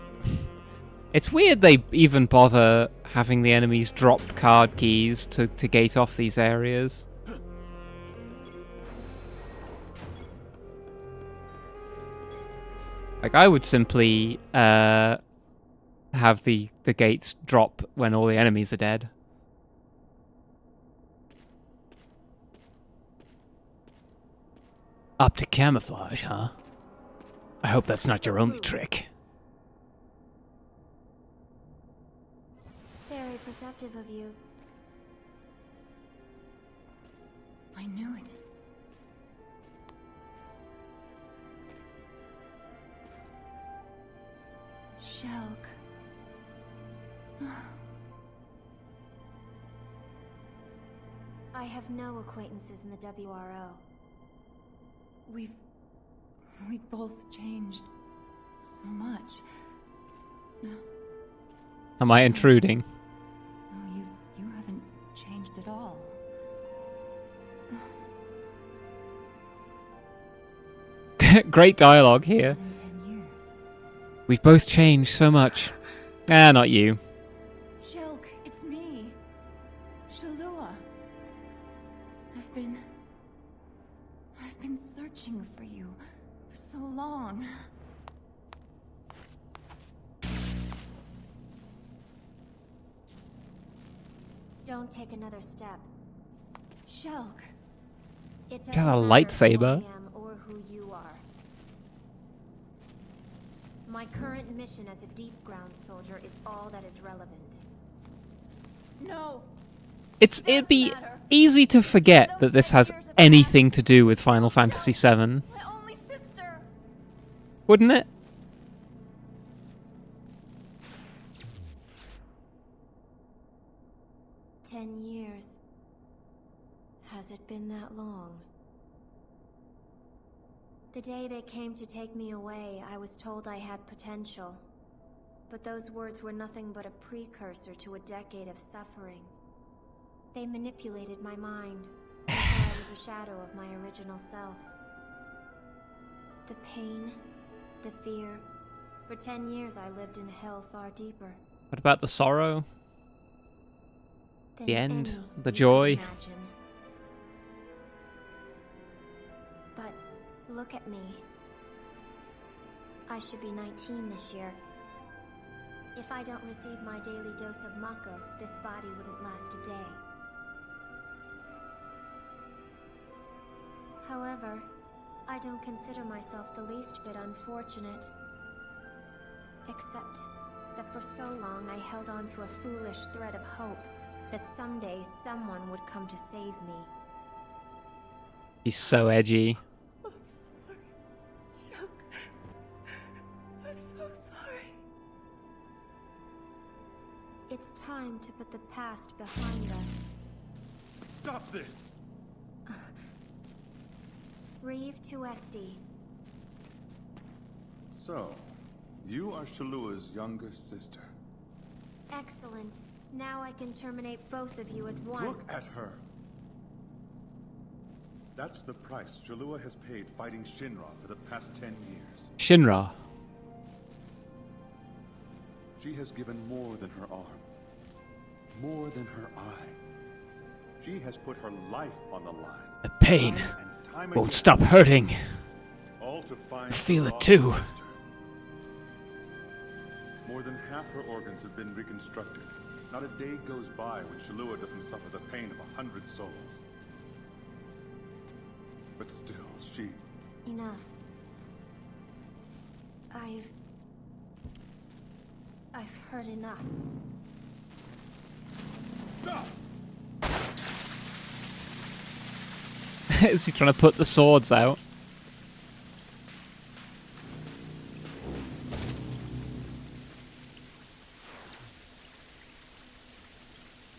It's weird they even bother having the enemies drop card keys to gate off these areas. Like, I would simply have the gates drop when all the enemies are dead. Up to camouflage, huh? I hope that's not your only trick. Very perceptive of you. I knew it. Shulk. I have no acquaintances in the WRO. We've both changed so much. Am I intruding? No, you haven't changed at all. Great dialogue here. We've both changed so much. Ah, not you. Shulk, it's me. Shalua. I've been searching for you for so long. Don't take another step. Shulk. It Got doesn't a matter lightsaber. who I am or who you are. My current mission as a deep ground soldier is all that is relevant. No. It'd be easy to forget that this has anything to do with Final Fantasy VII. My only sister. Wouldn't it? Years. Has it been that long? The day they came to take me away, I was told I had potential. But those words were nothing but a precursor to a decade of suffering. They manipulated my mind until I was a shadow of my original self. The pain, the fear. For 10 years I lived in hell far deeper. What about the sorrow? Than The end? any The you joy? could imagine. But look at me. I should be 19 this year. If I don't receive my daily dose of Mako, this body wouldn't last a day. However, I don't consider myself the least bit unfortunate. Except that for so long I held on to a foolish thread of hope that someday someone would come to save me. He's so edgy. I'm sorry, Shulk. It's time to put the past behind us. Stop this! Reeve to SD. So, you are Shalua's younger sister. Excellent. Now I can terminate both of you at once. Look at her! That's the price Shalua has paid fighting Shinra for the past 10 years. Shinra. She has given more than her arm. More than her eye. She has put her life on the line. The pain Time won't again, stop hurting. all to find I feel her it lost too. sister. More than half her organs have been reconstructed. Not a day goes by when Shalua doesn't suffer the pain of 100 souls. But still, she... Enough. I've heard enough. Stop! Is he trying to put the swords out?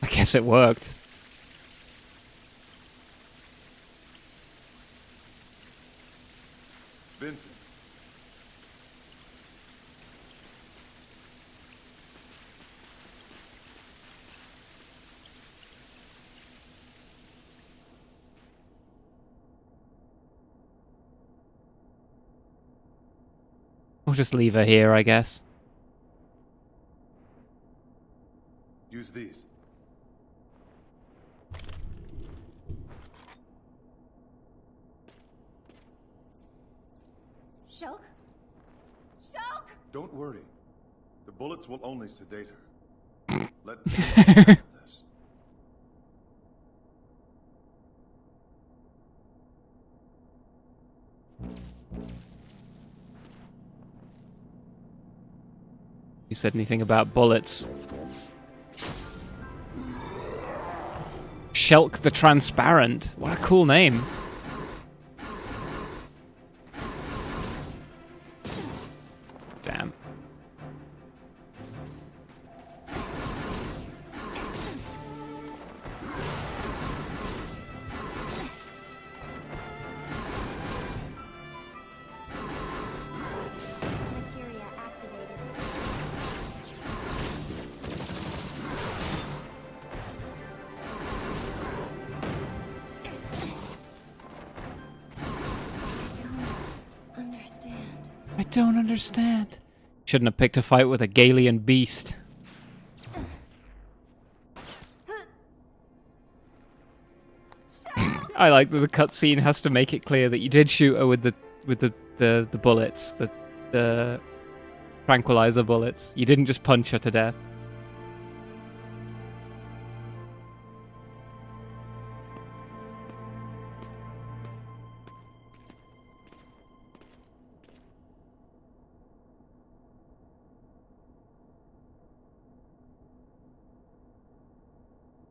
I guess it worked. Vincent. We'll just leave her here, I guess. Use these. Shulk? Shulk! Don't worry. The bullets will only sedate her. Let me handle this. You said anything about bullets? Shulk the Transparent. What a cool name. Damn. Materia activated. I don't understand. Shouldn't have picked a fight with a Galian beast. I like that the cutscene has to make it clear that you did shoot her with the bullets, the tranquilizer bullets. You didn't just punch her to death.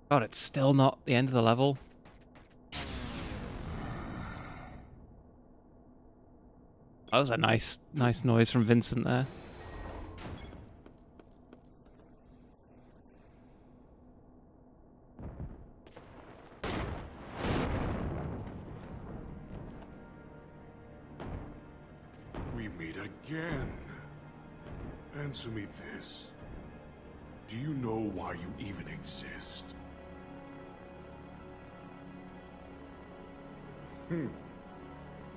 God, it's still not the end of the level. That was a nice noise from Vincent there. We meet again. Answer me this. Do you know why you even exist?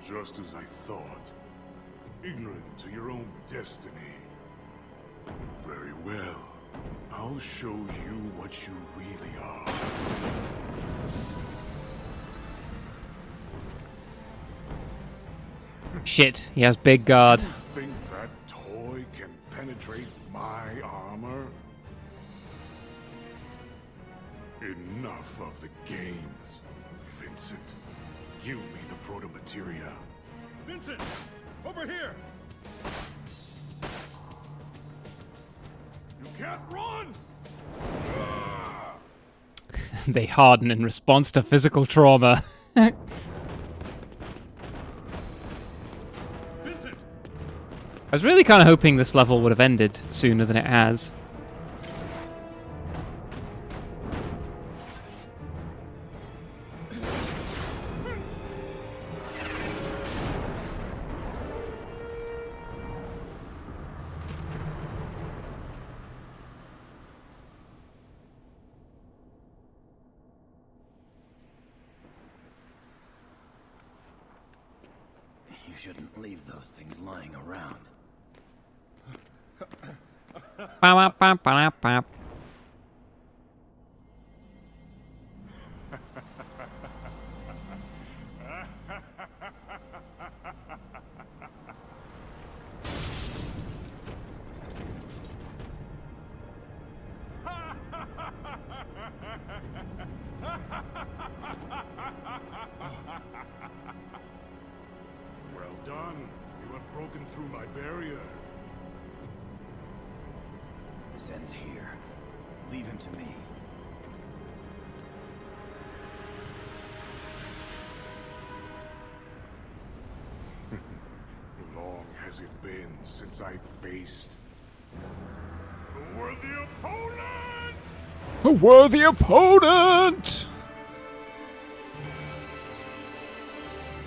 Just as I thought. Ignorant to your own destiny. Very well. I'll show you what you really are. Shit, he has big guard. You think that toy can penetrate my armor? Enough of the games, Vincent. Give me the proto-materia. Vincent! Over here! You can't run! They harden in response to physical trauma. Vincent! I was really kind of hoping this level would have ended sooner than it has. You shouldn't leave those things lying around. Ba-ba-ba-ba-ba. Well done. You have broken through my barrier. This ends here. Leave him to me. Long has it been since I faced a worthy opponent! A worthy opponent!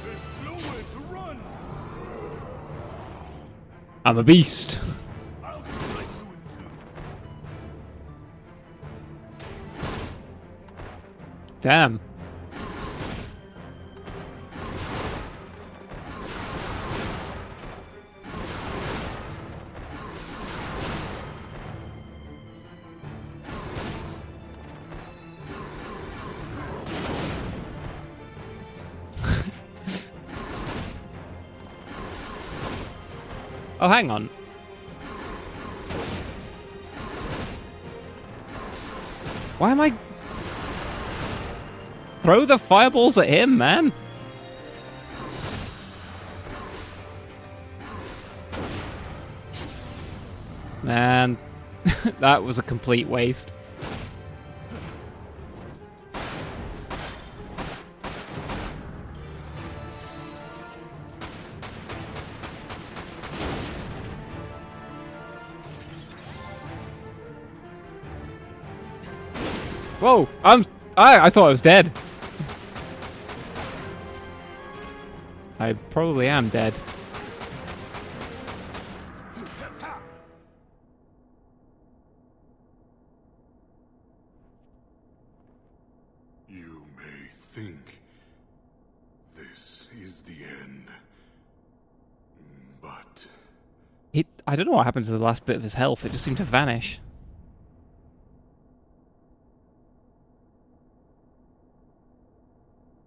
There's nowhere to run! I'm a beast. I'll split you in two. Damn. Oh, hang on. Why am I... Throw the fireballs at him, man. Man, that was a complete waste. Whoa, I thought I was dead. I probably am dead. You may think this is the end, but I don't know what happened to the last bit of his health. It just seemed to vanish.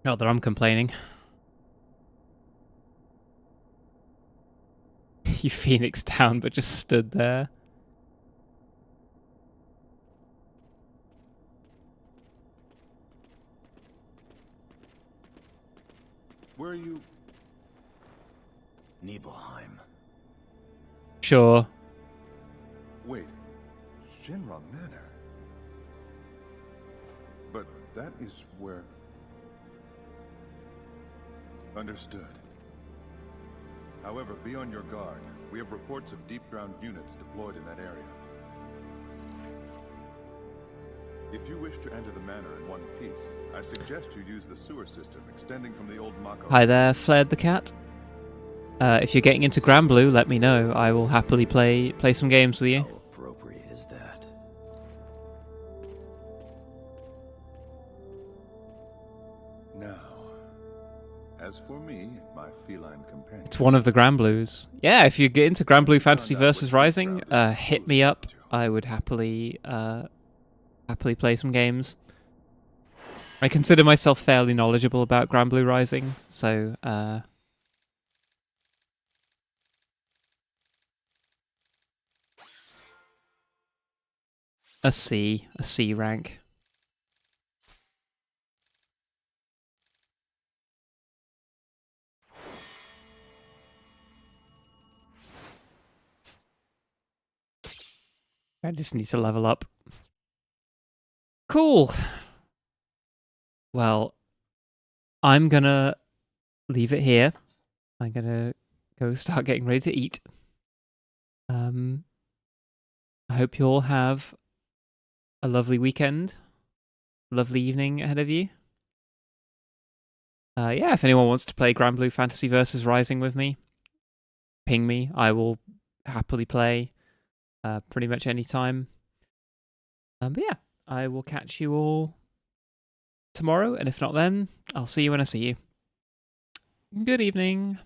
Not that I'm complaining. You phoenix down, but just stood there. Where are you? Nibelheim. Sure. Wait, Shinra Manor. But that is where... Understood. However, be on your guard. We have reports of deep-ground units deployed in that area. If you wish to enter the manor in one piece, I suggest you use the sewer system extending from the old Mako. Hi there, Flared the Cat. If you're getting into Granblue, let me know. I will happily play some games with you. How appropriate is that? Now, as for me, my feline companion... It's one of the Granblues. Yeah, if you get into Granblue Fantasy Versus Rising, hit me up. I would happily play some games. I consider myself fairly knowledgeable about Granblue Rising, so a C rank. I just need to level up. Cool. Well, I'm gonna leave it here. I'm gonna go start getting ready to eat. I hope you all have a lovely weekend, lovely evening ahead of you. Yeah, if anyone wants to play Granblue Fantasy Versus Rising with me, ping me. I will happily play pretty much any time. But yeah, I will catch you all tomorrow, and if not then, I'll see you when I see you. Good evening.